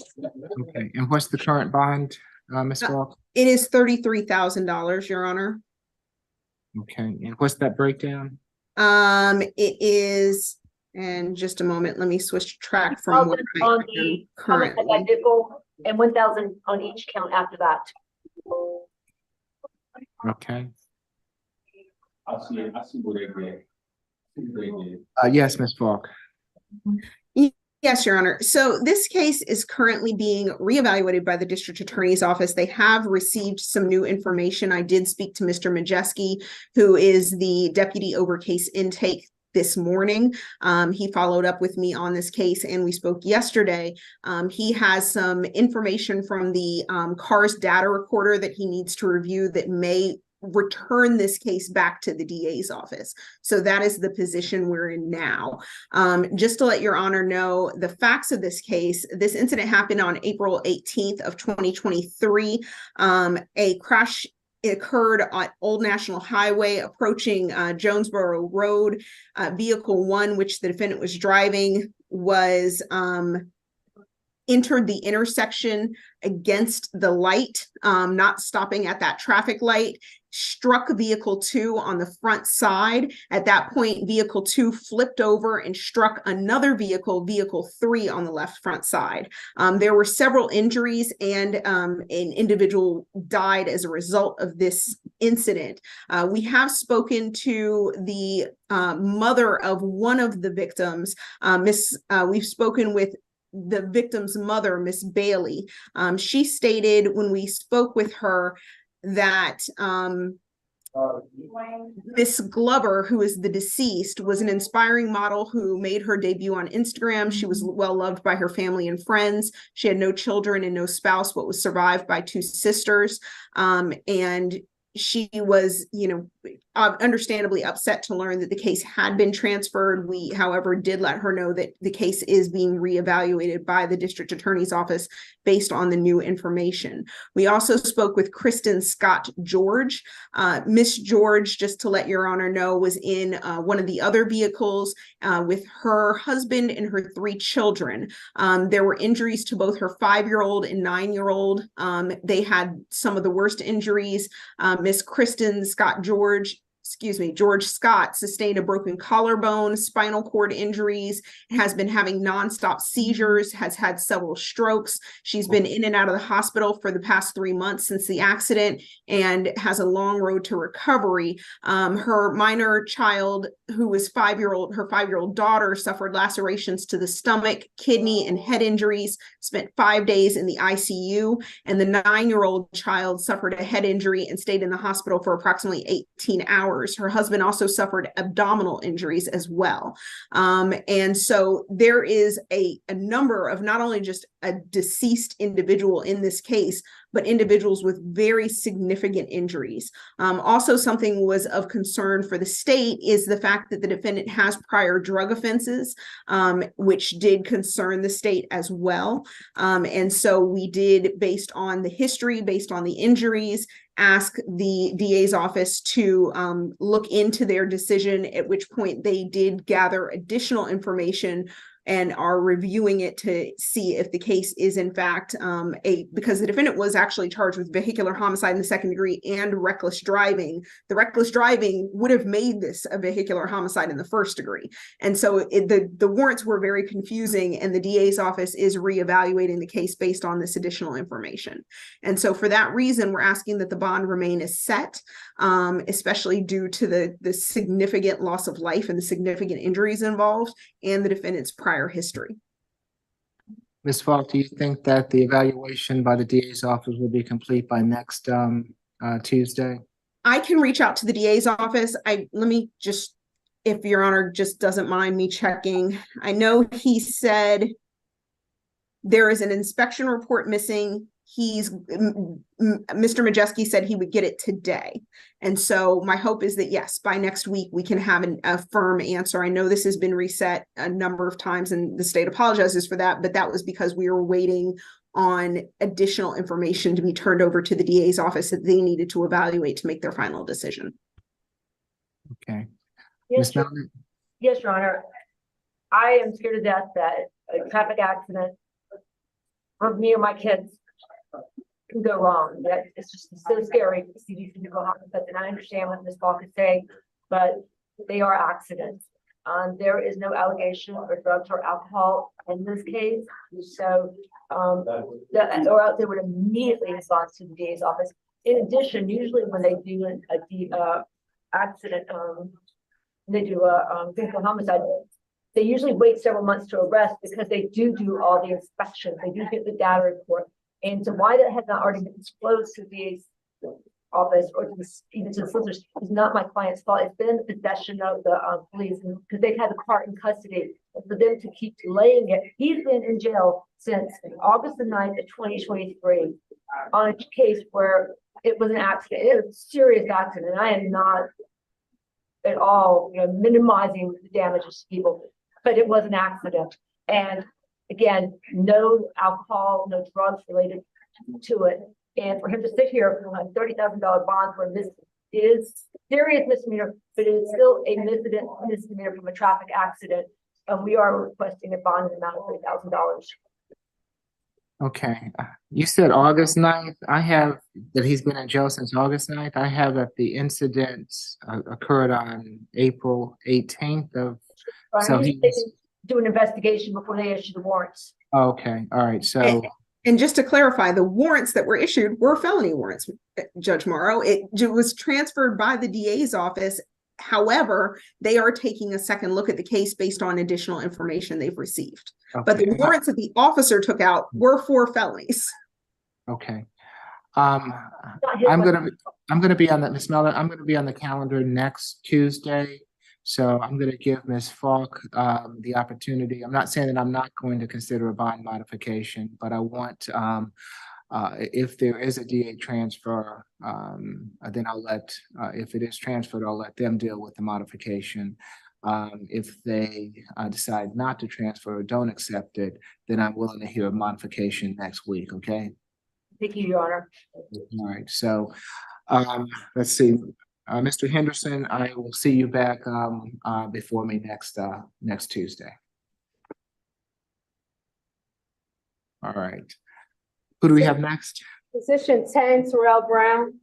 Okay, and what's the current bond, Ms. Falk? It is $33,000, Your Honor. Okay, and what's that breakdown? It is, and just a moment, let me switch track from where I On am the comment currently. by vehicle and 1,000 on each count after that. Okay, I see what they did. yes, Ms. Falk. Yes, Your Honor. So this case is currently being reevaluated by the District Attorney's Office. They have received some new information. I did speak to Mr. Majeski, who is the deputy over case intake this morning. He followed up with me on this case and we spoke yesterday. He has some information from the CARS data recorder that he needs to review that may return this case back to the DA's office. So that is the position we're in now. Just to let Your Honor know the facts of this case, this incident happened on April 18th of 2023. A crash occurred on Old National Highway approaching Jonesboro Road. Vehicle 1, which the defendant was driving, was entered the intersection against the light, not stopping at that traffic light, struck vehicle 2 on the front side. At that point, vehicle 2 flipped over and struck another vehicle, vehicle 3 on the left front side. There were several injuries and an individual died as a result of this incident. We have spoken to the mother of one of the victims. We've spoken with the victim's mother, Miss Bailey. She stated when we spoke with her that Miss Glover, who is the deceased, was an inspiring model who made her debut on Instagram. She was well loved by her family and friends. She had no children and no spouse, but was survived by 2 sisters. And she was, understandably upset to learn that the case had been transferred. We, however, did let her know that the case is being reevaluated by the District Attorney's Office based on the new information. We also spoke with Kristen Scott George. Miss George, just to let Your Honor know, was in one of the other vehicles with her husband and her 3 children. There were injuries to both her 5-year-old and 9-year-old. They had some of the worst injuries. Miss Kristen Scott George Scott sustained a broken collarbone, spinal cord injuries, has been having nonstop seizures, has had several strokes. She's been in and out of the hospital for the past 3 months since the accident and has a long road to recovery. Her minor child, who was her 5-year-old daughter, suffered lacerations to the stomach, kidney, and head injuries, spent 5 days in the ICU, and the 9-year-old child suffered a head injury and stayed in the hospital for approximately 18 hours. Her husband also suffered abdominal injuries as well. And so there is a number of not only just a deceased individual in this case, but individuals with very significant injuries. Also, something was of concern for the state is the fact that the defendant has prior drug offenses, which did concern the state as well. And so we did, based on the history, based on the injuries, ask the DA's office to look into their decision, at which point they did gather additional information and are reviewing it to see if the case is in fact because the defendant was actually charged with vehicular homicide in the second degree and reckless driving. The reckless driving would have made this a vehicular homicide in the first degree. And so the warrants were very confusing, and the DA's office is reevaluating the case based on this additional information. And so for that reason, we're asking that the bond remain as set, especially due to the significant loss of life and the significant injuries involved and the defendant's prior history. Ms. Falk, do you think that the evaluation by the DA's office will be complete by next Tuesday? I can reach out to the DA's office. Let me just, if Your Honor just doesn't mind me checking. I know he said there is an inspection report missing. Mr. Majeski said he would get it today. And so my hope is that, yes, by next week, we can have a firm answer. I know this has been reset a number of times and the state apologizes for that, but that was because we were waiting on additional information to be turned over to the DA's office that they needed to evaluate to make their final decision. Okay. Yes, Your Honor. I am scared to death that a traffic accident for me or my kids can go wrong. That it's just so scary to see these people go homicides. And I understand what Ms. Falk is saying, but they are accidents. There is no allegation of drugs or alcohol in this case. So, or else they would immediately respond to the DA's office. In addition, usually when they do a accident, they do a vehicular homicide, they usually wait several months to arrest because they do all the inspections. They do get the data report. And so why that has not already been disclosed to the DA's office or to even to the solicitors is not my client's fault. It's been in the possession of the police because they've had the car in custody. And for them to keep delaying it, he's been in jail since August the 9th of 2023 on a case where it was an accident. It was a serious accident. I am not at all, minimizing the damages to people, but it was an accident. And again, no alcohol, no drugs related to it. And for him to sit here for a $30,000 bond for this is serious misdemeanor, but it is still a misdemeanor from a traffic accident. And we are requesting a bond amount of $30,000. Okay. You said August 9th. I have that he's been in jail since August 9th. I have that the incident occurred on April 18th So they can do an investigation before they issue the warrants. Okay. All right. So. And just to clarify, the warrants that were issued were felony warrants, Judge Morrow. It was transferred by the DA's office. However, they are taking a second look at the case based on additional information they've received. Okay. But the warrants that the officer took out were for felonies. Okay. I'm gonna be on that, Ms. Melvin. I'm gonna be on the calendar next Tuesday. So I'm going to give Ms. Falk the opportunity. I'm not saying that I'm not going to consider a bond modification, but I want, if there is a DA transfer, then I'll let, if it is transferred, I'll let them deal with the modification. If they decide not to transfer or don't accept it, then I'm willing to hear a modification next week, okay? Thank you, Your Honor. All right, so let's see. Mr. Henderson, I will see you back before me next Tuesday. All right. Who do we have next? Position 10, Terrell Brown.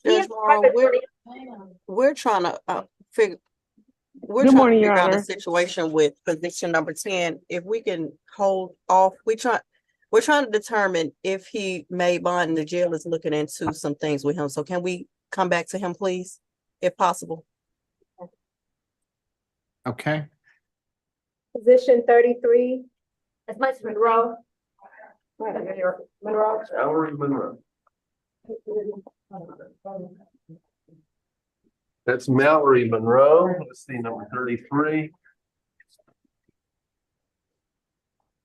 Judge Morrow, we're trying to figure. We're Good trying morning, to Your figure out Honor. a situation with position number 10. If we can hold off, we're trying to determine if he may bond and the jail is looking into some things with him. So can we come back to him, please, if possible? Okay. Position 33, That's my Monroe. Monroe. Mallory Monroe. That's Mallory Monroe. Let's see, number 33.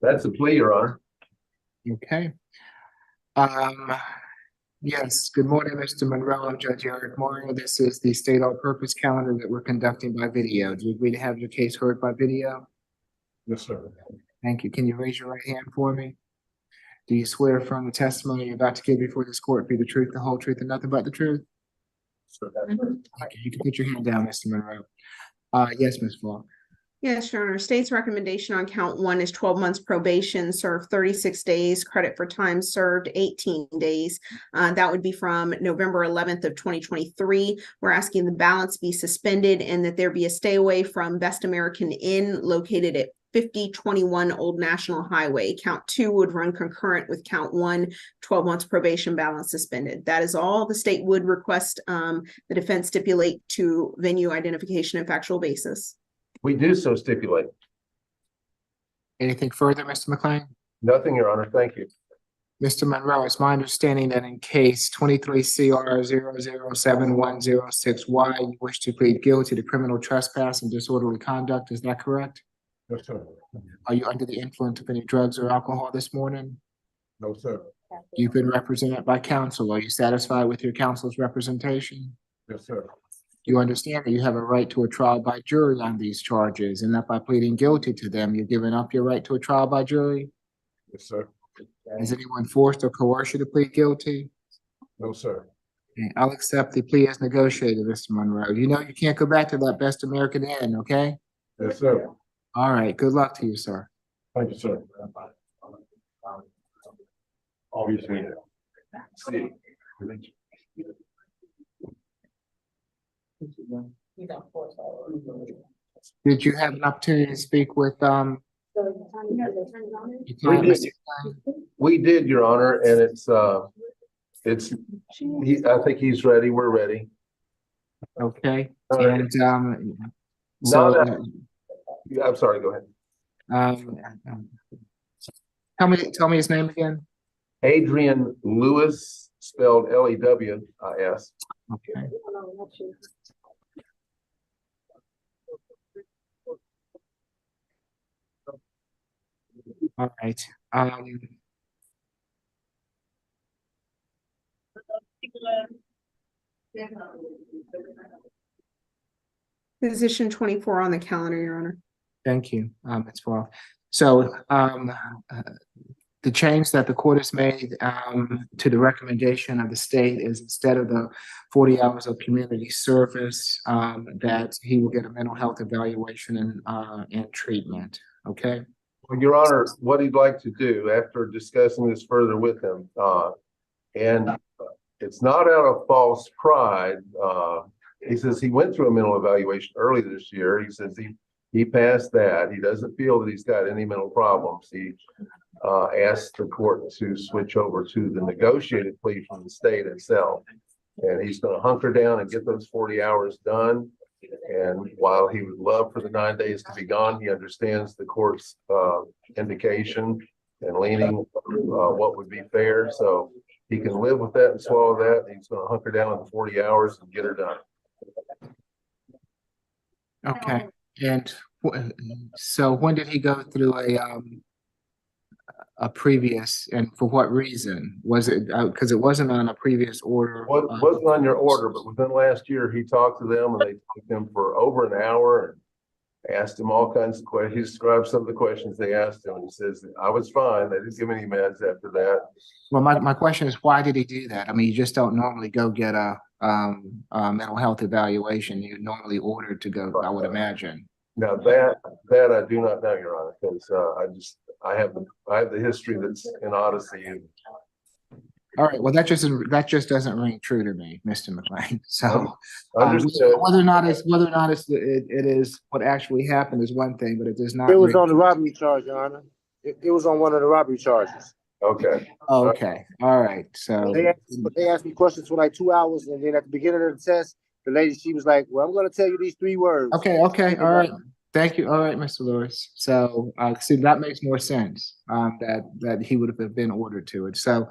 That's a plea, Your Honor. Okay. Yes, good morning, Mr. Monroe. I'm Judge Eric Morrow. This is the state all-purpose calendar that we're conducting by video. Do you agree to have your case heard by video? Yes, sir. Thank you. Can you raise your right hand for me? Do you swear from the testimony you're about to give before this court be the truth, the whole truth, and nothing but the truth? Sir. Okay, you can put your hand down, Mr. Monroe. Yes, Ms. Fall. Yes, Your Honor. State's recommendation on count one is 12 months probation, serve 36 days, credit for time served 18 days. That would be from November 11th of 2023. We're asking the balance be suspended and that there be a stay away from Best American Inn located at 5021 Old National Highway. Count two would run concurrent with count one, 12 months probation, balance suspended. That is all the state would request the defense stipulate to venue identification and factual basis. We do so stipulate. Anything further, Mr. McLean? Nothing, Your Honor. Thank you. Mr. Monroe, it's my understanding that in case 23 CR 007106Y, you wish to plead guilty to criminal trespass and disorderly conduct. Is that correct? No, sir. Are you under the influence of any drugs or alcohol this morning? No, sir. You've been represented by counsel. Are you satisfied with your counsel's representation? Yes, sir. You understand that you have a right to a trial by jury on these charges, and that by pleading guilty to them, you're giving up your right to a trial by jury? Yes, sir. Has anyone forced or coerced you to plead guilty? No, sir. Okay, I'll accept the plea as negotiated, Mr. Monroe. You know you can't go back to that Best American Inn, okay? Yes, sir. All right, good luck to you, sir. Thank you, sir. Obviously. See. Did you have an opportunity to speak with, We did, Your Honor, and I think he's ready. We're ready. okay? All right. And, Now so, that- I'm sorry, go ahead. tell me his name again. Adrian Lewis, spelled Lewis. Okay. All right. Position 24 on the calendar, Your Honor. Thank you, Ms. Fall. So, the change that the court has made, to the recommendation of the state is instead of the 40 hours of community service, that he will get a mental health evaluation and treatment, okay? Well, Your Honor, what he'd like to do after discussing this further with him, and it's not out of false pride. He says he went through a mental evaluation early this year. He says he passed that. He doesn't feel that he's got any mental problems. He asked the court to switch over to the negotiated plea from the state itself. And he's going to hunker down and get those 40 hours done. And while he would love for the 9 days to be gone, he understands the court's indication and leaning what would be fair. So he can live with that and swallow that. He's going to hunker down in the 40 hours and get her done. Okay, and so when did he go through a previous, and for what reason? Was it, because it wasn't on a previous order? Wasn't on your order, but within last year, he talked to them and they took him for over an hour and asked him all kinds of questions. He described some of the questions they asked him. He says, I was fine. They didn't give me any meds after that. Well, my question is, why did he do that? I mean, you just don't normally go get a mental health evaluation. You're normally ordered to go, I would imagine. Now that I do not know, Your Honor, because I have the history that's in Odyssey. And all right, well, that just doesn't ring true to me, Mr. McLean. So understood. whether or not it is what actually happened is one thing, but it does not. It was on the robbery charge, Your Honor. It was on one of the robbery charges. Okay. Okay. All right. So they asked me questions for like 2 hours, and then at the beginning of the test, the lady, she was like, "Well, I'm going to tell you these 3 words." Okay. All right. Thank you. All right, Mr. Lewis. So see, that makes more sense. That he would have been ordered to it. So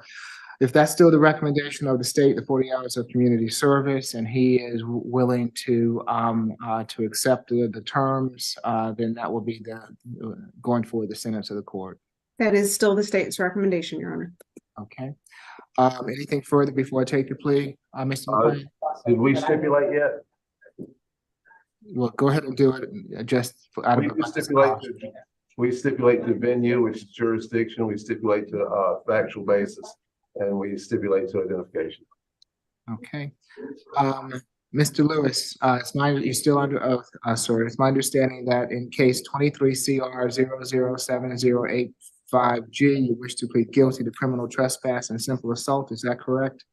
if that's still the recommendation of the state, the 40 hours of community service, and he is willing to accept the terms, then that will be going forward the sentence of the court. That is still the state's recommendation, Your Honor. Okay. Anything further before I take the plea, Mr. McLean? Did we stipulate yet? Well, go ahead and do it. Just out of we stipulate to venue, which is jurisdiction. We stipulate to factual basis, and we stipulate to identification. Okay. Mr. Lewis, you're still under oath, sir. It's my understanding that in case 23 CR 0070885G, you wish to plead guilty to criminal trespass and simple assault. Is that correct?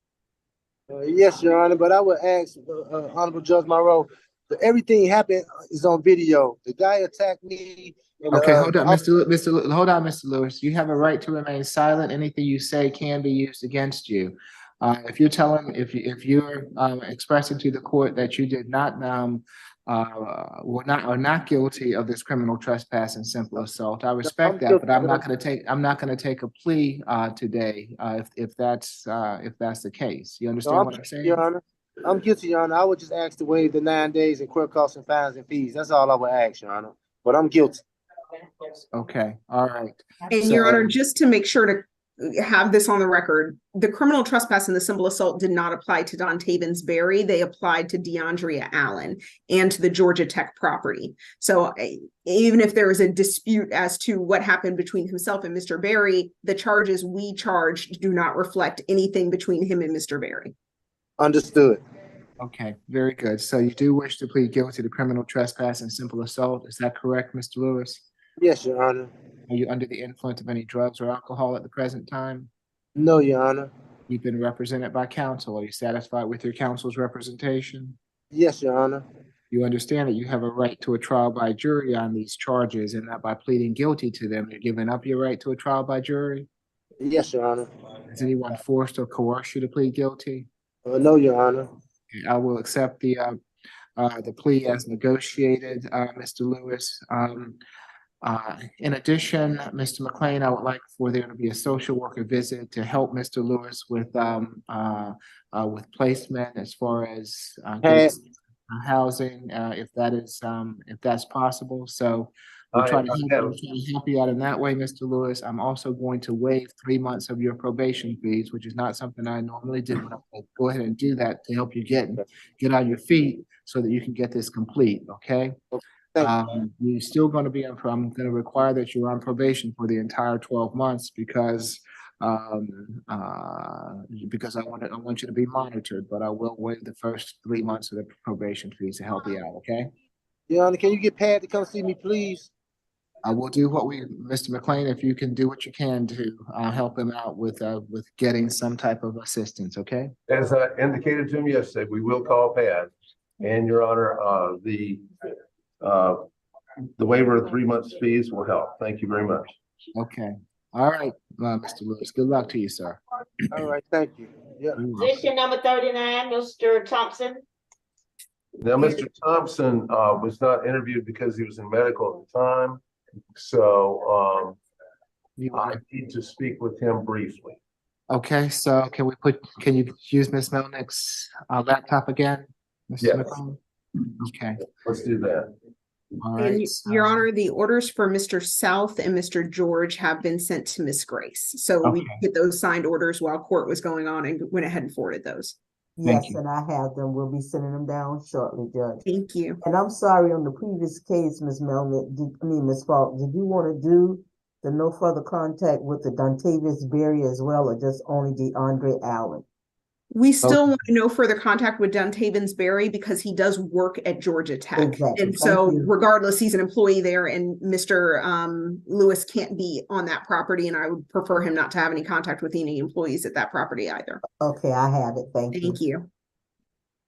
Yes, Your Honor, but I would ask, Honorable Judge Monroe, that everything happened is on video. The guy attacked me. And, Okay, hold on, hold on, Mr. Lewis. You have a right to remain silent. Anything you say can be used against you. If you're expressing to the court that you did not, are not guilty of this criminal trespass and simple assault, I respect that, but I'm not going to take a plea today if that's the case. You understand what I'm saying? Your Honor, I'm guilty, Your Honor. I would just ask to waive the 9 days in court costs and fines and fees. That's all I would ask, Your Honor. But I'm guilty. Okay, all right. And Your Honor, just to make sure to have this on the record, the criminal trespass and the simple assault did not apply to Dontavens Berry. They applied to DeAndrea Allen and to the Georgia Tech property. So even if there is a dispute as to what happened between himself and Mr. Berry, the charges we charged do not reflect anything between him and Mr. Berry. Understood. Okay, very good. So you do wish to plead guilty to criminal trespass and simple assault. Is that correct, Mr. Lewis? Yes, Your Honor. Are you under the influence of any drugs or alcohol at the present time? No, Your Honor. You've been represented by counsel. Are you satisfied with your counsel's representation? Yes, Your Honor. You understand that you have a right to a trial by jury on these charges and that by pleading guilty to them, you're giving up your right to a trial by jury? Yes, Your Honor. Has anyone forced or coerced you to plead guilty? No, Your Honor. I will accept the plea as negotiated, Mr. Lewis. In addition, Mr. McLean, I would like for there to be a social worker visit to help Mr. Lewis with placement as far as housing, if that's possible. So we'll try to help you out in that way, Mr. Lewis. I'm also going to waive 3 months of your probation fees, which is not something I normally do. But I'll go ahead and do that to help you get on your feet so that you can get this complete. Okay. You're still going to be on. I'm going to require that you're on probation for the entire 12 months because I want you to be monitored. But I will waive the first 3 months of the probation fees to help you out. Okay. Your Honor, can you get Pat to come see me, please? I will do Mr. McLean, if you can do what you can to help him out with getting some type of assistance. Okay. As I indicated to him yesterday, we will call Pat. And Your Honor, the waiver of 3 months fees will help. Thank you very much. Okay. All right, Mr. Lewis. Good luck to you, sir. All right. Thank you. Yeah. Position number 39, Mr. Thompson. Now, Mr. Thompson was not interviewed because he was in medical at the time. So I need to speak with him briefly. Okay, so can you use Ms. Melnick's laptop again, Mr. McLean? Okay. Let's do that. All right. And Your Honor, the orders for Mr. South and Mr. George have been sent to Ms. Grace. So we get those signed orders while court was going on and went ahead and forwarded those. Yes, and I have them. We'll be sending them down shortly, Judge. Thank you. And I'm sorry, on the previous case, Ms. Melnick, Ms. Falk, did you want to do the no further contact with the Dontavens Berry as well, or just only DeAndre Allen? We still want no further contact with Dontavens Berry because he does work at Georgia Tech. Exactly. And so regardless, he's an employee there, and Mr. Lewis can't be on that property, and I would prefer him not to have any contact with any employees at that property either. Okay, I have it. Thank you. Thank you.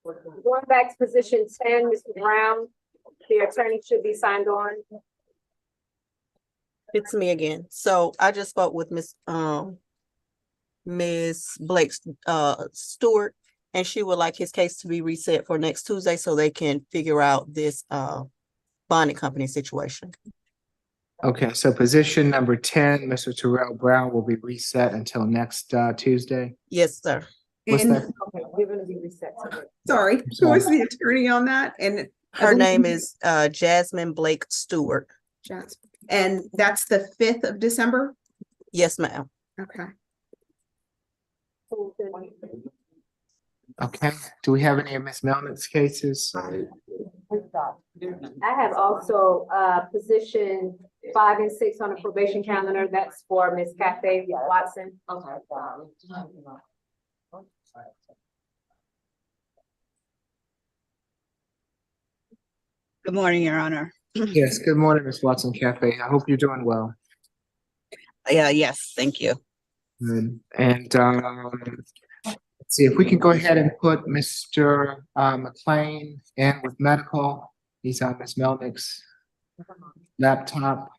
Going back to position 10, Mr. Brown, the attorney should be signed on. It's me again. So I just spoke with Ms. Blake Stewart, and she would like his case to be reset for next Tuesday so they can figure out this bonding company situation. Okay, so position number 10, Mr. Terrell Brown will be reset until next Tuesday. Yes, sir. What's that? Okay, you're going to be reset. Sorry, who is the attorney on that? And her name is Jasmine Blake Stewart. Jasmine. And that's the 5th of December? Yes, ma'am. Okay. Okay, do we have any of Ms. Melnick's cases? I have also position 5 and 6 on the probation calendar. That's for Ms. Kathy Watson. Okay. Good morning, Your Honor. Yes, good morning, Ms. Watson Cafe. I hope you're doing well. Yeah, yes, thank you. Good. And let's see if we can go ahead and put Mr. McLean in with medical. He's on Ms. Melnick's laptop.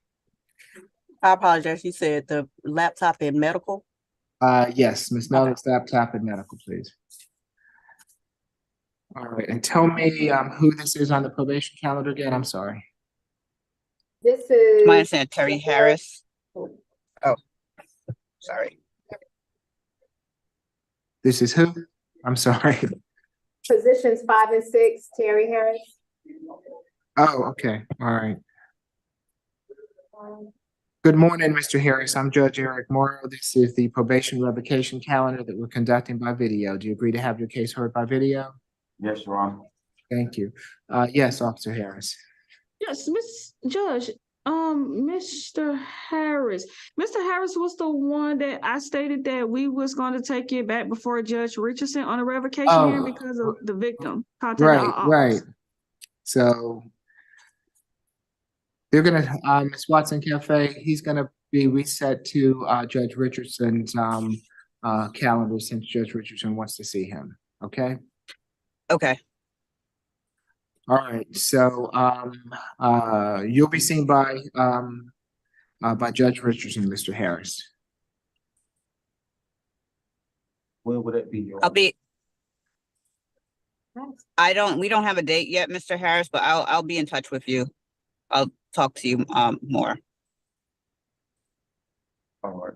I apologize. You said the laptop in medical? Yes, Ms. Melnick's laptop and medical, please. All right, and tell me who this is on the probation calendar again. I'm sorry. This is. My understanding, Terry Harris. Oh, sorry. This is who? I'm sorry. Positions 5 and 6, Terry Harris. Oh, okay. All right. Good morning, Mr. Harris. I'm Judge Eric Morrow. This is the probation revocation calendar that we're conducting by video. Do you agree to have your case heard by video? Yes, Your Honor. Thank you. Yes, Officer Harris. Yes, Miss Judge, Mr. Harris. Mr. Harris was the one that I stated that we was going to take it back before Judge Richardson on a revocation hearing because of the victim contacted our office. Right. So they're gonna, Ms. Watson Cafe, he's gonna be reset to Judge Richardson's calendar since Judge Richardson wants to see him. Okay. Okay. All right, so you'll be seen by Judge Richardson, Mr. Harris. When would that be? Your I'll be. We don't have a date yet, Mr. Harris, but I'll be in touch with you. I'll talk to you more. All right.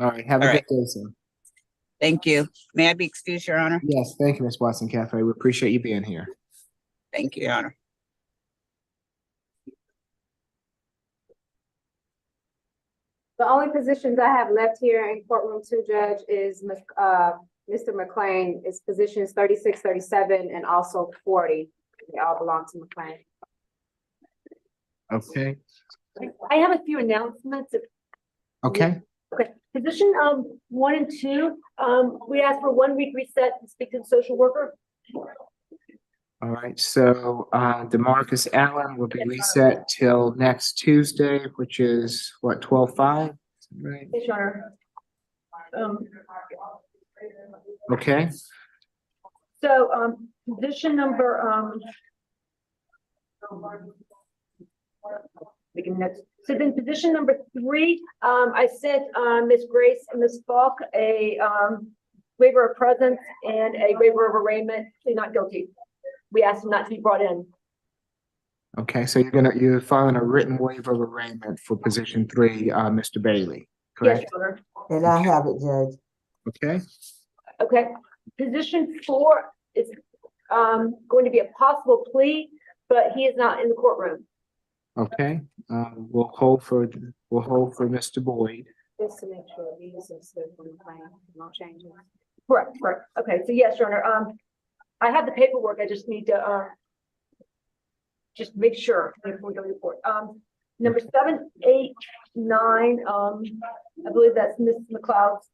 All right, have a good day, sir. Thank you. May I be excused, Your Honor? Yes, thank you, Ms. Watson Cafe. We appreciate you being here. Thank you, Your Honor. The only positions I have left here in courtroom 2, Judge, is Mr. McLean, is positions 36, 37, and also 40. They all belong to McLean. Okay. I have a few announcements. Okay. Okay, position 1 and 2, we asked for 1 week reset to speak to the social worker. All right, so DeMarcus Allen will be reset till next Tuesday, which is what, 12/5? Right. Yes, Your Honor. Okay. So position number so then position number 3, I sent Ms. Grace and Ms. Falk a waiver of presence and a waiver of arraignment, plea not guilty. We asked them not to be brought in. Okay, so you're filing a written waiver of arraignment for position 3, Mr. Bailey, correct? Yes, Your Honor. And I have it, Judge. Okay. Okay, position 4 is going to be a possible plea, but he is not in the courtroom. Okay, we'll hold for Mr. Boyd. Just to make sure these are still from the plan, no changes. Correct. Okay, so yes, Your Honor, I have the paperwork, I just need to just make sure before we go to report. Number 7, 8, 9, I believe that's Ms. McLeod's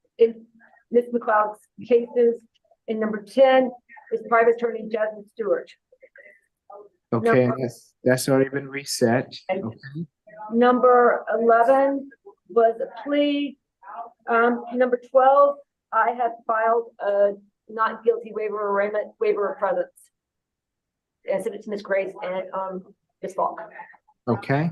cases. And number 10 is private attorney Jasmine Stewart. Okay, that's already been reset. Okay. Number 11 was a plea. Number 12, I have filed a not guilty waiver of arraignment, waiver of presence. And sent it to Ms. Grace and Ms. Falk. Okay.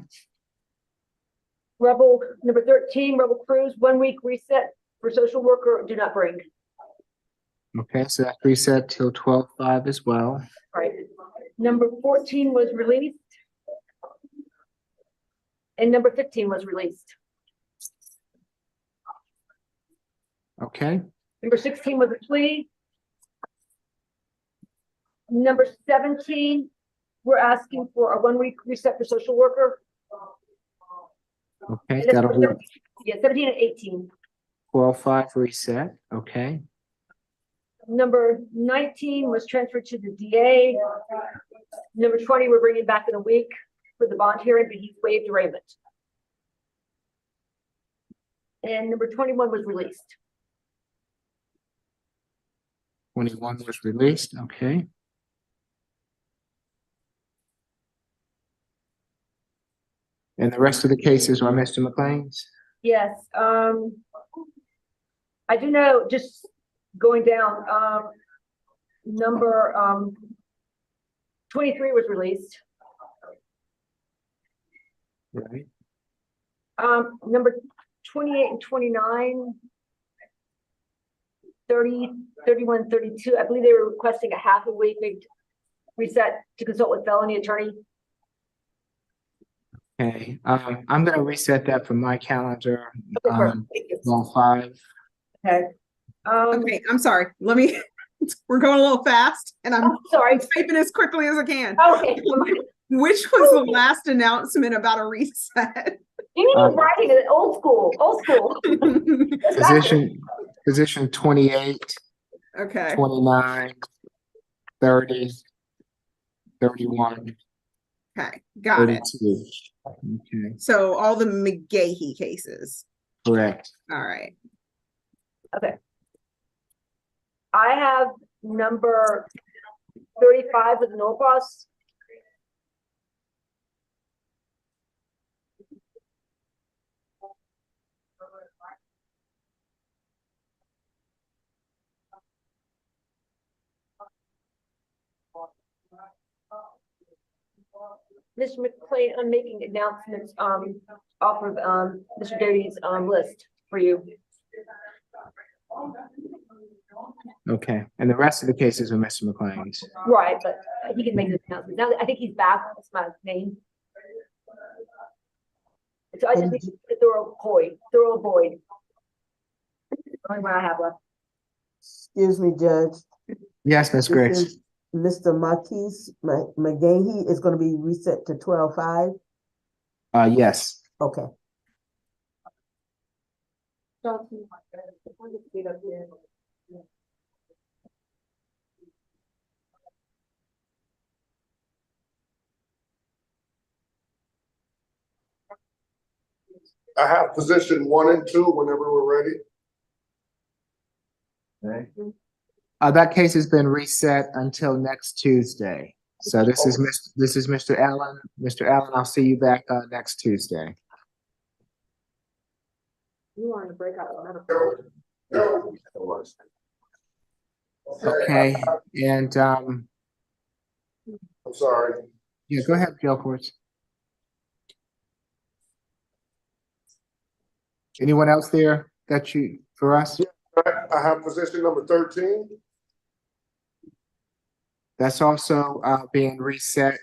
Number 13, Rebel Cruz, 1 week reset for social worker, do not bring. Okay, so that's reset till 12/5 as well. Right. Number 14 was released. And number 15 was released. Okay. Number 16 was a plea. Number 17, we're asking for a 1 week reset for social worker. Okay, And that's that'll for be 17 and 18. 12/5 reset. Okay. Number 19 was transferred to the DA. Number 20, we're bringing back in a week for the bond hearing, but he's waived arraignment. And number 21 was released. 21 was released. Okay. And the rest of the cases are Mr. McLean's? Yes, I do know, just going down, number, 23 was released. Right. Number 28 and 29, 30, 31, 32, I believe they were requesting a half a week, maybe reset to consult with felony attorney. Okay, I'm gonna reset that from my calendar. Okay, perfect. Thank you. On 5. Okay. Okay, I'm sorry. Let me, we're going a little fast and I'm sorry. typing as quickly as I can. Okay. Which was the last announcement about a reset? You need to writing it old school, old school. Position 28, Okay. 29, 30, 31, Okay, got it. 32. Okay, So all the McGahee cases. correct. All right. Okay. I have number 35 with Norcross. Mr. McLean, I'm making announcements, off of, Mr. Doty's, list for you. Okay, and the rest of the cases are Mr. McLean's. Right, but he can make this announcement. Now, I think he's back. That's my name. So I just need to thorough void. Only one I have left. Excuse me, Judge. Yes, Ms. Griggs. This is Mr. Marquise McGahee is gonna be reset to 12-5. Yes. Okay. I have position 1 and 2 whenever we're ready. Okay. That case has been reset until next Tuesday. So this is Mr. Allen. Mr. Allen, I'll see you back next Tuesday. You want to break out another. Okay, and I'm sorry. yeah, go ahead, Gilcourt. Anyone else there that for us? I have position number 13. That's also being reset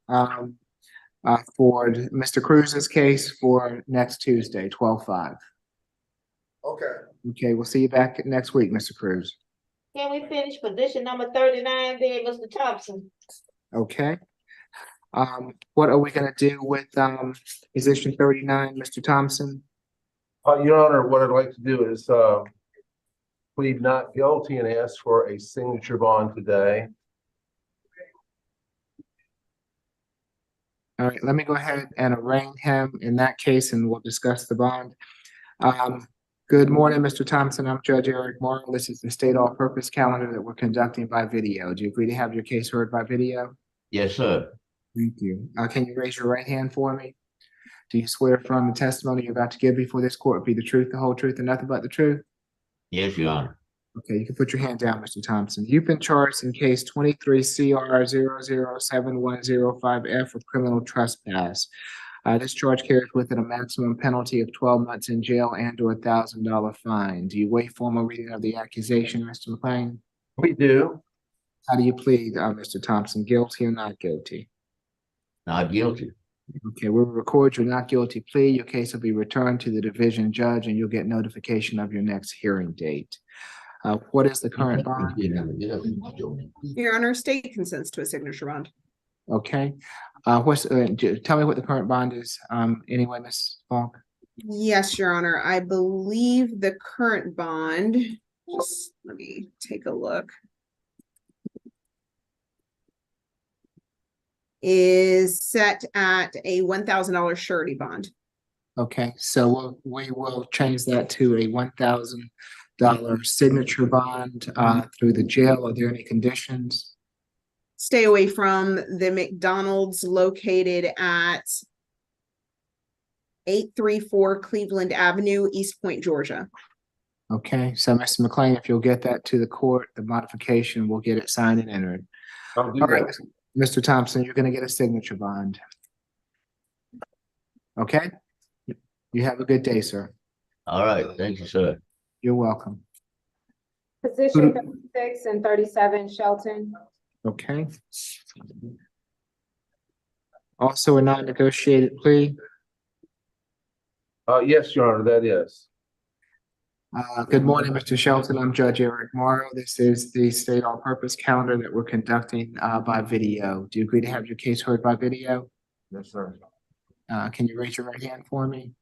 for Mr. Cruz's case for next Tuesday, 12-5. Okay. Okay, we'll see you back next week, Mr. Cruz. Can we finish position number 39 then, Mr. Thompson? Okay. What are we gonna do with position 39, Mr. Thompson? Your Honor, what I'd like to do is, plead not guilty and ask for a signature bond today. All right, let me go ahead and arraign him in that case and we'll discuss the bond. Good morning, Mr. Thompson. I'm Judge Eric Morrow. This is the state all-purpose calendar that we're conducting by video. Do you agree to have your case heard by video? Yes, sir. Thank you. Can you raise your right hand for me? Do you swear affirm the testimony you're about to give before this court be the truth, the whole truth, and nothing but the truth? Yes, Your Honor. Okay, you can put your hand down, Mr. Thompson. You've been charged in case 23 CR 007105F for criminal trespass. This charge carries with it a maximum penalty of 12 months in jail and or $1,000 fine. Do you waive formal reading of the accusation, Mr. McLean? We do. How do you plead, Mr. Thompson? Guilty or not guilty? Not guilty. Okay, we'll record your not guilty plea. Your case will be returned to the division judge and you'll get notification of your next hearing date. What is the current bond? Your Honor, state consents to a signature bond. Okay, tell me what the current bond is, anyway, Ms. Falk. Yes, Your Honor. I believe the current bond, just let me take a look, is set at a $1,000 surety bond. Okay, so we will change that to a $1,000 signature bond through the jail. Are there any conditions? Stay away from the McDonald's located at 834 Cleveland Avenue, East Point, Georgia. Okay, so Mr. McLean, if you'll get that to the court, the modification, we'll get it signed and entered. I'll do All right, that. Mr. Thompson, you're gonna get a signature bond. Okay? You have a good day, sir. All right, thank you, sir. You're welcome. Position 36 and 37 Shelton. Okay. Also a non-negotiated plea. Yes, Your Honor, that is. Good morning, Mr. Shelton. I'm Judge Eric Morrow. This is the state all-purpose calendar that we're conducting by video. Do you agree to have your case heard by video? Yes, sir. Can you raise your right hand for me?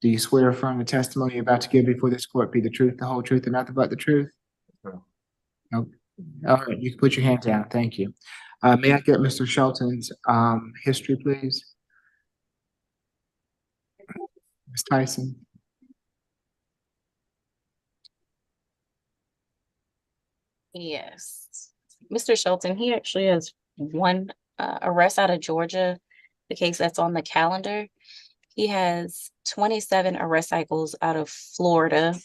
Do you swear or affirm the testimony you're about to give before this court be the truth, the whole truth, and nothing but the truth? Yes, sir. No. All right, you can put your hand down. Thank you. May I get Mr. Shelton's history, please? Ms. Tyson. Yes. Mr. Shelton, he actually has one arrest out of Georgia, the case that's on the calendar. He has 27 arrest cycles out of Florida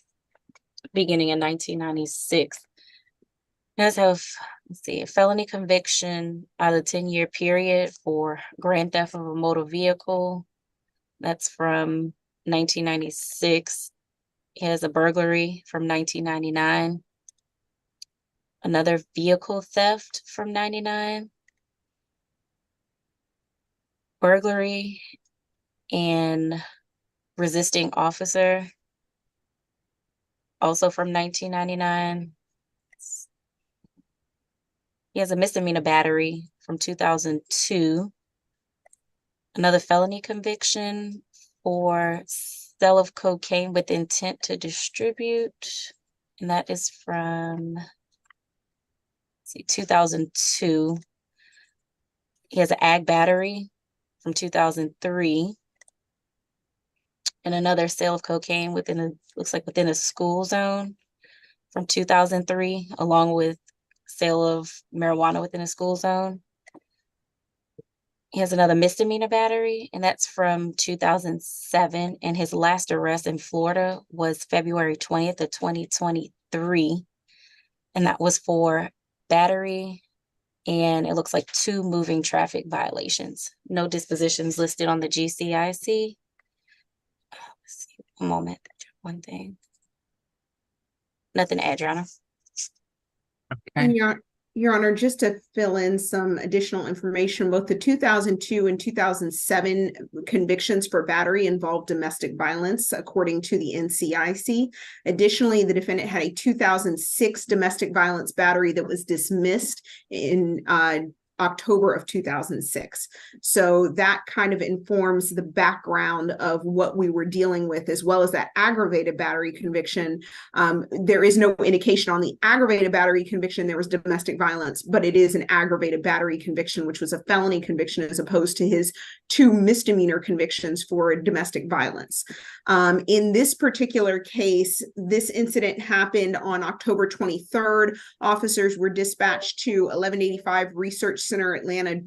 beginning in 1996. He does have, let's see, a felony conviction out of a 10-year period for grand theft of a motor vehicle. That's from 1996. He has a burglary from 1999. Another vehicle theft from 99. Burglary and resisting officer, also from 1999. He has a misdemeanor battery from 2002. Another felony conviction for sale of cocaine with intent to distribute, and that is from 2002. He has an ag battery from 2003. And another sale of cocaine within a school zone from 2003, along with sale of marijuana within a school zone. He has another misdemeanor battery, and that's from 2007. And his last arrest in Florida was February 20th of 2023. And that was for battery, and it looks like 2 moving traffic violations. No dispositions listed on the GCIC. Let's see, a moment, one thing. Nothing to add, Your Honor. And Your Honor, just to fill in some additional information, both the 2002 and 2007 convictions for battery involved domestic violence, according to the NCIC. Additionally, the defendant had a 2006 domestic violence battery that was dismissed in October of 2006. So that kind of informs the background of what we were dealing with, as well as that aggravated battery conviction. There is no indication on the aggravated battery conviction there was domestic violence, but it is an aggravated battery conviction, which was a felony conviction as opposed to his 2 misdemeanor convictions for domestic violence. In this particular case, this incident happened on October 23rd. Officers were dispatched to 1185 Research Center Atlanta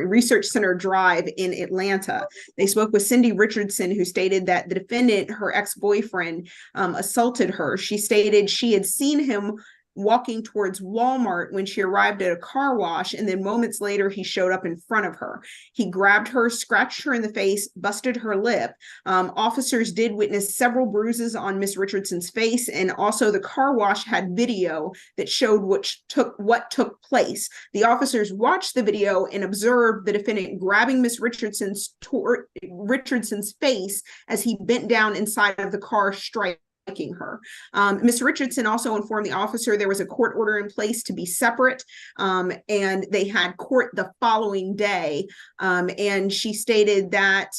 Research Center Drive in Atlanta. They spoke with Cindy Richardson, who stated that the defendant, her ex-boyfriend, assaulted her. She stated she had seen him walking towards Walmart when she arrived at a car wash, and then moments later he showed up in front of her. He grabbed her, scratched her in the face, busted her lip. Officers did witness several bruises on Miss Richardson's face, and also the car wash had video that showed what took place. The officers watched the video and observed the defendant grabbing Miss Richardson's face as he bent down inside of the car, striking her. Ms. Richardson also informed the officer there was a court order in place to be separate, and they had court the following day. And she stated that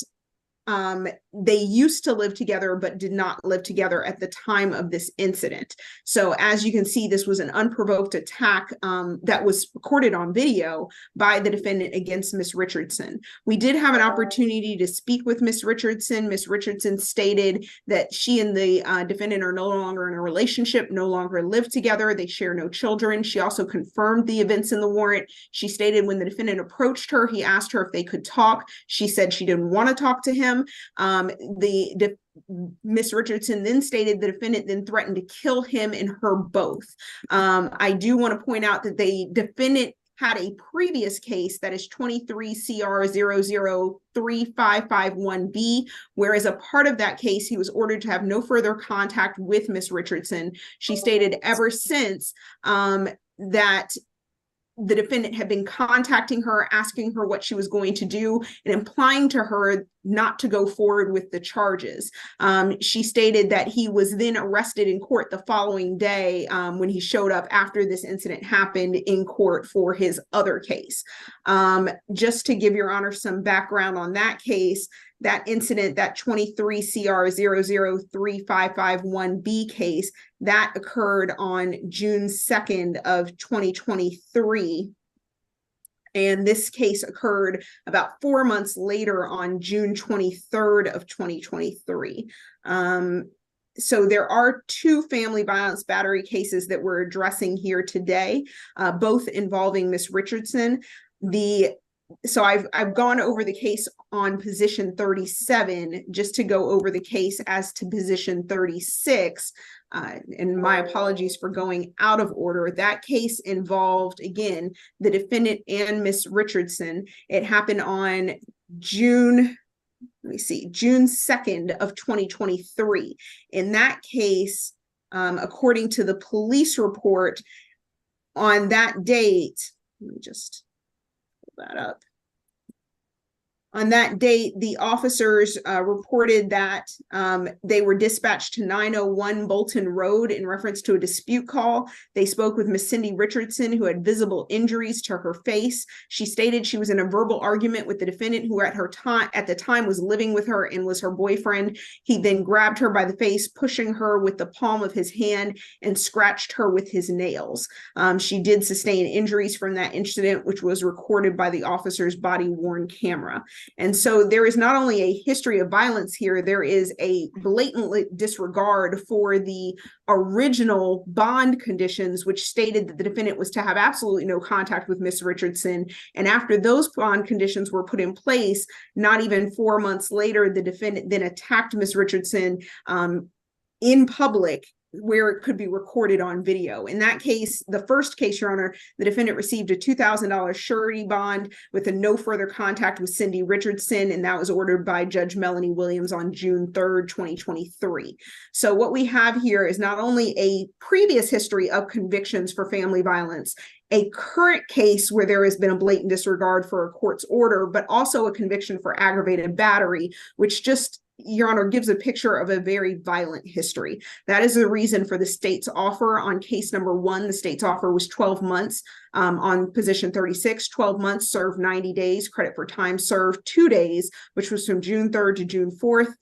they used to live together, but did not live together at the time of this incident. So as you can see, this was an unprovoked attack that was recorded on video by the defendant against Miss Richardson. We did have an opportunity to speak with Miss Richardson. Miss Richardson stated that she and the defendant are no longer in a relationship, no longer live together. They share no children. She also confirmed the events in the warrant. She stated when the defendant approached her, he asked her if they could talk. She said she didn't want to talk to him. Miss Richardson then stated the defendant then threatened to kill him and her both. I do want to point out that the defendant had a previous case that is 23 CR 003551B, where as a part of that case, he was ordered to have no further contact with Miss Richardson. She stated ever since that the defendant had been contacting her, asking her what she was going to do, and implying to her not to go forward with the charges. She stated that he was then arrested in court the following day when he showed up after this incident happened in court for his other case. Just to give Your Honor some background on that case, that incident, that 23 CR 003551B case, that occurred on June 2nd of 2023. And this case occurred about 4 months later on June 23rd of 2023. So there are two family violence battery cases that we're addressing here today, both involving Miss Richardson. So I've gone over the case on position 37, just to go over the case as to position 36. And my apologies for going out of order. That case involved, again, the defendant and Miss Richardson. It happened on June 2nd of 2023. In that case, according to the police report, on that date, let me just that up. On that date, the officers reported that they were dispatched to 901 Bolton Road in reference to a dispute call. They spoke with Miss Cindy Richardson, who had visible injuries to her face. She stated she was in a verbal argument with the defendant, who at the time was living with her and was her boyfriend. He then grabbed her by the face, pushing her with the palm of his hand and scratched her with his nails. She did sustain injuries from that incident, which was recorded by the officer's body-worn camera. And so there is not only a history of violence here, there is a blatant disregard for the original bond conditions, which stated that the defendant was to have absolutely no contact with Miss Richardson. And after those bond conditions were put in place, not even 4 months later, the defendant then attacked Miss Richardson in public, where it could be recorded on video. In that case, the first case, Your Honor, the defendant received a $2,000 surety bond with a no further contact with Cindy Richardson, and that was ordered by Judge Melanie Williams on June 3rd, 2023. So what we have here is not only a previous history of convictions for family violence, a current case where there has been a blatant disregard for a court's order, but also a conviction for aggravated battery, which just, Your Honor, gives a picture of a very violent history. That is the reason for the state's offer on case number 1. The state's offer was 12 months on position 36, 12 months, served 90 days, credit for time served 2 days, which was from June 3rd to June 4th,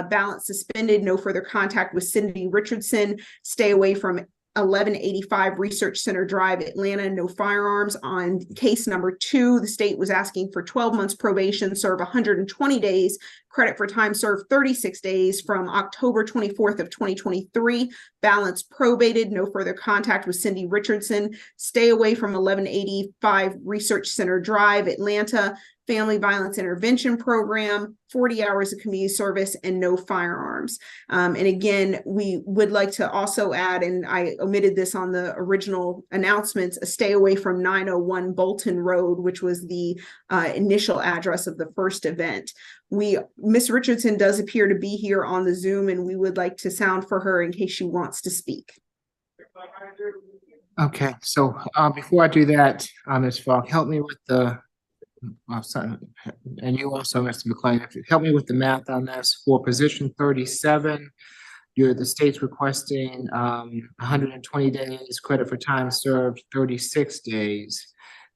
balance suspended, no further contact with Cindy Richardson, stay away from 1185 Research Center Drive, Atlanta, no firearms. On case number 2, the state was asking for 12 months probation, serve 120 days, credit for time served 36 days from October 24th of 2023, balance probated, no further contact with Cindy Richardson, stay away from 1185 Research Center Drive, Atlanta, family violence intervention program, 40 hours of community service, and no firearms. And again, we would like to also add, and I omitted this on the original announcements, a stay away from 901 Bolton Road, which was the initial address of the first event. Miss Richardson does appear to be here on the Zoom, and we would like to sound for her in case she wants to speak. Okay, so before I do that, Ms. Falk, help me with the and you also, Mr. McClain, help me with the math on this. For position 37, the state's requesting 120 days, credit for time served 36 days.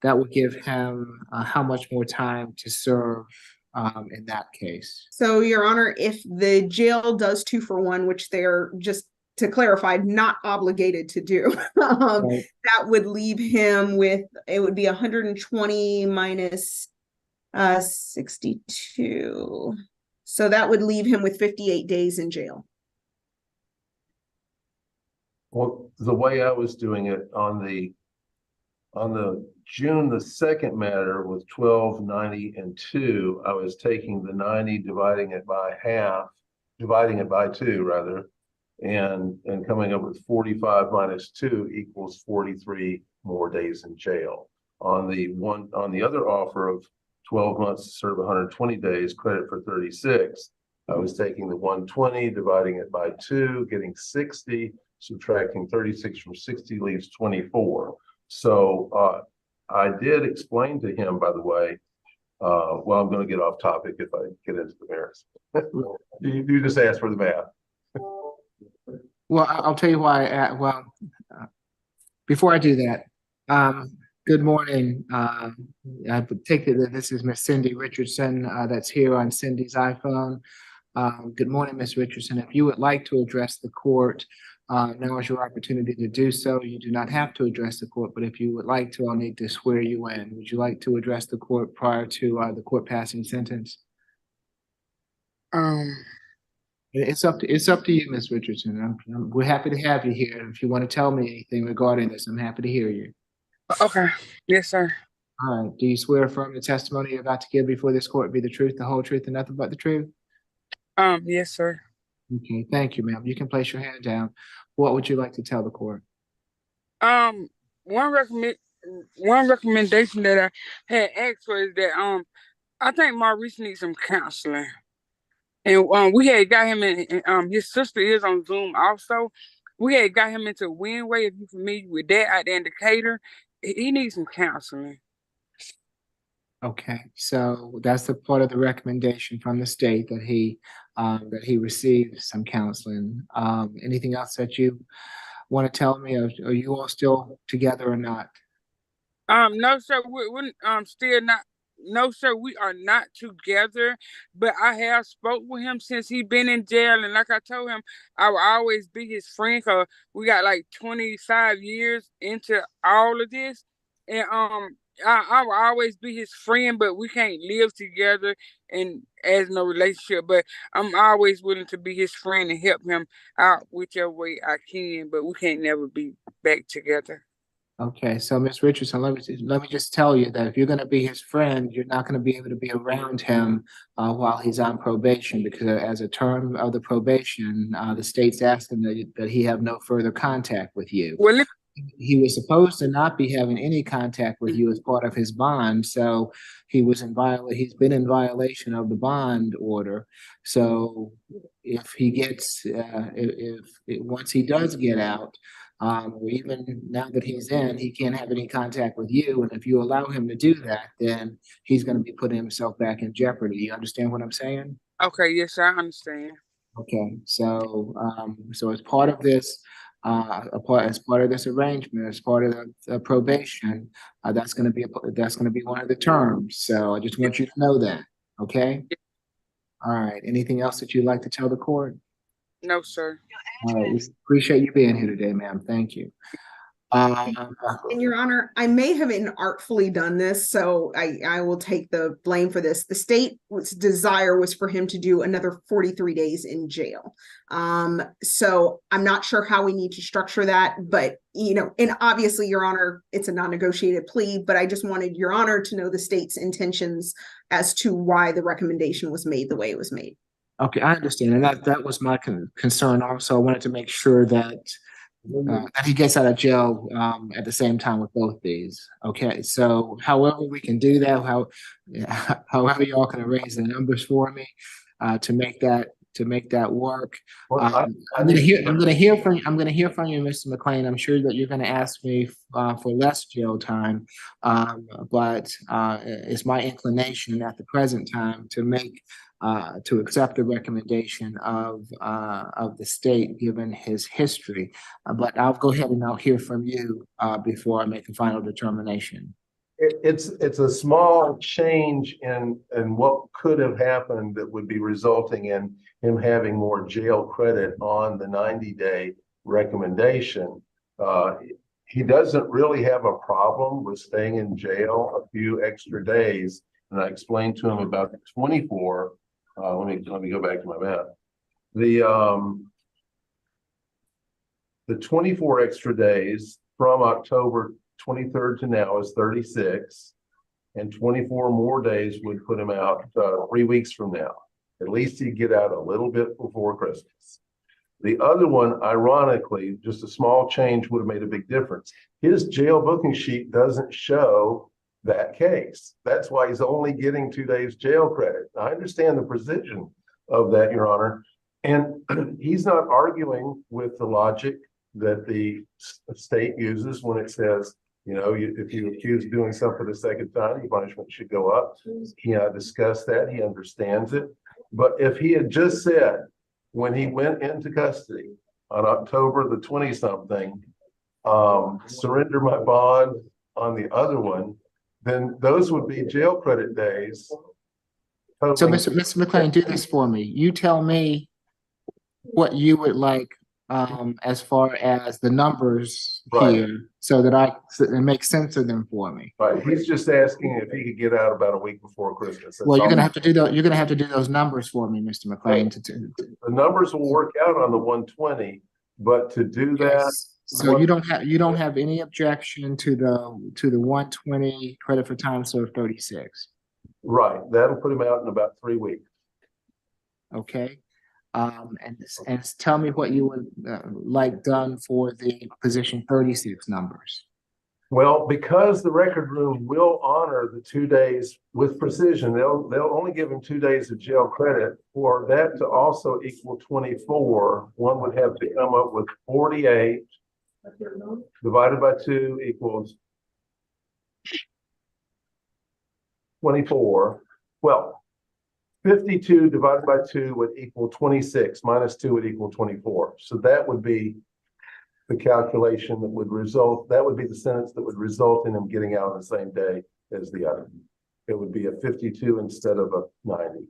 That would give him how much more time to serve in that case? So, Your Honor, if the jail does 2-for-1, which they're, just to clarify, not obligated to do, Right. that would leave him with, it would be 120 minus 62. So that would leave him with 58 days in jail. Well, the way I was doing it on the June the 2nd matter with 12, 90, and 2, I was taking the 90, dividing it by 2 rather, and coming up with 45 minus 2 equals 43 more days in jail. On the other offer of 12 months to serve 120 days, credit for 36, I was taking the 120, dividing it by 2, getting 60, subtracting 36 from 60 leaves 24. So I did explain to him, by the way, well, I'm going to get off topic if I get into the merits. You just asked for the math. Well, I'll tell you why. Before I do that, good morning. I take it that this is Miss Cindy Richardson that's here on Cindy's iPhone. Good morning, Miss Richardson. If you would like to address the court, now is your opportunity to do so. You do not have to address the court, but if you would like to, I'll need to swear you in. Would you like to address the court prior to the court passing sentence? It's up to you, Miss Richardson. We're happy to have you here. If you want to tell me anything regarding this, I'm happy to hear you. Okay. Yes, sir. All right. Do you swear affirm the testimony you're about to give before this court be the truth, the whole truth, and nothing but the truth? Yes, sir. Okay. Thank you, ma'am. You can place your hand down. What would you like to tell the court? One recommendation that I had asked for is that I think Maurice needs some counseling. And we had got him in, his sister is on Zoom also. We had got him into Winway, if you're familiar with that, out there in Decatur. He needs some counseling. Okay, so that's the part of the recommendation from the state that he received some counseling. Anything else that you want to tell me? Are you all still together or not? No, sir, we're still not. No, sir, we are not together, but I have spoke with him since he been in jail. And like I told him, I will always be his friend because we got like 25 years into all of this. And I will always be his friend, but we can't live together and as no relationship. But I'm always willing to be his friend and help him out whichever way I can, but we can't never be back together. Okay, so Ms. Richardson, let me just tell you that if you're going to be his friend, you're not going to be able to be around him while he's on probation, because as a term of the probation, the state's asking that he have no further contact with you. Well, he was supposed to not be having any contact with you as part of his bond, so he's been in violation of the bond order. So if he gets, once he does get out, or even now that he's in, he can't have any contact with you. And if you allow him to do that, then he's going to be putting himself back in jeopardy. You understand what I'm saying? Okay, yes, I understand. Okay, so as part of this, as part of this arrangement, as part of the probation, that's going to be one of the terms. So I just want you to know that. Okay. All right. Anything else that you'd like to tell the court? No, sir. All right. We appreciate you being here today, ma'am. Thank you. In Your Honor, I may have inartfully done this, so I will take the blame for this. The state's desire was for him to do another 43 days in jail. So I'm not sure how we need to structure that, but and obviously, Your Honor, it's a non-negotiated plea, but I just wanted Your Honor to know the state's intentions as to why the recommendation was made the way it was made. Okay, I understand, and that was my concern. Also, I wanted to make sure that he gets out of jail at the same time with both these. Okay, so however we can do that, however y'all can arrange the numbers for me to make that work. Well, I'm gonna hear from you, Mr. McClain. I'm sure that you're gonna ask me for less jail time, but it's my inclination at the present time to accept the recommendation of the state given his history. But I'll go ahead and I'll hear from you before I make a final determination. It's a small change in what could have happened that would be resulting in him having more jail credit on the 90-day recommendation. He doesn't really have a problem with staying in jail a few extra days. And I explained to him about the 24. Let me go back to my map. The 24 extra days from October 23rd to now is 36, and 24 more days would put him out 3 weeks from now. At least he'd get out a little bit before Christmas. The other one, ironically, just a small change would have made a big difference. His jail booking sheet doesn't show that case. That's why he's only getting 2 days jail credit. I understand the precision of that, Your Honor. And he's not arguing with the logic that the state uses when it says, you know, if you accuse doing something the second time, your punishment should go up. He discussed that. He understands it. But if he had just said, when he went into custody on October the 20-something, surrender my bond on the other one, then those would be jail credit days. So, Mr. McLean, do this for me. You tell me what you would like as far as the numbers here, so that it makes sense of them for me. Right. He's just asking if he could get out about a week before Christmas. Well, you're gonna have to do those numbers for me, Mr. McLean. The numbers will work out on the 120, but to do that. So you don't have any objection to the 120 credit for time served 36. Right. That'll put him out in about 3 weeks. Okay. And tell me what you would like done for the position 36 numbers. Well, because the record room will honor the 2 days with precision, they'll only give him 2 days of jail credit. For that to also equal 24, one would have to come up with 48 divided by 2 equals 24. Well, 52 divided by 2 would equal 26, minus 2 would equal 24. So that would be the calculation that would result, that would be the sentence that would result in him getting out on the same day as the other. It would be a 52 instead of a 90.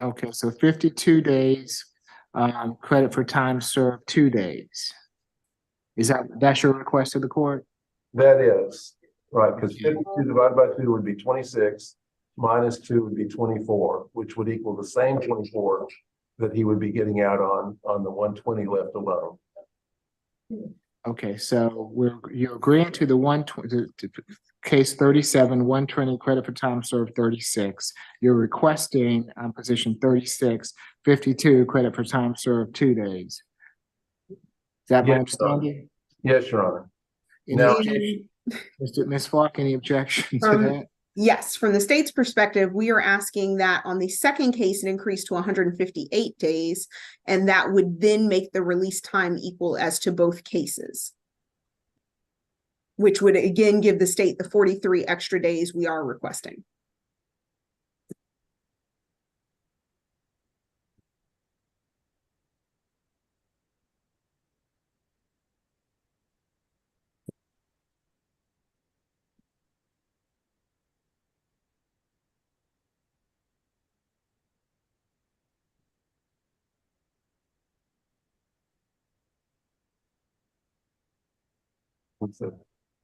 Okay, so 52 days, credit for time served 2 days. That's your request to the court? That is, right, because 52 divided by 2 would be 26. Minus 2 would be 24, which would equal the same 24 that he would be getting out on the 120 left alone. Okay, so you're agreeing to the 120, case 37, 120 credit for time served 36. You're requesting on position 36, 52 credit for time served 2 days. Is that my understanding? Yes, Your Honor. Now, Ms. Falk, any objection to that? Yes, from the state's perspective, we are asking that on the second case, it increase to 158 days, and that would then make the release time equal as to both cases, which would again give the state the 43 extra days we are requesting.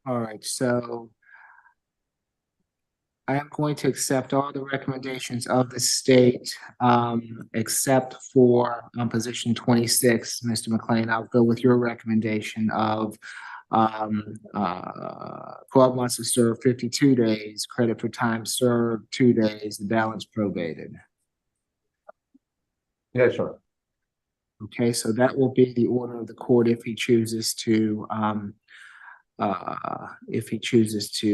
All right, so I am going to accept all the recommendations of the state, except for position 26, Mr. McLean. I'll go with your recommendation of 12 months to serve 52 days, credit for time served 2 days, the balance probated. Yeah, sure. Okay, so that will be the order of the court if he chooses to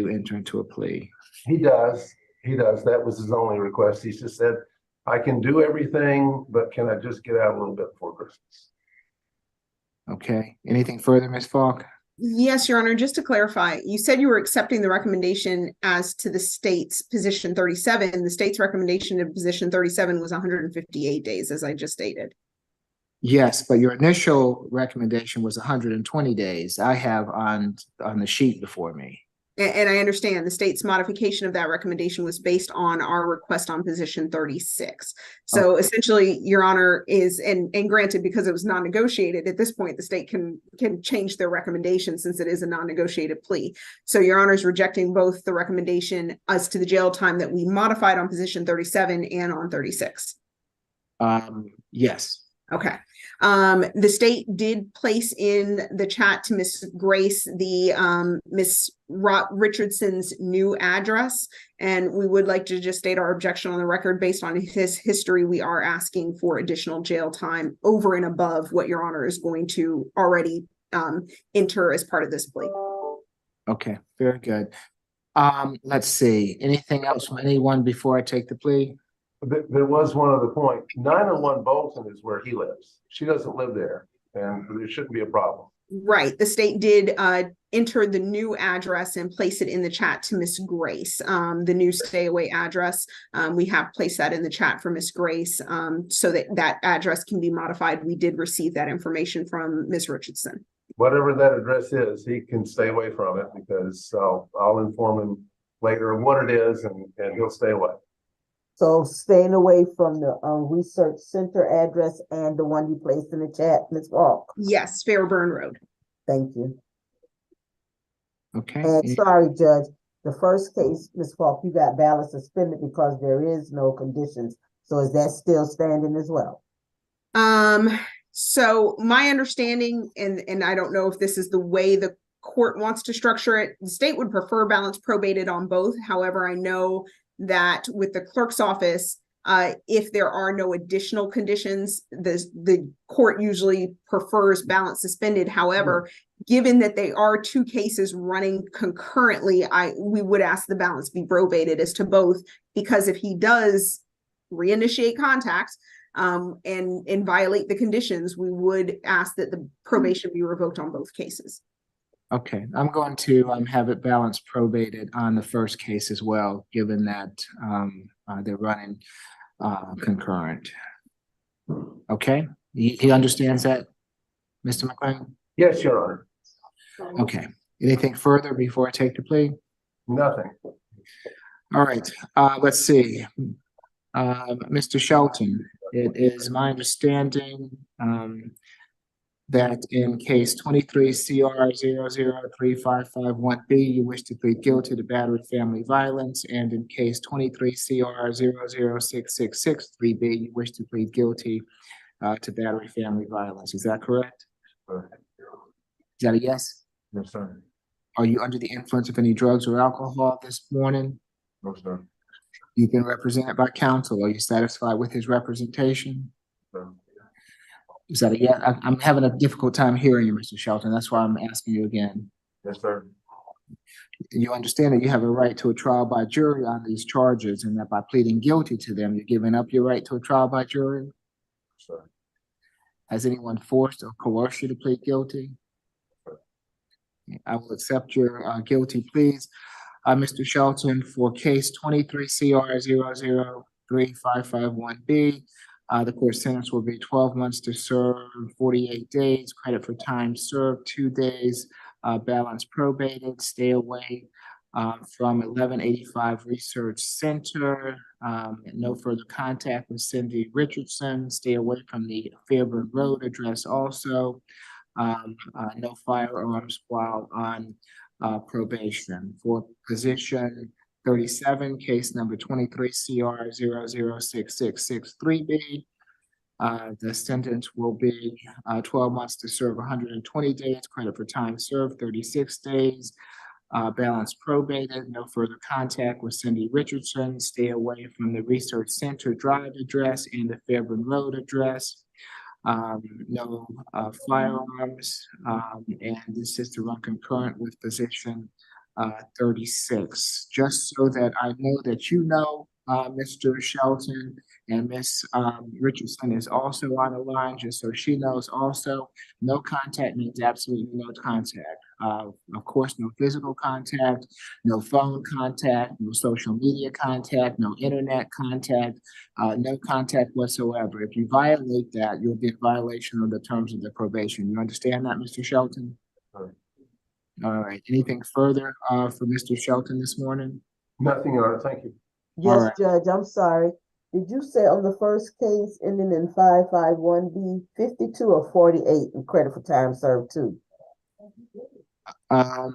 enter into a plea. He does. That was his only request. He just said, I can do everything, but can I just get out a little bit before Christmas? Okay. Anything further, Ms. Falk? Yes, Your Honor, just to clarify, you said you were accepting the recommendation as to the state's position 37. The state's recommendation of position 37 was 158 days, as I just stated. Yes, but your initial recommendation was 120 days. I have on the sheet before me. And I understand the state's modification of that recommendation was based on our request on position 36. So essentially, Your Honor is, and granted, because it was non-negotiated, at this point, the state can change their recommendation since it is a non-negotiated plea. So Your Honor is rejecting both the recommendation as to the jail time that we modified on position 37 and on 36. Yes. Okay. The state did place in the chat to Miss Grace the Miss Richardson's new address, and we would like to just state our objection on the record based on his history. We are asking for additional jail time over and above what Your Honor is going to already enter as part of this plea. Okay, very good. Let's see. Anything else from anyone before I take the plea? There was one other point. 901 Bolton is where he lives. She doesn't live there, and it shouldn't be a problem. Right. The state did enter the new address and place it in the chat to Miss Grace. The new stay away address. We have placed that in the chat for Miss Grace so that address can be modified. We did receive that information from Miss Richardson. Whatever that address is, he can stay away from it because I'll inform him later of what it is, and he'll stay away. So staying away from the research center address and the one you placed in the chat, Ms. Falk. Yes, Fairburn Road. Thank you. Okay. And sorry, Judge, the first case, Ms. Falk, you got valid suspended because there is no conditions. So is that still standing as well? So my understanding, and I don't know if this is the way the court wants to structure it, the state would prefer balance probated on both. However, I know that with the clerk's office, if there are no additional conditions, the court usually prefers balance suspended. However, given that they are two cases running concurrently, we would ask the balance be probated as to both, because if he does reinitiate contact and violate the conditions, we would ask that the probation be revoked on both cases. Okay, I'm going to have it balance probated on the first case as well, given that they're running concurrent. Okay, he understands that, Mr. McLean? Yes, Your Honor. Okay, anything further before I take the plea? Nothing. All right, let's see. Mr. Shelton, it is my understanding that in case 23 CR 003551B, you wish to plead guilty to battery family violence, and in case 23 CR 006663B, you wish to plead guilty to battery family violence. Is that correct? Is that a yes? Yes, sir. Are you under the influence of any drugs or alcohol this morning? No, sir. You've been represented by counsel. Are you satisfied with his representation? Sir. Is that a yes? I'm having a difficult time hearing you, Mr. Shelton. That's why I'm asking you again. Yes, sir. You understand that you have a right to a trial by jury on these charges, and that by pleading guilty to them, you're giving up your right to a trial by jury? Sir. Has anyone forced or coerced you to plead guilty? Sir. I will accept your guilty pleas. Mr. Shelton, for case 23 CR 003551B, the court sentence will be 12 months to serve, 48 days, credit for time served, 2 days, balance probated, stay away from 1185 Research Center, no further contact with Cindy Richardson, stay away from the Fairburn Road address also, no firearms while on probation. For position 37, case number 23 CR 006663B. The sentence will be 12 months to serve, 120 days, credit for time served, 36 days, balance probated, no further contact with Cindy Richardson, stay away from the Research Center Drive address and the Fairburn Road address. No firearms, and this is to run concurrent with position 36. Just so that I know that you know, Mr. Shelton and Miss Richardson is also on the line, just so she knows also. No contact means absolutely no contact. Of course, no physical contact, no phone contact, no social media contact, no internet contact, no contact whatsoever. If you violate that, you'll be in violation of the terms of the probation. You understand that, Mr. Shelton? All right, anything further, for Mr. Shelton this morning? Nothing, Your Honor. Thank you. All Yes, right. Judge, I'm sorry. Did you say on the first case ending in 551B, 52 or 48 in credit for time served too? I'm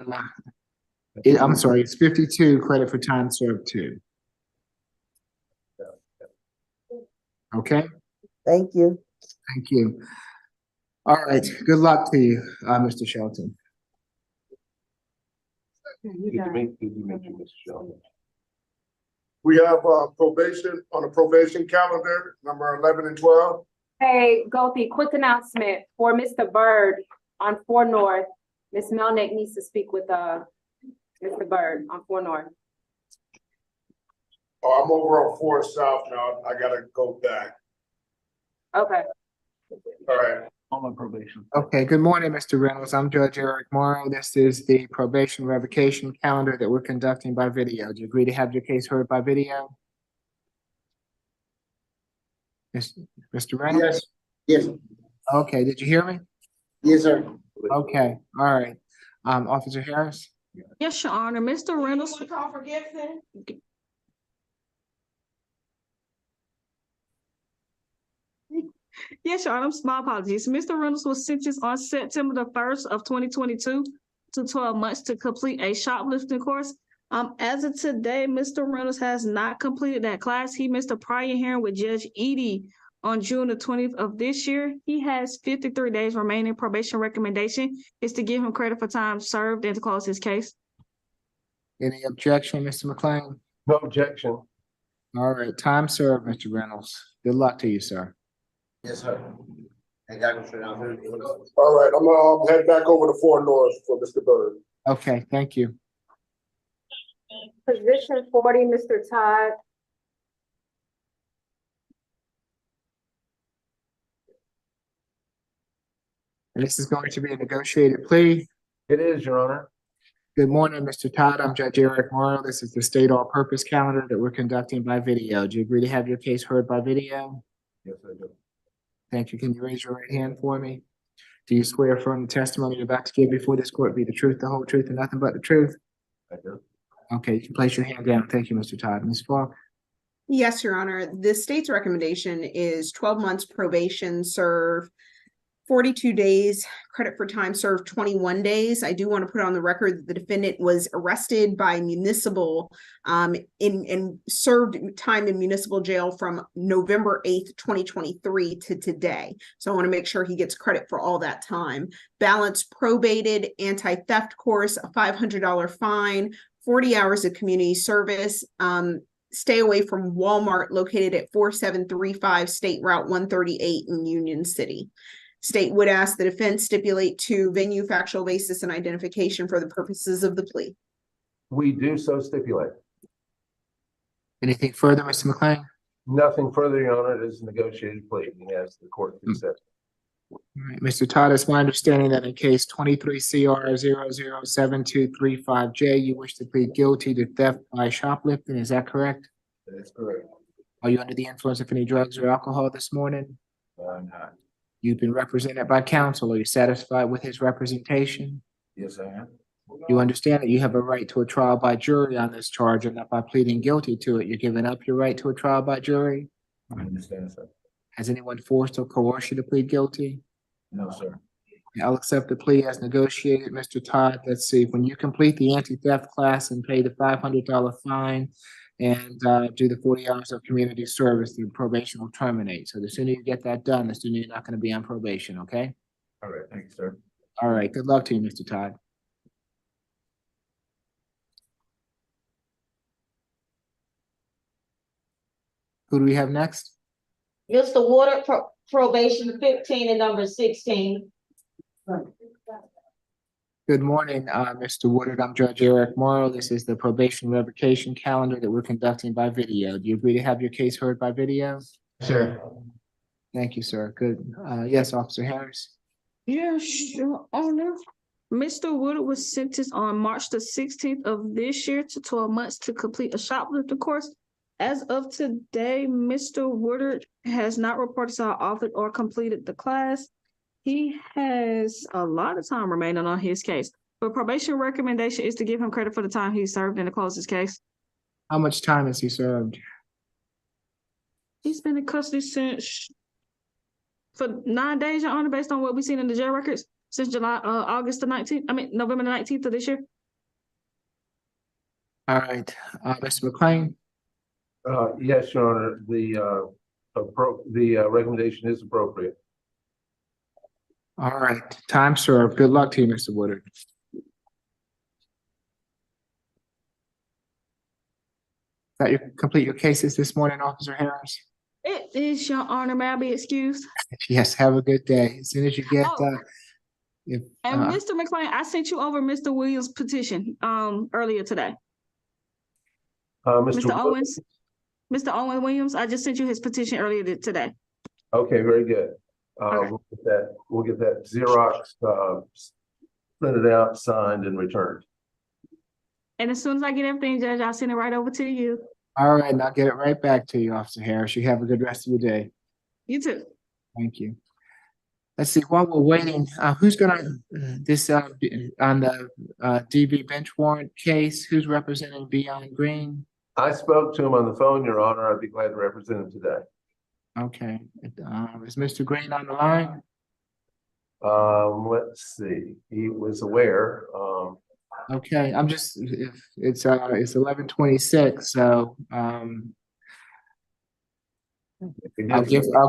sorry, it's 52 credit for time served too. Okay, Thank you. thank you. All right, good luck to you, Mr. Shelton. Did you mention Mr. Sheldon? We have probation on the probation calendar, number 11 and 12. Hey, Gopi, quick announcement for Mr. Byrd on 4 North. Ms. Melnick needs to speak with, Mr. Byrd on 4 North. Oh, I'm over on 4 South now. I gotta go back. Okay. All right. I'm on probation. Okay, good morning, Mr. Reynolds. I'm Judge Eric Morrow. This is the probation revocation calendar that we're conducting by video. Do you agree to have your case heard by video? Mr. Reynolds? Yes. Okay, did you hear me? Yes, sir. Okay, all right. Officer Harris? Yes, Your Honor, Mr. Reynolds. Call for Gibson? Yes, Your Honor, my apologies. Mr. Reynolds was sentenced on September the 1st of 2022 to 12 months to complete a shoplifting course. As of today, Mr. Reynolds has not completed that class. He missed a prior hearing with Judge Edie on June the 20th of this year. He has 53 days remaining. Probation recommendation is to give him credit for time served and to close his case. Any objection, Mr. McLean? No objection. All right, time served, Mr. Reynolds. Good luck to you, sir. Yes, sir. All right, I'm gonna head back over to 4 North for Mr. Byrd. Okay, thank you. Position 40, Mr. Todd. And this is going to be a negotiated plea. It is, Your Honor. Good morning, Mr. Todd. I'm Judge Eric Morrow. This is the state all-purpose calendar that we're conducting by video. Do you agree to have your case heard by video? Yes, I do. Thank you. Can you raise your right hand for me? Do you swear affirm the testimony you're about to give before this court be the truth, the whole truth, and nothing but the truth? I do. Okay, you can place your hand down. Thank you, Mr. Todd. Ms. Falk? Yes, Your Honor. The state's recommendation is 12 months probation, serve 42 days, credit for time served 21 days. I do want to put on the record that the defendant was arrested by municipal and served time in municipal jail from November 8th, 2023 to today. So I want to make sure he gets credit for all that time. Balance probated, anti-theft course, a $500 fine, 40 hours of community service, stay away from Walmart located at 4735 State Route 138 in Union City. State would ask the defense stipulate to venue, factual basis, and identification for the purposes of the plea. We do so stipulate. Anything further, Mr. McLean? Nothing further, Your Honor. It is a negotiated plea. We ask the court to accept. All right, Mr. Todd, it's my understanding that in case 23 CR 007235J, you wish to plead guilty to theft by shoplifting. Is that correct? That is correct. Are you under the influence of any drugs or alcohol this morning? I'm not. You've been represented by counsel. Are you satisfied with his representation? Yes, I am. You understand that you have a right to a trial by jury on this charge, and that by pleading guilty to it, you're giving up your right to a trial by jury? I understand, sir. Has anyone forced or coerced you to plead guilty? No, sir. I'll accept the plea as negotiated, Mr. Todd. Let's see, when you complete the anti-theft class and pay the $500 fine and do the 40 hours of community service, the probation will terminate. So the sooner you get that done, the sooner you're not going to be on probation, okay? All right, thank you, sir. All right, good luck to you, Mr. Todd. Who do we have next? Mr. Woodard, probation 15 and number 16. Good morning, Mr. Woodard. I'm Judge Eric Morrow. This is the probation revocation calendar that we're conducting by video. Do you agree to have your case heard by video? Sure. Thank you, sir. Good. Yes, Officer Harris. Yes, Your Honor. Mr. Woodard was sentenced on March the 16th of this year to 12 months to complete a shoplifting course. As of today, Mr. Woodard has not reported to our office or completed the class. He has a lot of time remaining on his case. But probation recommendation is to give him credit for the time he served and to close his case. How much time has he served? He's been in custody since for 9 days, Your Honor, based on what we've seen in the jail records since August the 19th. November the 19th of this year. All right, Mr. McLean. Yes, Your Honor, the recommendation is appropriate. All right, time served. Good luck to you, Mr. Woodard. That you complete your cases this morning, Officer Harris? It is, Your Honor. May I be excused? Yes, have a good day. As soon as you get, Mr. McLean, I sent you over Mr. Williams' petition, earlier today. Mr. Owens, Mr. Owen Williams, I just sent you his petition earlier today. Okay, very good. We'll get that Xerox, printed out, signed and returned. And as soon as I get everything, Judge, I'll send it right over to you. all right, and I'll get it right back to you, Officer Harris. You have a good rest of your day. You too. Thank you. Let's see, while we're waiting, who's gonna, this, on the, DB bench warrant case, who's representing Beyond Green? I spoke to him on the phone, Your Honor. I'd be glad to represent him today. Okay, is Mr. Green on the line? Let's see. He was aware. Okay, I'm just, if it's 11:26, so, I'll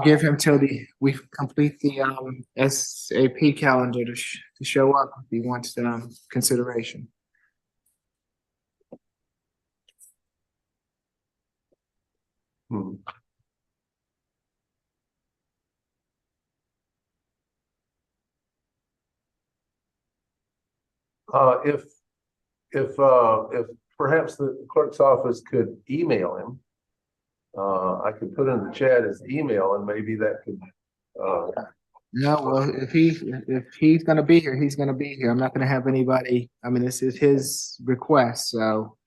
give him till we complete the, SAP calendar to show up if he wants, consideration. If perhaps the clerk's office could email him, I could put in the chat his email and maybe that could, No, well, if he's gonna be here, he's gonna be here. I'm not gonna have anybody, I mean, this is his request, so.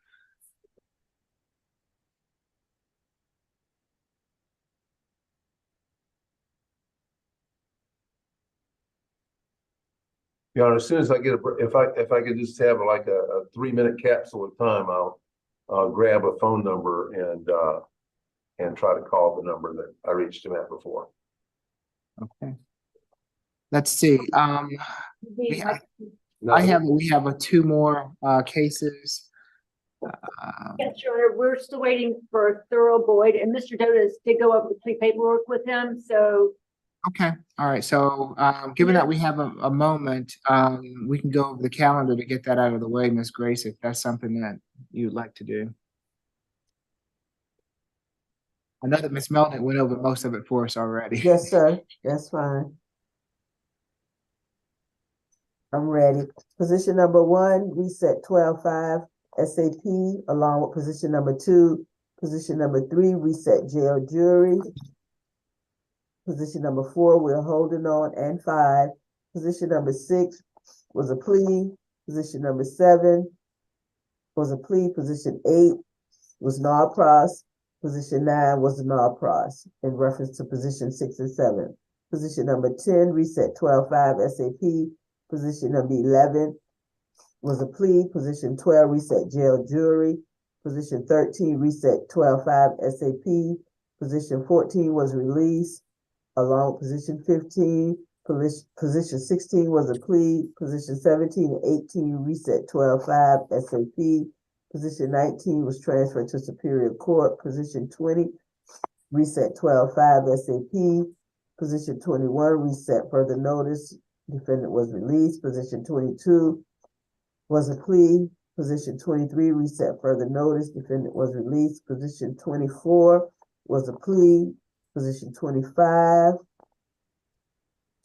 Your Honor, as soon as I get if I could just have like a 3-minute capsule of time, I'll grab a phone number and try to call the number that I reached him at before. Okay. Let's see, we have 2 more cases. Yes, Your Honor, we're still waiting for Thurl Boyd, and Mr. Dodas did go over the paperwork with him, so. Okay, all right, so, given that we have a moment, we can go over the calendar to get that out of the way, Ms. Grace, if that's something that you'd like to do. I know that Ms. Melton went over most of it for us already. Yes, sir, that's fine. I'm ready. Position number 1, reset 12-5 SAP, along with position number 2. Position number 3, reset jail jury. Position number 4, we're holding on, and 5. Position number 6 was a plea. Position number 7 was a plea. Position 8 was non-pros. Position 9 was a non-pros in reference to position 6 and 7. Position number 10, reset 12-5 SAP. Position number 11 was a plea. Position 12, reset jail jury. Position 13, reset 12-5 SAP. Position 14 was release. Along with position 15, position 16 was a plea. Position 17 and 18, reset 12-5 SAP. Position 19 was transferred to Superior Court. Position 20, reset 12-5 SAP. Position 21, reset further notice. Defendant was released. Position 22 was a plea. Position 23, reset further notice. Defendant was released. Position 24 was a plea. Position 25,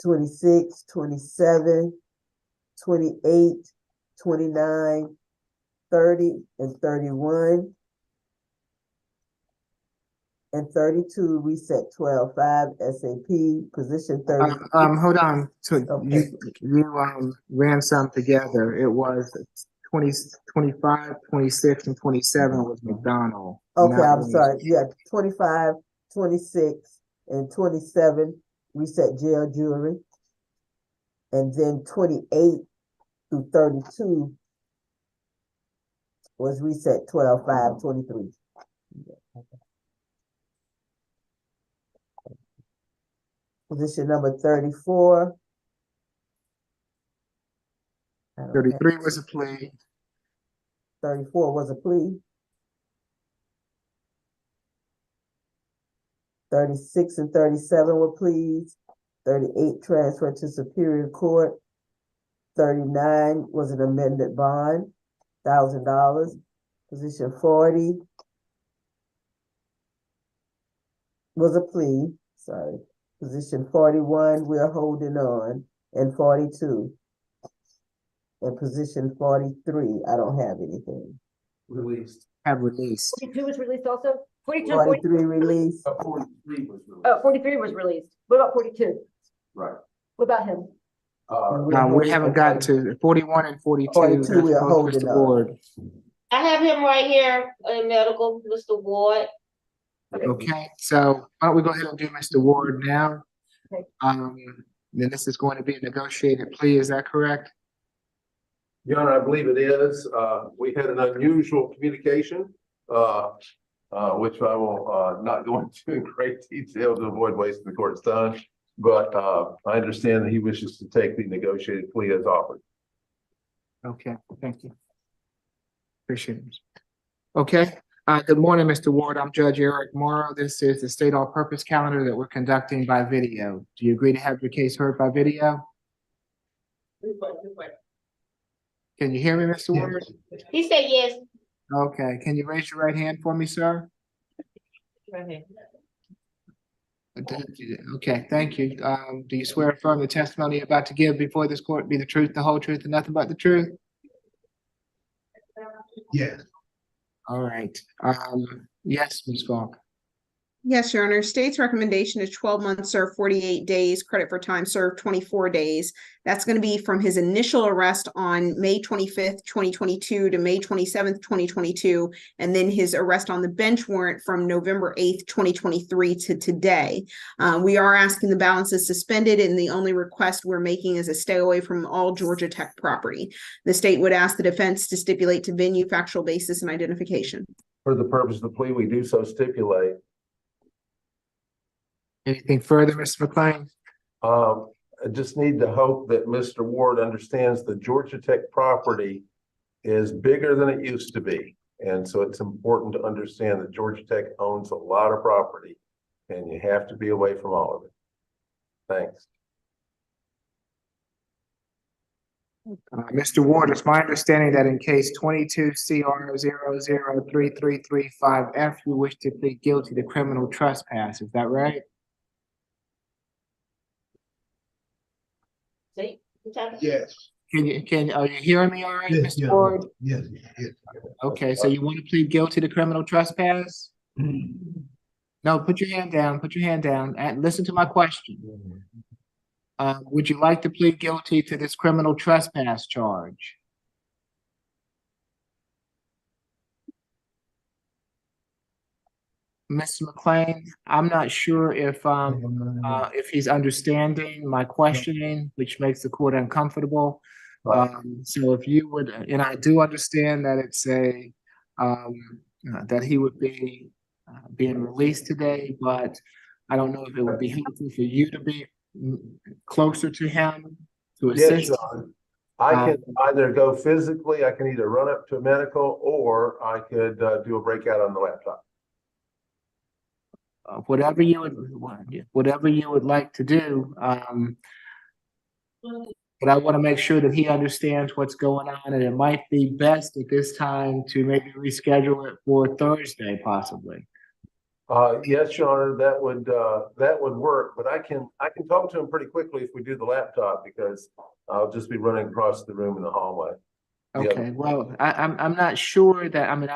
26, 27, 28, 29, 30, and 31. And 32, reset 12-5 SAP. Position 30. Hold on. So Okay. you ran some together. It was 20, 25, 26, and 27 was McDonald. Okay, Not I'm Williams. sorry. Yeah, 25, 26, and 27, reset jail jury. And then 28 through 32 was reset 12/5/23. Position number 34. 33 was a plea. 34 was a plea. 36 and 37 were pleas. 38 transferred to Superior Court. 39 was an amended bond, $1,000. Position 40 was a plea, sorry. Position 41, we're holding on, and 42. And position 43, I don't have anything. Released. Have released. 42 was released also? 42, 43 released. 43 was released. Oh, 43 was released. What about 42? Right. What about him? We haven't gotten to 41 and 42. 42 we are That's both holding Mr. up. Ward. I have him right here in medical, Mr. Ward. Okay, so why don't we go ahead and do Mr. Ward now? Okay. Then this is going to be a negotiated plea, is that correct? Your Honor, I believe it is. We had an unusual communication, which I will not go into in great detail to avoid wasting the court's time. But I understand that he wishes to take the negotiated plea as offered. Okay, thank you. Appreciate it. Okay, good morning, Mr. Ward. I'm Judge Eric Morrow. This is the state all-purpose calendar that we're conducting by video. Do you agree to have your case heard by video? Can you hear me, Mr. Ward? He said yes. Okay, can you raise your right hand for me, sir? Right here. Okay, thank you. Do you swear or affirm the testimony you're about to give before this court be the truth, the whole truth, and nothing but the truth? Yes. All right. Yes, Ms. Falk. Yes, Your Honor. State's recommendation is 12 months served, 48 days, credit for time served, 24 days. That's going to be from his initial arrest on May 25th, 2022 to May 27th, 2022, and then his arrest on the bench warrant from November 8th, 2023 to today. We are asking the balances suspended, and the only request we're making is a stay away from all Georgia Tech property. The state would ask the defense to stipulate to venue, factual basis, and identification. For the purpose of the plea, we do so stipulate. Anything further, Mr. McLean? I just need to hope that Mr. Ward understands the Georgia Tech property is bigger than it used to be. And so it's important to understand that Georgia Tech owns a lot of property and you have to be away from all of it. Thanks. Mr. Ward, it's my understanding that in case 22 CR 003335F, you wish to plead guilty to criminal trespass. Is that right? See? Yes. Are you hearing me all right, Yes, Mr. Ward? Yes, yes. Okay, so you want to plead guilty to criminal trespass? No, put your hand down, put your hand down and listen to my question. Would you like to plead guilty to this criminal trespass charge? Mr. McLean, I'm not sure if he's understanding my questioning, which makes the court uncomfortable. So if you would, and I do understand that it's that he would be being released today, but I don't know if it would be helpful for you to be closer to him to assist. Yes, John. I can either go physically, I can either run up to a medical, or I could do a breakout on the laptop. Whatever you would like to do, but I want to make sure that he understands what's going on, and it might be best at this time to maybe reschedule it for Thursday, possibly. Yes, Your Honor, that would work, but I can talk to him pretty quickly if we do the laptop, because I'll just be running across the room in the hallway. Okay, well, I'm not sure that, I mean,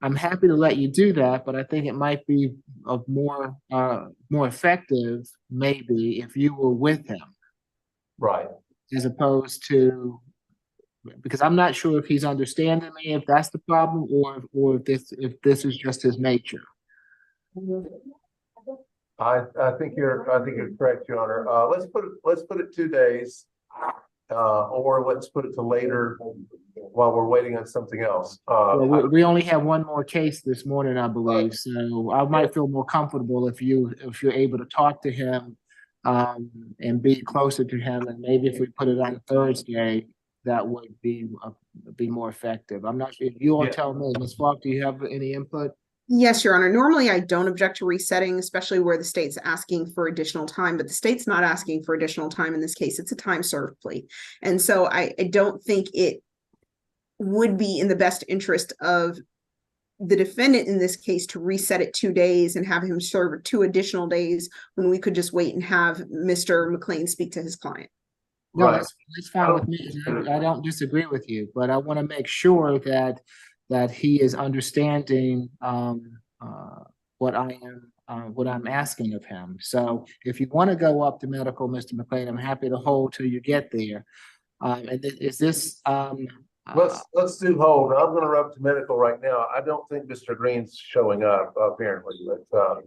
I'm happy to let you do that, but I think it might be of more effective maybe if you were with him. Right. As opposed to, because I'm not sure if he's understanding me, if that's the problem, or if this is just his nature. I think you're correct, Your Honor. Let's put it 2 days. or let's put it to later while we're waiting on something else. Well, we only have one more case this morning, I believe, so I might feel more comfortable if you're able to talk to him and be closer to him, and maybe if we put it on Thursday, that would be more effective. I'm not sure, you all tell me. Ms. Falk, do you have any input? Yes, Your Honor. Normally, I don't object to resetting, especially where the state's asking for additional time, but the state's not asking for additional time in this case. It's a time served plea. And so I don't think it would be in the best interest of the defendant in this case to reset it 2 days and have him serve 2 additional days when we could just wait and have Mr. McLean speak to his client. No, that's fine with me. I don't disagree with you, but I want to make sure that he is understanding what I'm asking of him. So if you want to go up to medical, Mr. McLean, I'm happy to hold till you get there. And is this let's do hold. I'm gonna run up to medical right now. I don't think Mr. Green's showing up apparently, but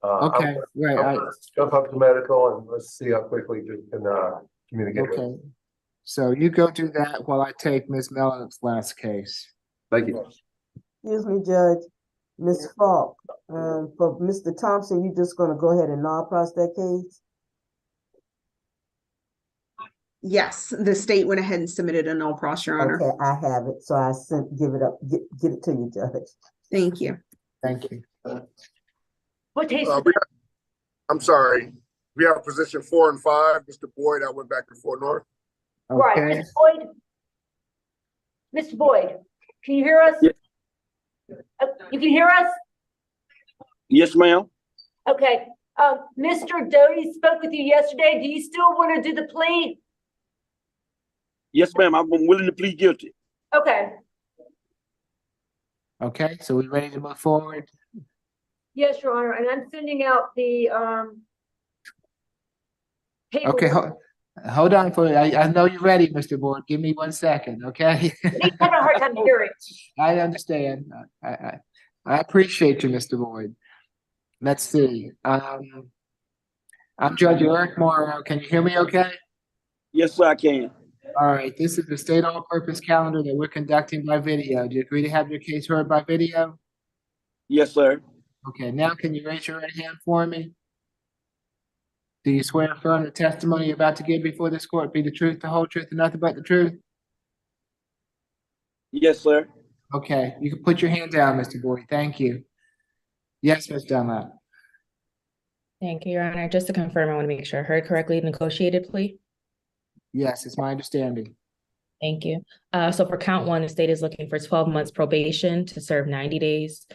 okay, right. I'm gonna jump up to medical and let's see how quickly we can communicate. Okay. So you go do that while I take Ms. Mellon's last case. Thank you. Excuse me, Judge. Ms. Falk, for Mr. Thompson, you just gonna go ahead and non-pros that case? Yes, the state went ahead and submitted a null pros, Your Honor. Okay, I have it, so I give it to you, Judge. Thank you. Thank you. What case? I'm sorry. We have position 4 and 5. Mr. Boyd, I went back to Fort North. Right, Okay. Mr. Boyd? Mr. Boyd, can you hear us? You can hear us? Yes, ma'am. Okay, Mr. Doty spoke with you yesterday. Do you still want to do the plea? Yes, ma'am. I'm willing to plead guilty. Okay, Okay, so we ready to move forward? yes, Your Honor, and I'm sending out the, Okay, hold on I know you're ready, Mr. Boyd. Give me 1 second, okay? He's having a hard time hearing. I understand. I appreciate you, Mr. Boyd. Let's see. I'm Judge Eric Morrow. Can you hear me okay? Yes, sir, I can. All right, this is the state all-purpose calendar that we're conducting by video. Do you agree to have your case heard by video? Yes, sir. Okay, now can you raise your right hand for me? Do you swear and affirm the testimony you're about to give before this court be the truth, the whole truth, and nothing but the truth? Yes, sir. Okay, you can put your hand down, Mr. Boyd. Thank you. Yes, Ms. Dunlap. Thank you, Your Honor. Just to confirm, I want to make sure I heard correctly, negotiated plea? Yes, it's my understanding. Thank you. So for count 1, the state is looking for 12 months probation to serve 90 days.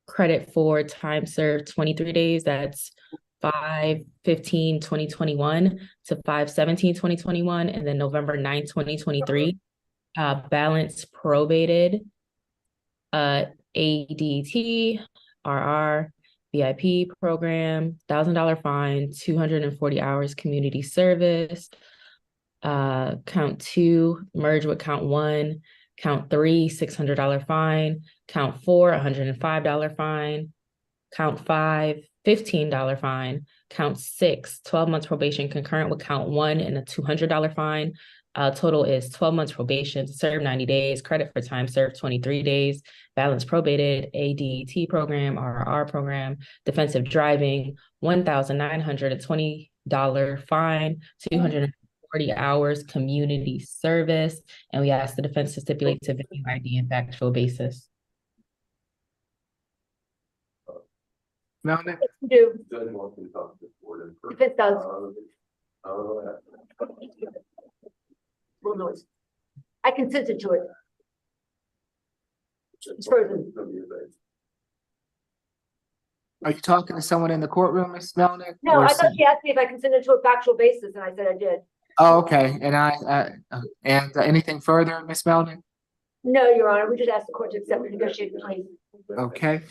Credit for time served 23 days. That's 5/15/2021 to 5/17/2021, and then November 9th, 2023. Balance probated, ADT, RR, VIP program, $1,000 fine, 240 hours community service. Count 2, merge with count 1. Count 3, $600 fine. Count 4, $105 fine. Count 5, $15 fine. Count 6, 12 months probation concurrent with count 1 and a $200 fine. Total is 12 months probation to serve 90 days, credit for time served 23 days, balance probated, ADT program, RR program, defensive driving, $1,920 fine, 240 hours community service, and we ask the defense to stipulate to venue ID and factual basis. Melvin? Do. If it does. Little noise. I consented to it. It's frozen. Are you talking to someone in the courtroom, Ms. Melnick? No, or I thought she asked me if I consented to a factual basis, and I said I did. Oh, okay. And anything further, Ms. Melnick? No, Your Honor, we just asked the court to accept the negotiated plea. Okay.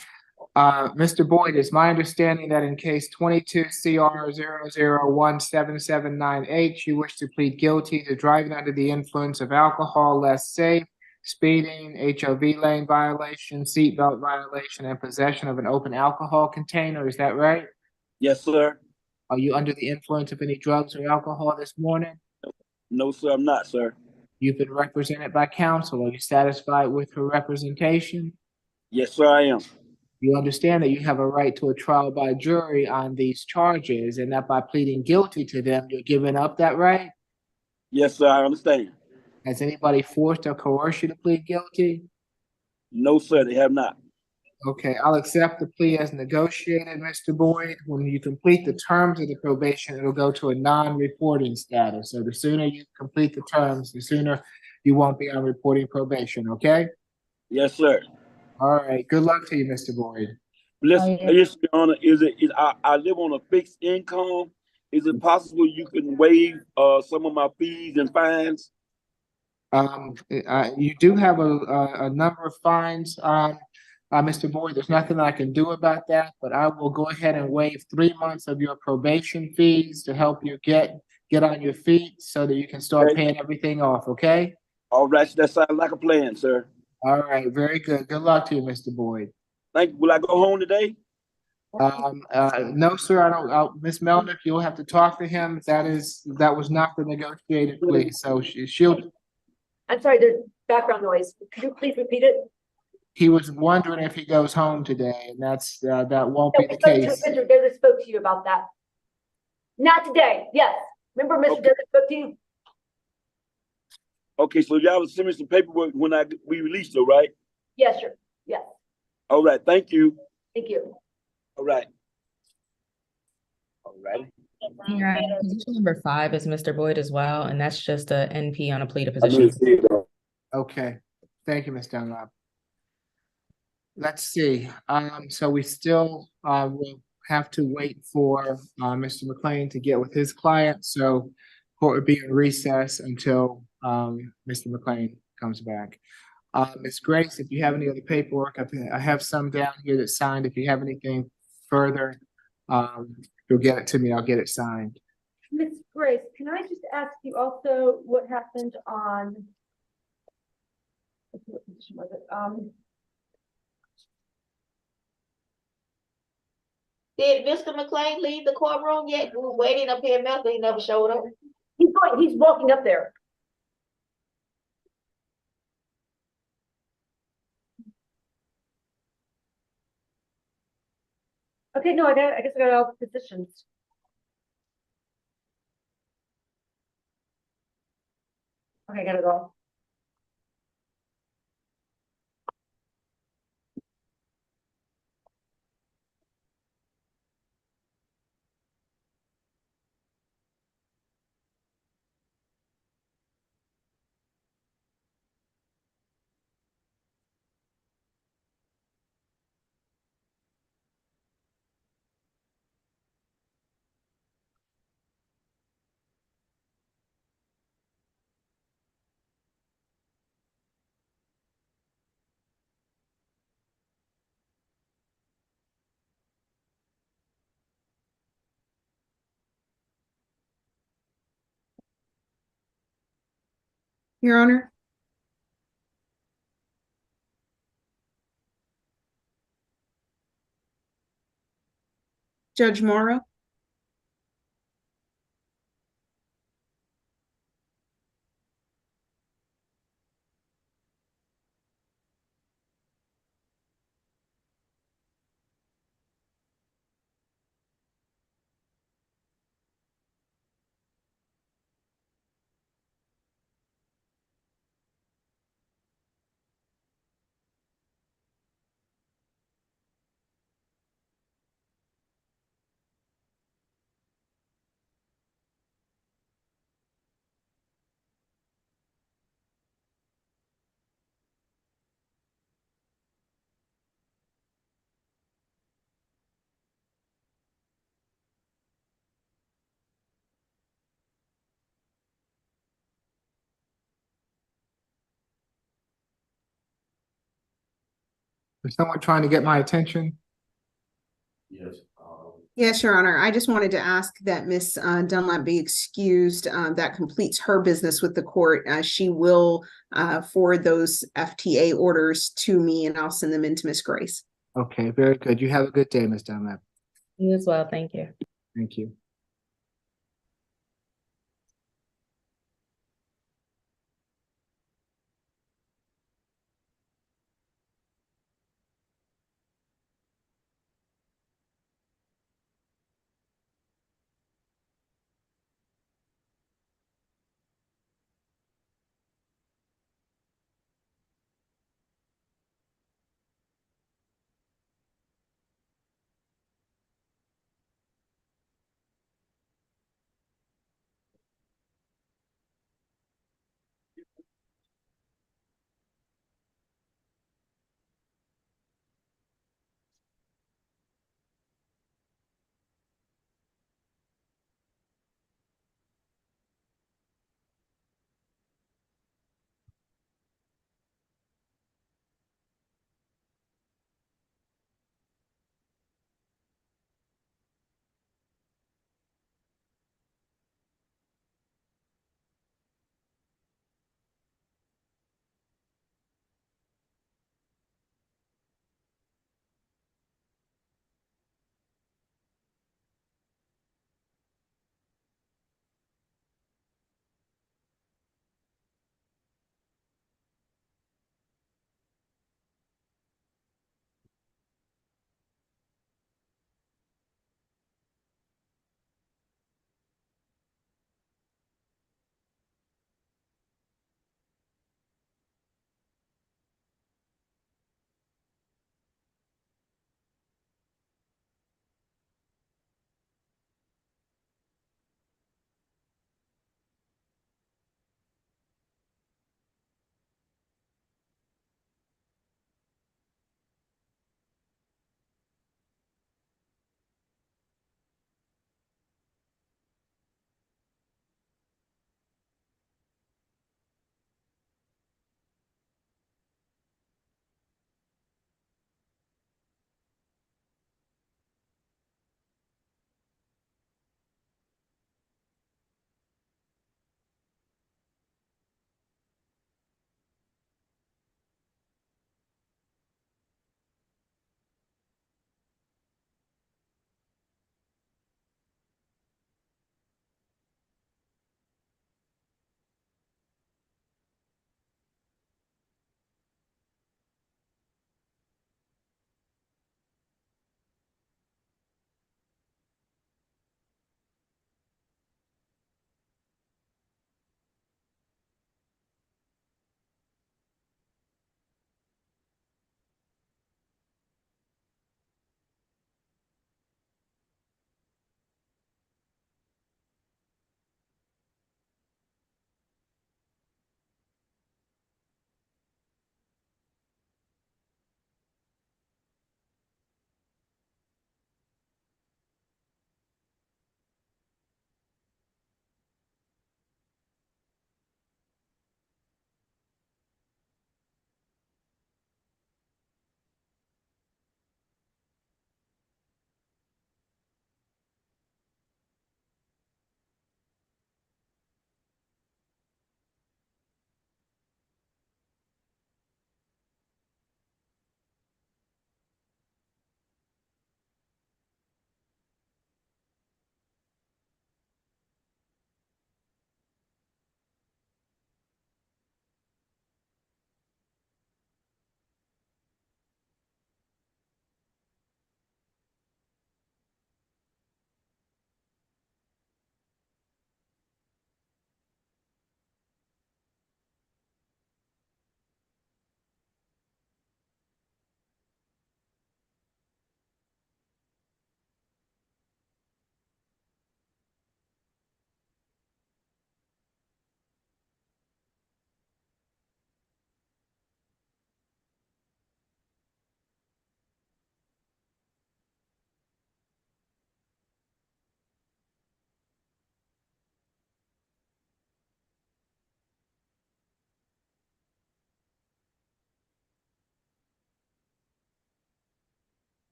Mr. Boyd, it's my understanding that in case 22 CR 0017798, you wish to plead guilty to driving under the influence of alcohol, less safe, speeding, HOV lane violation, seatbelt violation, and possession of an open alcohol container. Is that right? Yes, sir. Are you under the influence of any drugs or alcohol this morning? No, sir, I'm not, sir. You've been represented by counsel. Are you satisfied with her representation? Yes, sir, I am. You understand that you have a right to a trial by jury on these charges and that by pleading guilty to them, you're giving up that right? Yes, sir, I understand. Has anybody forced or coerced you to plead guilty? No, sir, they have not. Okay, I'll accept the plea as negotiated, Mr. Boyd. When you complete the terms of the probation, it'll go to a non-reporting status. So the sooner you complete the terms, the sooner you won't be on reporting probation, okay? Yes, sir. All right, good luck to you, Mr. Boyd. Listen, yes, Your Honor, I live on a fixed income. Is it possible you can waive some of my fees and fines? You do have a number of fines, Mr. Boyd. There's nothing I can do about that, but I will go ahead and waive 3 months of your probation fees to help you get on your feet so that you can start paying everything off, okay? All right, that sounds like a plan, sir. All right, very good. Good luck to you, Mr. Boyd. Thank you. Will I go home today? No, sir, I don't, Ms. Melnick, you'll have to talk to him. That was not the negotiated plea, so she'll. I'm sorry, there's background noise. Could you please repeat it? He was wondering if he goes home today, and that won't be the No, case. Mr. Davis spoke to you about that. Not today, yes. Remember Mr. Davis spoke to you? Okay, so y'all will send me some paperwork when we release it, right? Yes, sir, yes. All right, thank you. Thank you. All right. All right. Your Honor, position number 5 is Mr. Boyd as well, and that's just a NP on a plea to position. Okay, thank you, Ms. Dunlap. Let's see, so we still will have to wait for Mr. McLean to get with his client, so court would be in recess until Mr. McLean comes back. Ms. Grace, if you have any other paperwork, I have some down here that's signed. If you have anything further, you'll get it to me, I'll get it signed. Ms. Grace, can I just ask you also what happened on? What position was it? Did Mr. McLean leave the courtroom yet? We were waiting up here, Melvin, he never showed up. He's walking up there. Okay, no, I guess I got all the positions. Okay, I got it all. Your Honor. Judge Morrow. Is someone trying to get my attention? Yes. Yes, Your Honor. I just wanted to ask that Ms. Dunlap be excused. That completes her business with the court. She will forward those FTA orders to me and I'll send them in to Ms. Grace. Okay, very good. You have a good day, Ms. Dunlap. You as well, thank you. Thank you.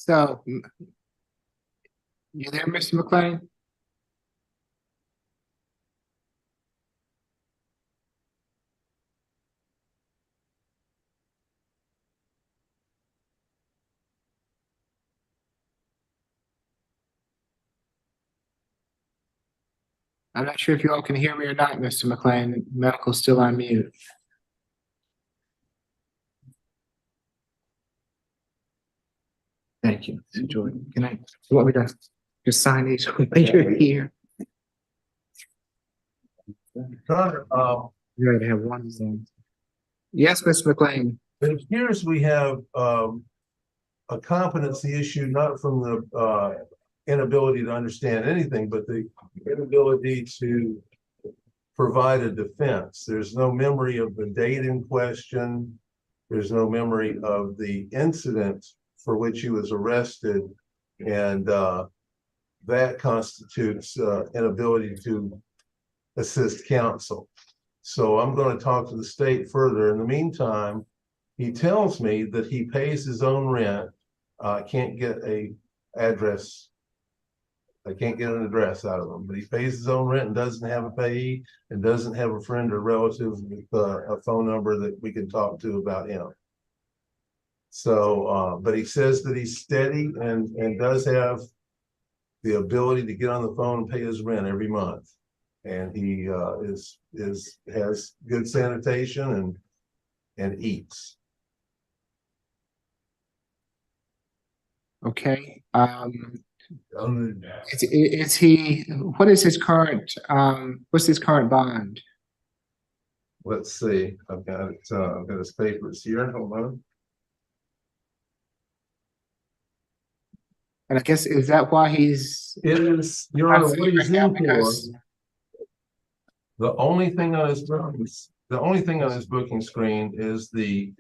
So, you there, Mr. McLean? I'm not sure if you all can hear me or not, Mr. McLean. Medical's still on mute. Thank you, Mr. Jordan. Can I, you want me to just sign these when you're here? Connor, You already have one thing. Yes, Mr. McLean. it appears we have, a competency issue, not from the, inability to understand anything, but the inability to provide a defense. There's no memory of the date in question. There's no memory of the incident for which he was arrested. And that constitutes inability to assist counsel. So I'm going to talk to the state further. In the meantime, he tells me that he pays his own rent. I can't get a address. I can't get an address out of him, but he pays his own rent and doesn't have a payee and doesn't have a friend or relative with a phone number that we can talk to about him. So, but he says that he's steady and does have the ability to get on the phone and pay his rent every month. And he has good sanitation and eats. Okay, is he, what is his current, what's his current bond? Let's see, I've got it, I've got his papers here, hold on. And I guess, is that why he's? It is, Your Honor, what he's in for. The only thing on his booking screen is the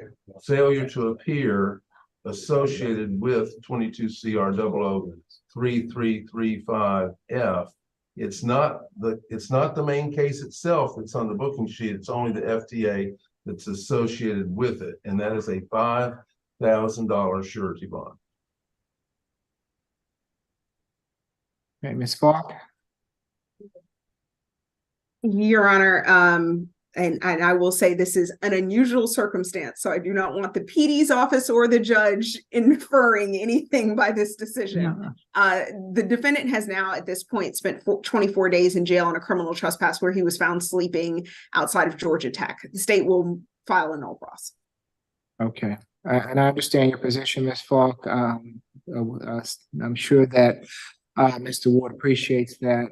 failure to appear associated with 22 CR 003335F. It's not the main case itself that's on the booking sheet. It's only the FTA that's associated with it, and that is a $5,000 surety bond. Okay, Ms. Falk? Your Honor, and I will say this is an unusual circumstance, so I do not want the PD's office or the judge inferring anything by this decision. The defendant has now at this point spent 24 days in jail on a criminal trespass where he was found sleeping outside of Georgia Tech. The state will file a null pros. Okay, and I understand your position, Ms. Falk. I'm sure that Mr. Ward appreciates that,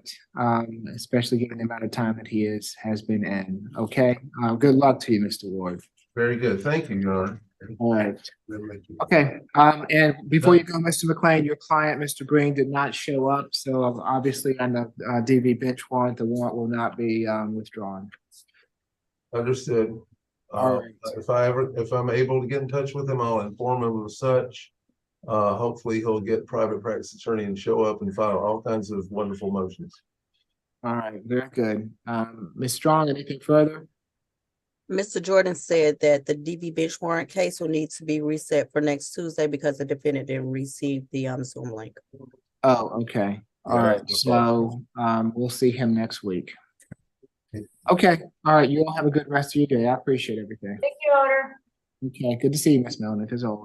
especially given the amount of time that he has been in. Okay, good luck to you, Mr. Ward. Very good. Thank you, Your Honor. All right. Okay, and before you go, Mr. McLean, your client, Mr. Green, did not show up, so obviously on the DV bench warrant, the warrant will not be withdrawn. Understood. All right. If I'm able to get in touch with him, I'll inform him of such. Hopefully he'll get private practice attorney and show up and file all kinds of wonderful motions. All right, very good. Ms. Strong, anything further? Mr. Jordan said that the DV bench warrant case will need to be reset for next Tuesday because the defendant didn't receive the Zoom link. Oh, okay. All right, so we'll see him next week. Okay, all right, you all have a good rest of your day. I appreciate everything. Thank you, Your Honor. Okay, good to see you, Ms. Melnick, as always.